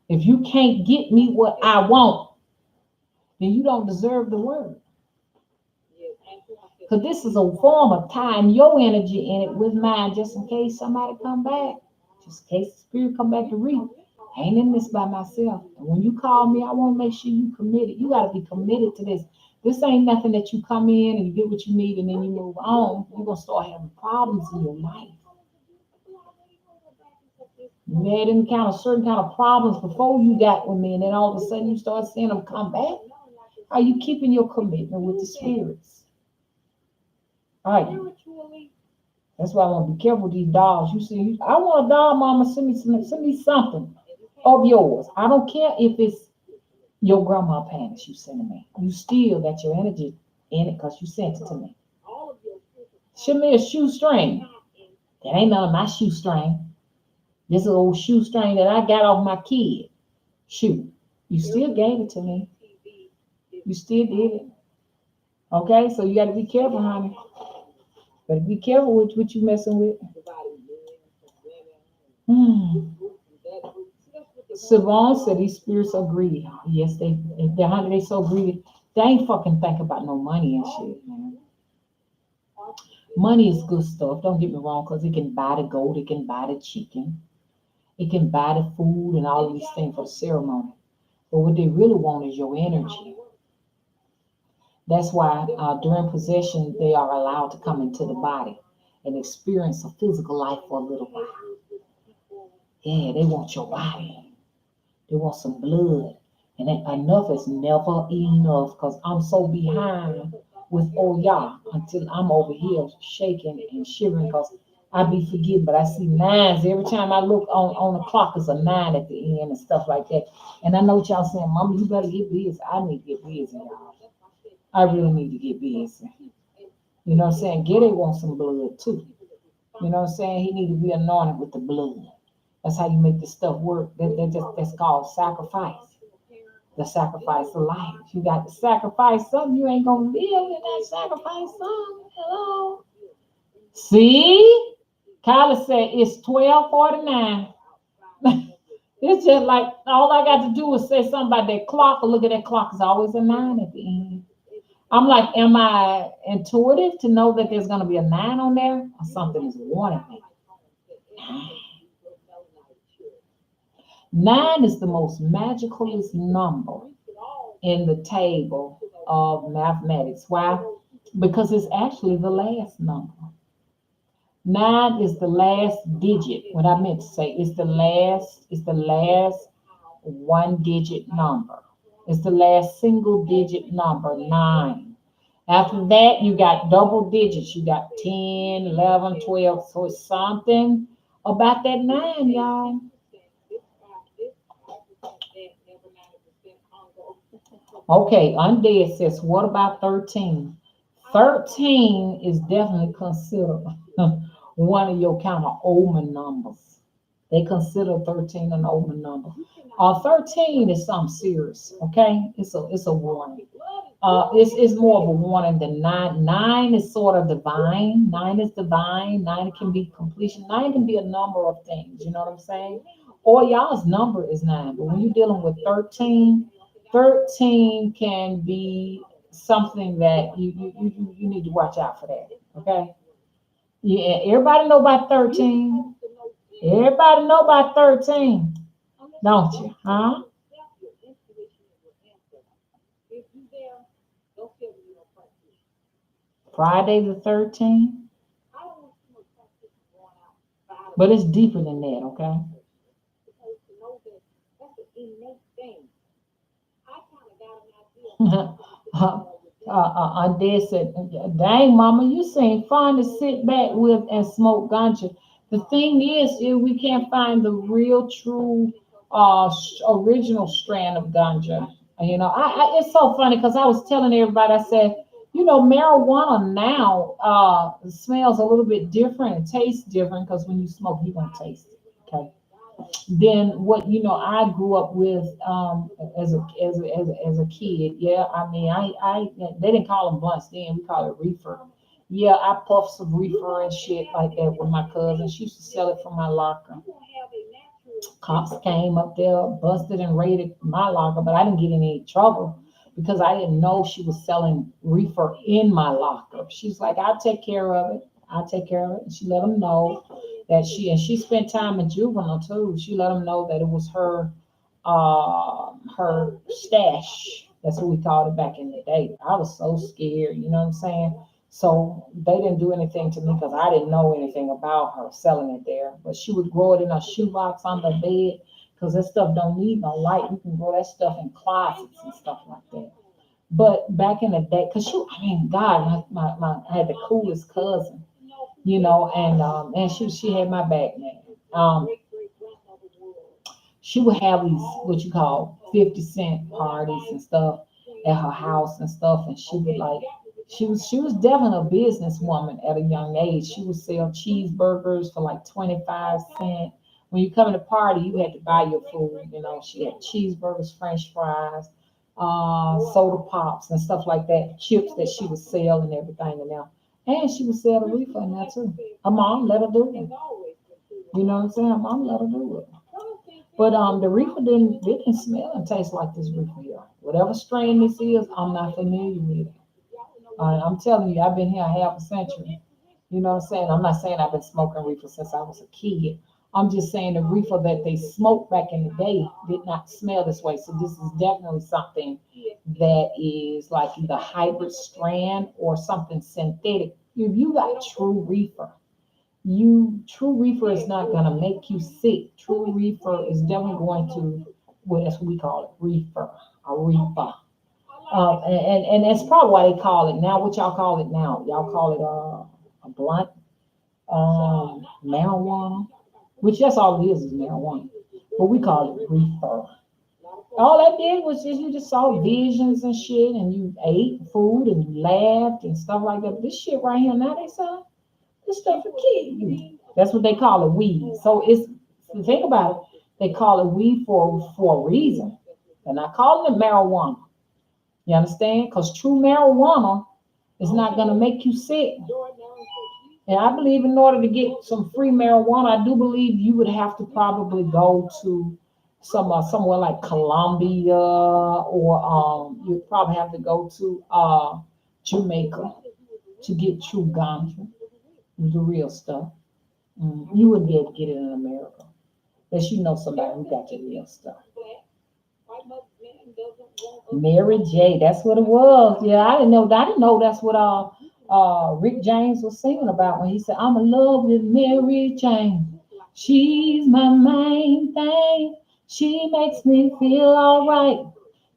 If you can't get me what I want, then you don't deserve the word. Because this is a form of tying your energy in it with mine, just in case somebody come back, just in case the spirit come back to read. I ain't in this by myself. And when you call me, I want to make sure you committed. You got to be committed to this. This ain't nothing that you come in and you get what you need and then you move on. You're going to start having problems in your life. You had any kind of certain kind of problems before you got with me, and then all of a sudden you start seeing them come back. Are you keeping your commitment with the spirits? Are you? That's why I want to be careful with these dolls. You see, I want a doll, mama. Send me something of yours. I don't care if it's your grandma panties you sending me. You still got your energy in it because you sent it to me. Send me a shoestring. That ain't none of my shoestring. This is old shoestring that I got off my kid. Shoot, you still gave it to me. You still did it. Okay, so you got to be careful, honey. Better be careful with what you messing with. Hmm. Savon said these spirits are greedy. Yes, they're honey, they so greedy. They ain't fucking think about no money and shit, man. Money is good stuff. Don't get me wrong, because it can buy the gold, it can buy the chicken, it can buy the food and all of these things for the ceremony. But what they really want is your energy. That's why during possession, they are allowed to come into the body and experience a physical life for a little while. Yeah, they want your body. They want some blood. And enough is never enough because I'm so behind with all y'all until I'm over here shaking and shivering because I be forgetting, but I see nines every time I look on the clock. It's a nine at the end and stuff like that. And I know what y'all saying, Mama, you better get busy. I need to get busy, y'all. I really need to get busy. You know what I'm saying? Giddy wants some blood too. You know what I'm saying? He need to be anointed with the blood. That's how you make this stuff work. That's called sacrifice. The sacrifice of life. You got to sacrifice something. You ain't gonna live and not sacrifice something. Hello. See? Kyla said it's 12:49. It's just like all I got to do is say something about that clock, or look at that clock. It's always a nine at the end. I'm like, am I intuitive to know that there's gonna be a nine on there, or something is warning me? Nine is the most magicalest number in the table of mathematics. Why? Because it's actually the last number. Nine is the last digit. What I meant to say is the last one digit number. It's the last single digit number, nine. After that, you got double digits. You got 10, 11, 12. So it's something about that nine, y'all. Okay, Undead says, what about 13? 13 is definitely considered one of your kind of omen numbers. They consider 13 an omen number. 13 is something serious, okay? It's a warning. It's more of a warning than nine. Nine is sort of divine. Nine is divine. Nine can be completion. Nine can be a number of things. You know what I'm saying? Or y'all's number is nine. But when you're dealing with 13, 13 can be something that you need to watch out for that. Okay? Yeah, everybody know about 13. Everybody know about 13, don't you? Huh? Friday the 13th. But it's deeper than that, okay? Dad said, dang, mama, you seem fun to sit back with and smoke ganja. The thing is, we can't find the real, true, original strand of ganja. You know, it's so funny because I was telling everybody, I said, you know, marijuana now smells a little bit different and tastes different because when you smoke, you don't taste it. Okay. Then what I grew up with as a kid. Yeah, I mean, I they didn't call them blunts then. We call it reefer. Yeah, I puffed some reefer and shit like that with my cousin. She used to sell it from my locker. Cops came up there, busted and raided my locker, but I didn't get in any trouble because I didn't know she was selling reefer in my locker. She's like, I'll take care of it. I'll take care of it. And she let them know that she spent time in juvenile too. She let them know that it was her stash. That's what we called it back in the day. I was so scared, you know what I'm saying? So they didn't do anything to me because I didn't know anything about her selling it there. But she would grow it in a shoebox on the bed because that stuff don't need no light. You can grow that stuff in closets and stuff like that. But back in the day, because I mean, God, I had the coolest cousin, you know, and she had my back, man. She would have these what you call 50 cent parties and stuff at her house and stuff, and she would like she was definitely a businesswoman at a young age. She would sell cheeseburgers for like 25 cents. When you come to the party, you had to buy your food. You know, she had cheeseburgers, French fries, soda pops, and stuff like that. Chips that she would sell and everything in there. And she would sell the reefer in there too. Her mom let her do it. You know what I'm saying? Her mom let her do it. But the reefer didn't smell and taste like this reefer here. Whatever strain this is, I'm not familiar with it. I'm telling you, I've been here half a century. You know what I'm saying? I'm not saying I've been smoking reefer since I was a kid. I'm just saying the reefer that they smoked back in the day did not smell this way. So this is definitely something that is like either hybrid strand or something synthetic. If you got true reefer, true reefer is not gonna make you sick. True reefer is definitely going to, well, that's what we call it, reefer, a reefer. And that's probably why they call it now. What y'all call it now? Y'all call it a blunt, marijuana, which that's all it is marijuana. But we call it reefer. All that did was just you just saw visions and shit, and you ate food and you laughed and stuff like that. This shit right here now, they say this stuff will kill you. That's what they call it, weed. So it's think about it. They call it weed for a reason. They're not calling it marijuana. You understand? Because true marijuana is not gonna make you sick. And I believe in order to get some free marijuana, I do believe you would have to probably go to somewhere like Colombia, or you'd probably have to go to Jamaica to get true ganja, the real stuff. You wouldn't be able to get it in America unless you know somebody who got the real stuff. Mary J. That's what it was. Yeah, I didn't know. I didn't know that's what Rick James was singing about when he said, "I'm in love with Mary Jane. She's my main thing. She makes me feel all right.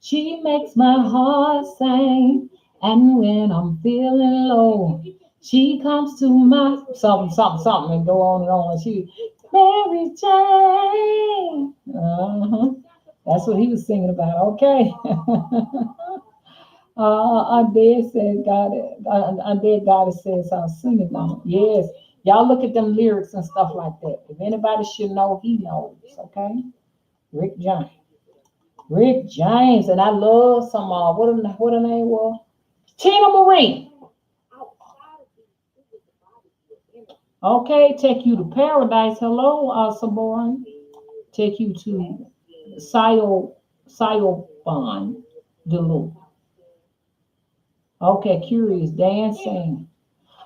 She makes my heart sing. And when I'm feeling low, she comes to my something, something, something, and go on and on. And she, Mary Jane. That's what he was singing about. Okay. Our dad said, God, our dad God says, I'll sing it now. Yes. Y'all look at them lyrics and stuff like that. If anybody should know, he knows. Okay. Rick James. Rick James. And I love some, what her name was? Tina Marie. Okay. Take you to paradise. Hello, Saborn. Take you to Siobhan Duluth. Okay, curious dancing.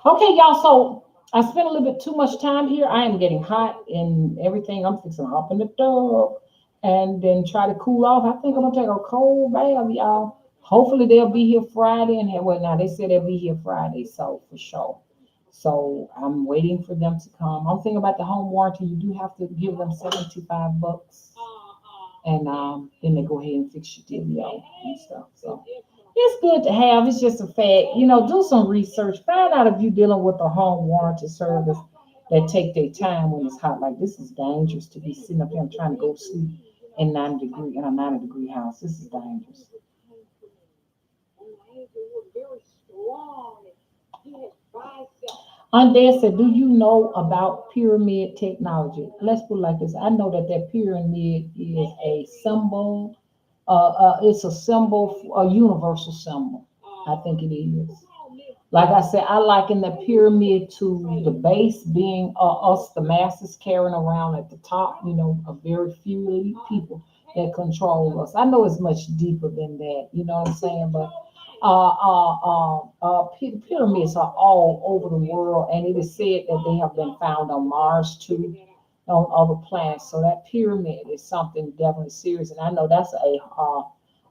Okay, y'all. So I spent a little bit too much time here. I am getting hot and everything. I'm fixing to hop in the tub and then try to cool off. I think I'm gonna take a cold bath, y'all. Hopefully they'll be here Friday and well, now they said they'll be here Friday, so for sure. So I'm waiting for them to come. I'm thinking about the home warranty. You do have to give them $75, and then they go ahead and fix your deal and stuff. So it's good to have. It's just a fact. You know, do some research. Find out if you're dealing with a home warranty service that take their time when it's hot. Like this is dangerous to be sitting up here and trying to go to sleep in a 90-degree house. This is dangerous. Andrea said, "Do you know about pyramid technology?" Let's put it like this. I know that pyramid is a symbol. It's a symbol, a universal symbol. I think it is. Like I said, I liken the pyramid to the base being us, the masses carrying around at the top, a very few elite people that control us. I know it's much deeper than that, you know what I'm saying? But pyramids are all over the world, and it is said that they have been found on Mars too, on other planets. So that pyramid is something definitely serious, and I know that's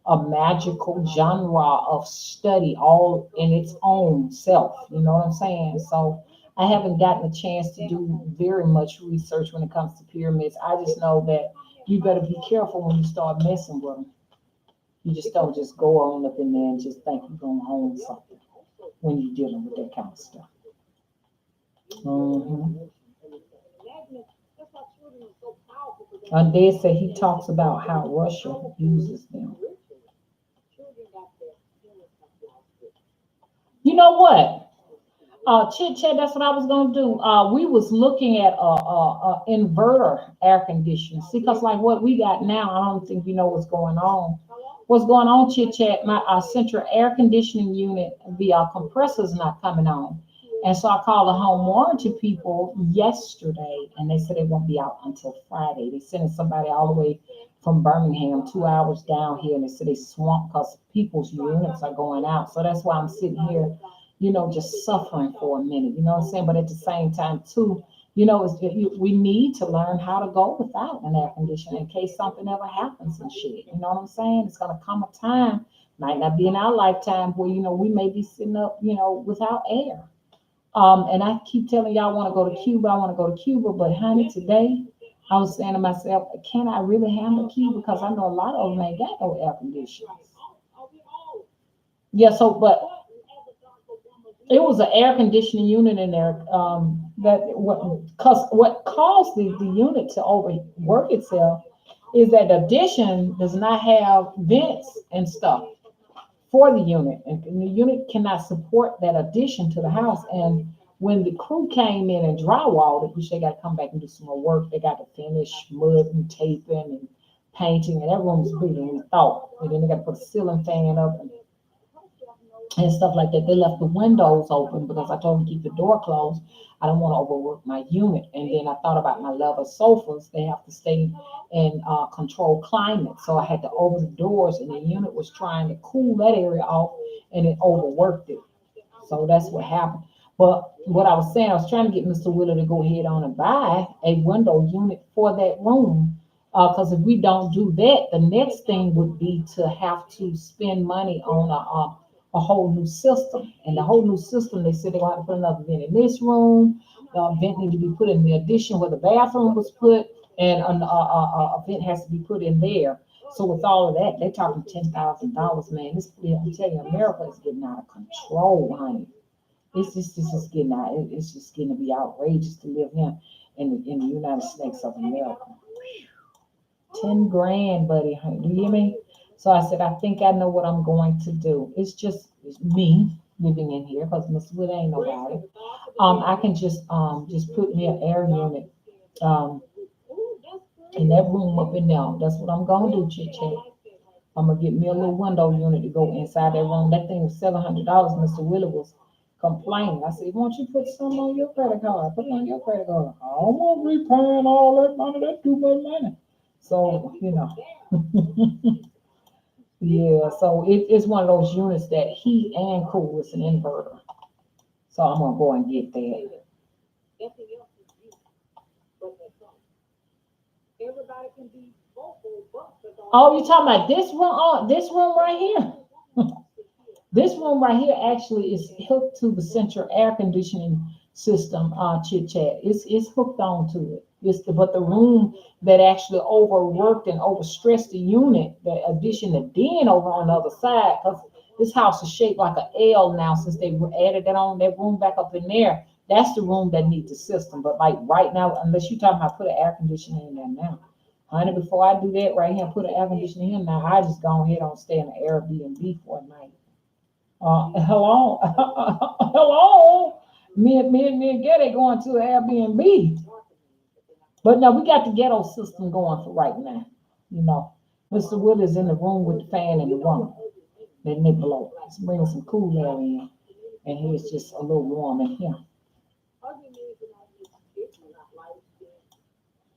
a magical genre of study all in its own self. You know what I'm saying? So I haven't gotten a chance to do very much research when it comes to pyramids. I just know that you better be careful when you start messing with them. You just don't just go on up in there and just think you're going to own something when you're dealing with that kind of stuff. Mm-hmm. And they say he talks about how Russia uses them. You know what? Chit chat. That's what I was gonna do. We was looking at a inverter air conditioner. See, cause like what we got now, I don't think you know what's going on. What's going on, chit chat? My central air conditioning unit, the compressor's not coming on, and so I called the home warranty people yesterday, and they said they won't be out until Friday. They sending somebody all the way from Birmingham, 2 hours down here, and they said they swamped because people's units are going out. So that's why I'm sitting here, just suffering for a minute. You know what I'm saying? But at the same time, too, we need to learn how to go without an air conditioner in case something ever happens and shit. You know what I'm saying? It's gonna come a time, might not be in our lifetime, where we may be sitting up, without air. And I keep telling y'all I want to go to Cuba. I want to go to Cuba, but honey, today I was saying to myself, can I really handle Cuba? Because I know a lot of them ain't got no air conditioners. Yeah, so but it was an air conditioning unit in there. What caused the unit to overwork itself is that the addition does not have vents and stuff for the unit, and the unit cannot support that addition to the house. And when the crew came in and drywalled it, which they got to come back and do some more work, they got to finish mud and taping and painting, and that room was bigger than we thought. And then they got to put a ceiling fan up and stuff like that. They left the windows open because I told them to keep the door closed. I don't want to overwork my unit. And then I thought about my leather sofas. They have to stay in controlled climate. So I had to open the doors, and the unit was trying to cool that area off, and it overworked it. So that's what happened. But what I was saying, I was trying to get Mr. Wheeler to go ahead on and buy a window unit for that room. Because if we don't do that, the next thing would be to have to spend money on a whole new system. And the whole new system, they said they're going to have to put another vent in this room. The vent need to be put in the addition where the bathroom was put, and a vent has to be put in there. So with all of that, they're talking $10,000, man. I'm telling you, America is getting out of control, honey. It's just getting out. It's just getting to be outrageous to live here in the United States of America. 10 grand, buddy. Do you hear me? So I said, I think I know what I'm going to do. It's me living in here because Mr. Wood ain't nobody. I can just put me an air unit in that room up in there. That's what I'm gonna do, chit chat. I'm gonna get me a little window unit to go inside that room. That thing was $700. Mr. Wheeler was complaining. I said, won't you put some on your credit card? Put it on your credit card. I don't want to be paying all that money. That's too much money. So, yeah, so it's one of those units that heat and cool. It's an inverter. So I'm gonna go and get that. Oh, you talking about this room? Oh, this room right here. This room right here actually is hooked to the central air conditioning system, chit chat. It's hooked on to it. But the room that actually overworked and overstressed the unit, the addition, the den over on the other side, because this house is shaped like an L now since they added that room back up in there. That's the room that needs the system. But like right now, unless you're talking about put an air conditioner in there now. Honey, before I do that right here, put an air conditioner in now, I just go ahead and stay in an Airbnb for a night. Hello, hello. Me and Getty going to an Airbnb. But no, we got the ghetto system going for right now. Mr. Willis in the room with the fan and the woman. Then they blow. Let's bring some cool air in. And here it's just a little warm in here. All you need to know is if you're not light skinned.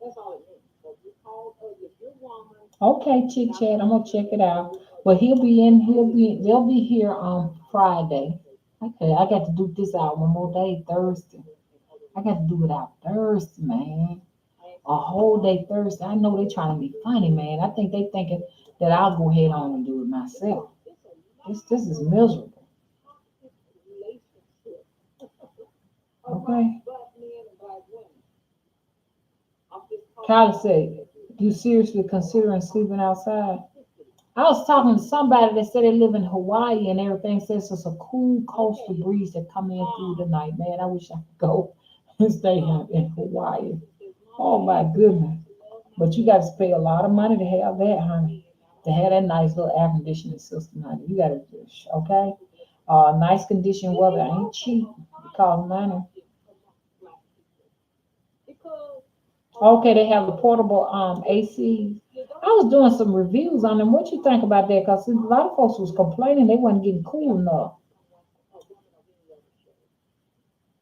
That's all it means. So if you call if you're a woman, Okay, chit chat. I'm gonna check it out. But they'll be here on Friday. Okay, I got to do this out one more day, Thursday. I got to do it out Thursday, man. A whole day Thursday. I know they trying to be funny, man. I think they thinking that I'll go ahead on and do it myself. This is miserable. relationship. Okay. Black men and black women. I'm just Kylie said, you seriously considering sleeping outside? I was talking to somebody that said they live in Hawaii and everything says it's a cool coastal breeze that come in through the night. Man, I wish I could go and stay in Hawaii. Oh my goodness. But you got to pay a lot of money to have that, honey. To have that nice little air conditioning system, honey. You got to just, okay? Nice condition weather ain't cheap. It costs money. because Okay, they have the portable ACs. I was doing some reviews on them. What you think about that? Because a lot of folks was complaining they wasn't getting cool enough.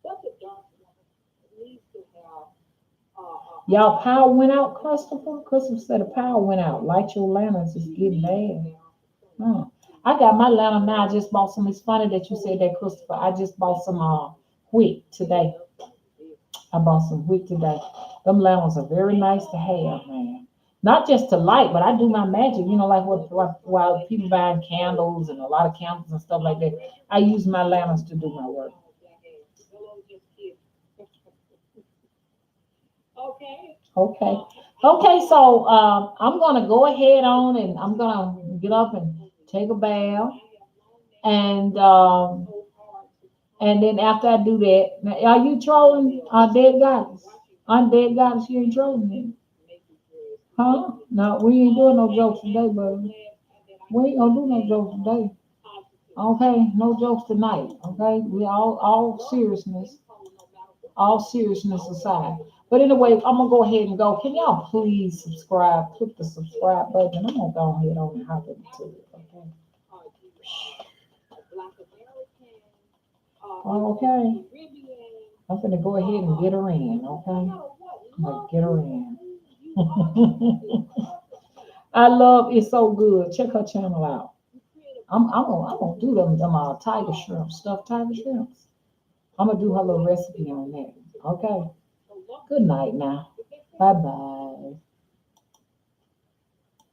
but the dark woman needs to have Y'all power went out, Christopher? Christopher said the power went out. Light your lanterns, it's getting bad. Hmm. I got my lantern now. I just bought some. It's funny that you said that, Christopher. I just bought some wick today. I bought some wick today. Them lanterns are very nice to have, man. Not just to light, but I do my magic. You know, like while people buying candles and a lot of candles and stuff like that, I use my lanterns to do my work. okay. Okay. Okay, so I'm gonna go ahead on and I'm gonna get up and take a bath and and then after I do that, now, are you trolling our dead goddess? Undead goddess, you ain't trolling me. Huh? No, we ain't doing no jokes today, buddy. We ain't gonna do no jokes today. Okay, no jokes tonight. Okay, we all seriousness aside. But anyway, I'm gonna go ahead and go. Can y'all please subscribe? Click the subscribe button. I'm gonna go ahead on and hop into it. Okay. Black American, Okay. Caribbean, I'm gonna go ahead and get her in. Okay. I'm gonna get her in. I love it's so good. Check her channel out. I'm gonna do them tiger shrimp, stuffed tiger shrimps. I'm gonna do her little recipe on that. Okay. Good night now. Bye bye.